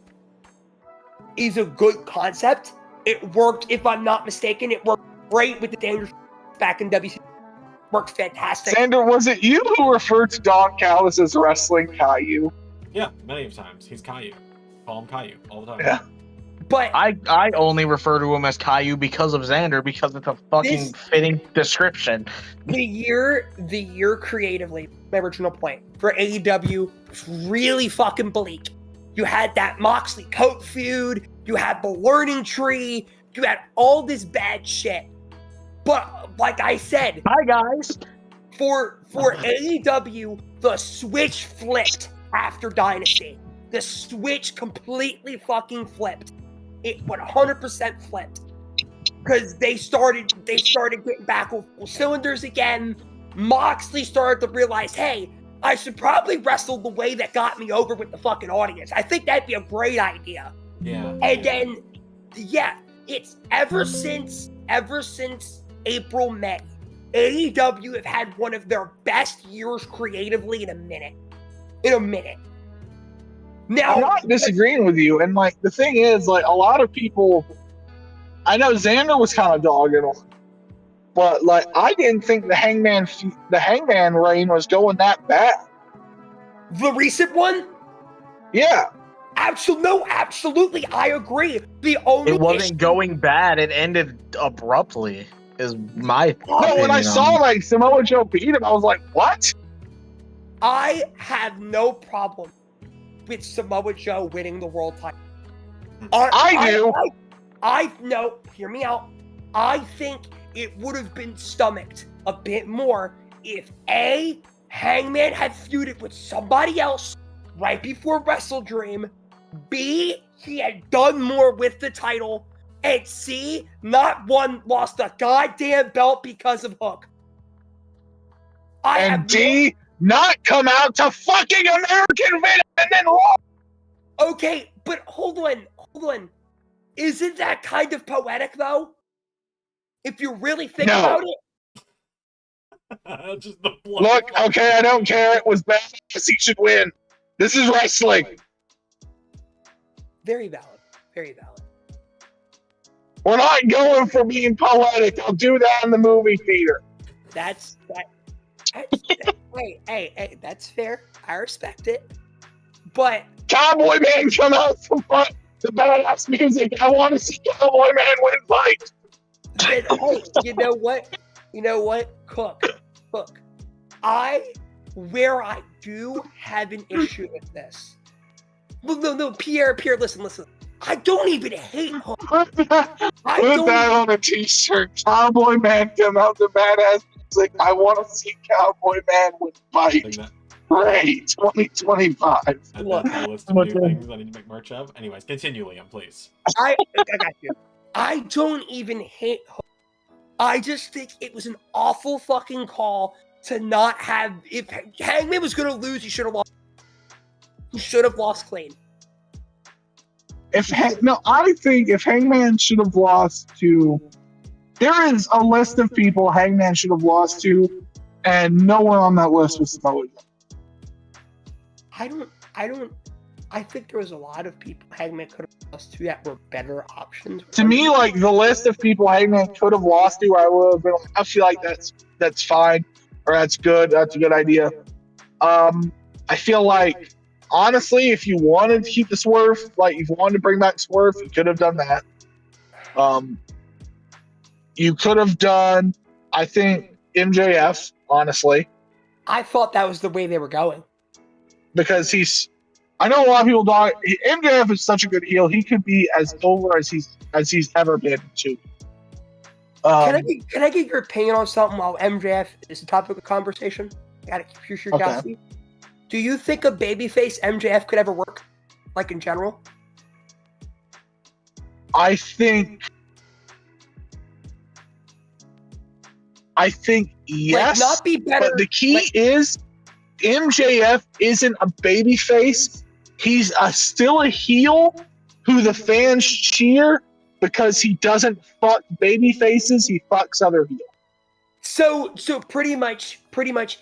is a good concept. It worked, if I'm not mistaken. It worked great with the Dangerous back in WC. Worked fantastic. Xander, was it you who referred to Don Callis as wrestling Caillou? Yeah, many of times. He's Caillou. Call him Caillou all the time. Yeah. But I only refer to him as Caillou because of Zander, because it's a fucking fitting description. The year creatively, my original point, for AEW was really fucking bleak. You had that Moxley Coat feud, you had the Learning Tree, you had all this bad shit. But like I said, hi guys. For AEW, the switch flipped after Dynasty. The switch completely fucking flipped. It 100% flipped because they started getting back with cylinders again. Moxley started to realize, hey, I should probably wrestle the way that got me over with the fucking audience. I think that'd be a great idea. Yeah. And then yeah, it's ever since April, May, AEW have had one of their best years creatively in a minute. Now, I'm not disagreeing with you, and like the thing is, like a lot of people, I know Zander was kind of dogging on, but like I didn't think the Hangman reign was going that bad. the recent one, Yeah, absolutely, I agree. The only It wasn't issue- going bad. It ended abruptly. Is my no. When I opinion on saw it. like Samoa Joe beat him, I was like, what? I have no problem with Samoa Joe winning the world title. I do. No, hear me out. I think it would have been stomached a bit more if A, Hangman had feuded with somebody else right before Wrestle Dream, B, he had done more with the title, and C, not one lost a goddamn belt because of Hook. And D, not come out to fucking American Venom and then lost. Okay, but hold on. Isn't that kind of poetic, though? If you really think No. about it. Just the Look, okay, I don't care. It was bad. He should win. This is wrestling. Very valid. Very valid. We're not going for being poetic. I'll do that in the movie theater. Hey, that's fair. I respect it. But Cowboy Man, come out from front. The badass music. I want to see Cowboy Man win fight. hey, you know what? Cook. Where I do have an issue with this. No, Pierre, listen. I don't even hate Hook. Put that on a t-shirt. Cowboy Man, come out the badass music. I want to see Cowboy Man win fight. Great, 2025. That's a list of new things I need to make merch of. Anyways, continue, Liam, please. I got you. I don't even hate Hook. I just think it was an awful fucking call to not have. If Hangman was going to lose, he should have lost. He should have lost clean. I think if Hangman should have lost to, there is a list of people Hangman should have lost to, and no one on that list was Samoa Joe. I think there was a lot of people Hangman could have lost to that were better options. To me, like the list of people Hangman could have lost to, I would have been like, I feel like that's fine, or that's good. That's a good idea. I feel like honestly, if you wanted to keep the Swerve, like if you wanted to bring back Swerve, you could have done that. You could have done, I think, MJF, honestly. I thought that was the way they were going. Because I know a lot of people don't. MJF is such a good heel. He could be as over as he's ever been too. Can I get your opinion on something while MJF is the topic of conversation? Got to keep your curiosity. Okay. Do you think a babyface MJF could ever work, like in general? I think yes. Like not be better. But the key is MJF isn't a babyface. He's still a heel who the fans cheer because he doesn't fuck baby faces. He fucks other heels. So pretty much,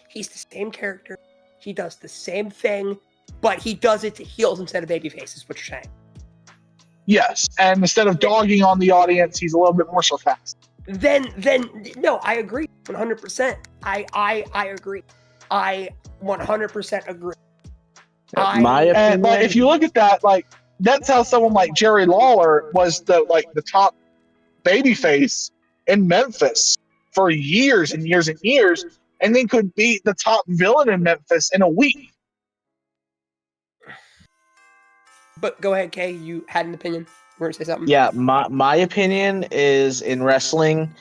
he's the same character. He does the same thing, but he does it to heels instead of baby faces. What you're saying? Yes, and instead of dogging on the audience, he's a little bit more sarcastic. Then no, I agree 100%. I agree. I 100% agree. My opinion. And like, if you look at that, like that's how someone like Jerry Lawler was the top babyface in Memphis for years and years and years, and then could beat the top villain in Memphis in a week. But go ahead, Kay. You had an opinion. You want to say something? Yeah, my opinion is in wrestling,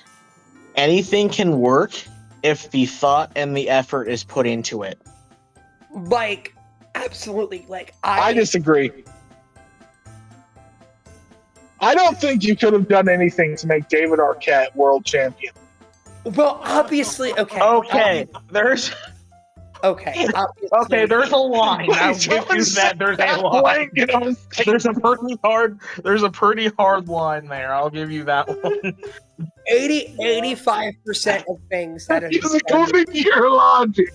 anything can work if the thought and the effort is put into it. Like, absolutely. Like, I disagree. I don't think you could have done anything to make David Arquette world champion. Well, obviously, okay. Okay, there's Okay. Okay, there's a line. I'll Wait, give you someone that. There's a that line. blank and I was There's a pretty hard line there. I'll give you that one. 85% of things that have Because been said according to your logic,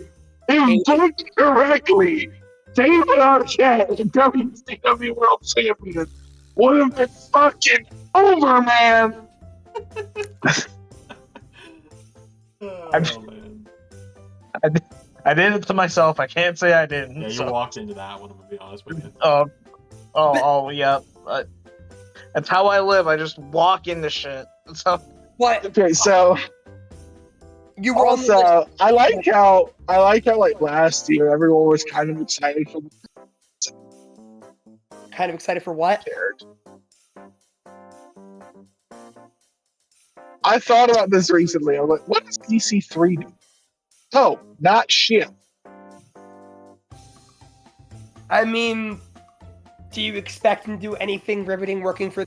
if booked correctly, David Arquette, the WCW World Champion, would have been fucking over, man. Oh, man. I did it to myself. I can't say I didn't. Yeah, you so. walked into that one, I'm gonna be honest with you. Yeah. That's how I live. I just walk into shit. So. What? Okay, so You were on the list. also I like how like last year everyone was kind of excited for Kind of excited for what? I thought about this recently. I was like, what does EC3 do? Oh, not shit. I mean, do you expect him to do anything riveting working for?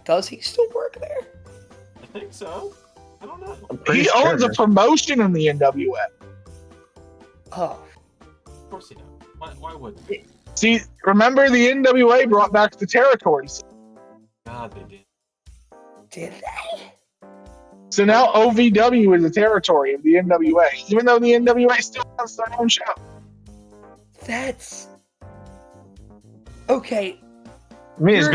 Does he still work there? I think so. I don't know. He owns a promotion in the NWA. Oh, Of course he does. Why wouldn't? See, remember the NWA brought back the territories. God, they did. did they? So now OVW is a territory of the NWA, even though the NWA still has their own show. That's okay. I mean, it's Your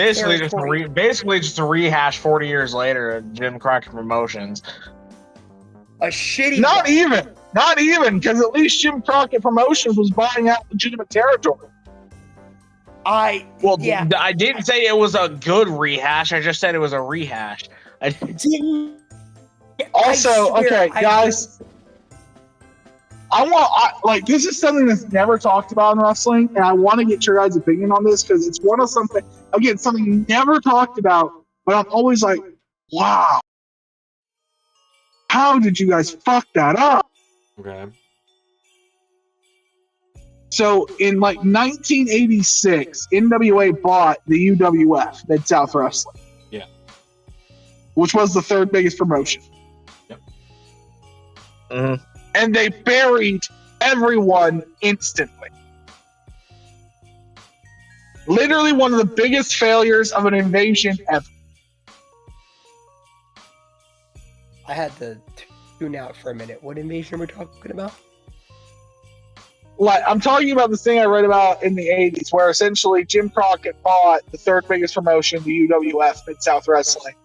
basically just a rehash 40 years later of Jim Crockett Promotions. A shitty. Not even, because at least Jim Crockett Promotions was buying out legitimate territory. I didn't say it was a good rehash. I just said it was a rehash. didn't. Also, okay, guys, this is something that's never talked about in wrestling, and I want to get your guys' opinion on this because it's something never talked about, but I'm always like, wow, how did you guys fuck that up? Okay. So in 1986, NWA bought the UWF, Mid-South Wrestling. Yeah. Which was the third biggest promotion. Yep. Mm-hmm. And they buried everyone instantly. Literally one of the biggest failures of an invasion ever. I had to tune out for a minute. What invasion are we talking about? I'm talking about this thing I read about in the 80s, where essentially Jim Crockett bought the third biggest promotion, the UWF, Mid-South Wrestling,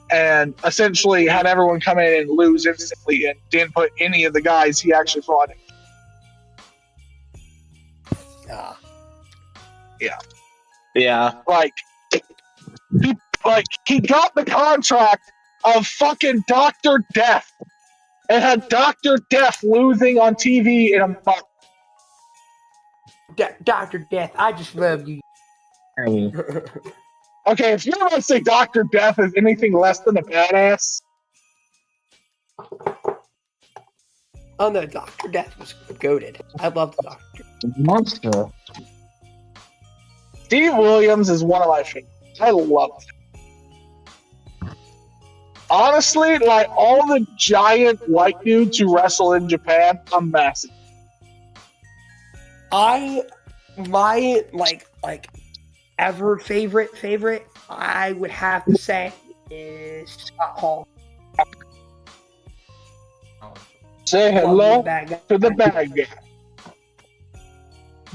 and essentially had everyone come in and lose instantly and didn't put any of the guys he actually fought in. Yeah. He got the contract of fucking Dr. Death and had Dr. Death losing on TV in a month. Dr. Death, I just love you. Okay, if you're going to say Dr. Death is anything less than a badass. Oh no, Dr. Death was goated. I love the Doctor. Monster. Steve Williams is one of my favorites. I love him. Honestly, like all the giant white dudes who wrestle in Japan, I'm massive. My ever favorite, I would have to say is Scott Hall. Say hello to the bad guy.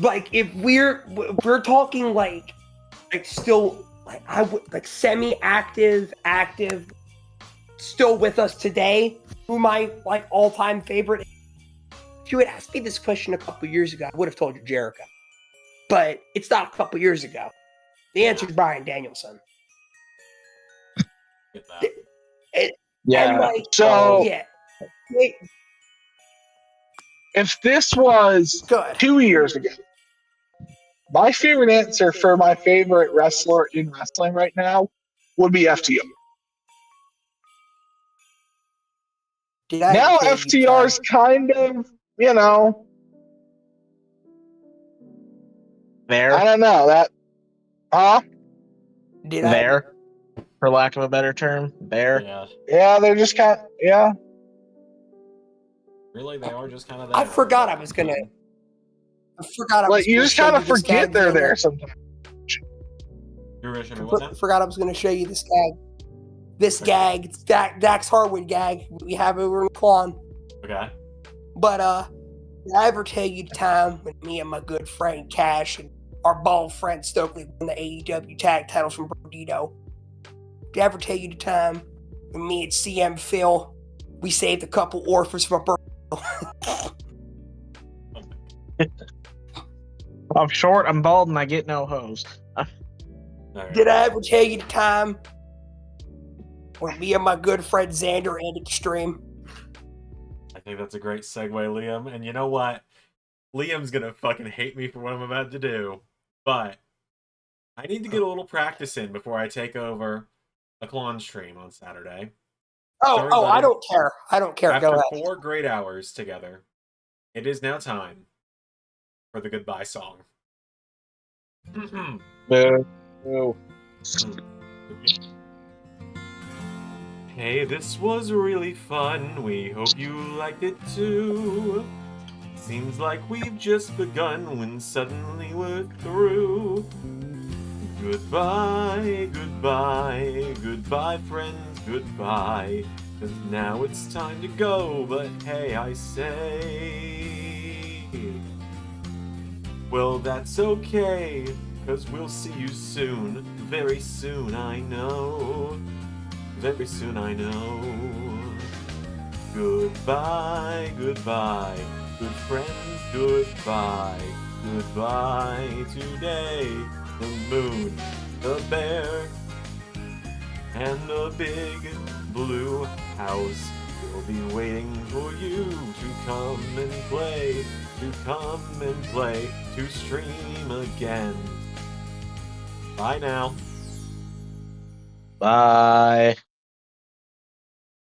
Like if we're talking like still like I would like semi-active, active, still with us today. Who my like all-time favorite? If you had asked me this question a couple years ago, I would have told you Jericho. But it's not a couple years ago. The answer is Bryan Danielson. Get that. If this was Good. 2 years ago, my favorite answer for my favorite wrestler in wrestling right now would be FTR. Now FTR's kind of, There. I don't know that. Did there. for lack of a better term. There. Yeah. Yeah, they're just kind of, yeah. Really, they are just kind of there. I forgot I was gonna. I forgot I was Like, you gonna just show kind of you this forget gag, they're Xander. there sometimes. You're gonna show me what now? Forgot I was going to show you this gag. This Okay. gag, it's Dax Harwood gag we have over in Quan. Okay. But did I ever tell you the time when me and my good friend Cash and our bald friend Stokely won the AEW tag titles from Brodito? Did I ever tell you the time when me and CM Phil we saved a couple orphans from a burn? I'm short, I'm bald, and I get no hose. All right. Did I ever tell you the time when me and my good friend Zander ended the stream? I think that's a great segue, Liam. And you know what? Liam's gonna fucking hate me for what I'm about to do, but I need to get a little practice in before I take over a Klon stream on Saturday. Oh, Sorry, I buddy. don't care. I don't care. Go After ahead. 4 great hours together, it is now time for the goodbye song. Boo. Hey, this was really fun. We hope you liked it too. Seems like we've just begun when suddenly we're through. Goodbye, goodbye, goodbye, friends, goodbye. 'Cause now it's time to go, but hey, I say. Well, that's okay, 'cause we'll see you soon. Very soon, I know. Very soon, I know. Goodbye, goodbye, good friends, goodbye. Goodbye today. The moon, the bear, and the big blue house will be waiting for you to come and play, to stream again. Bye now. Bye.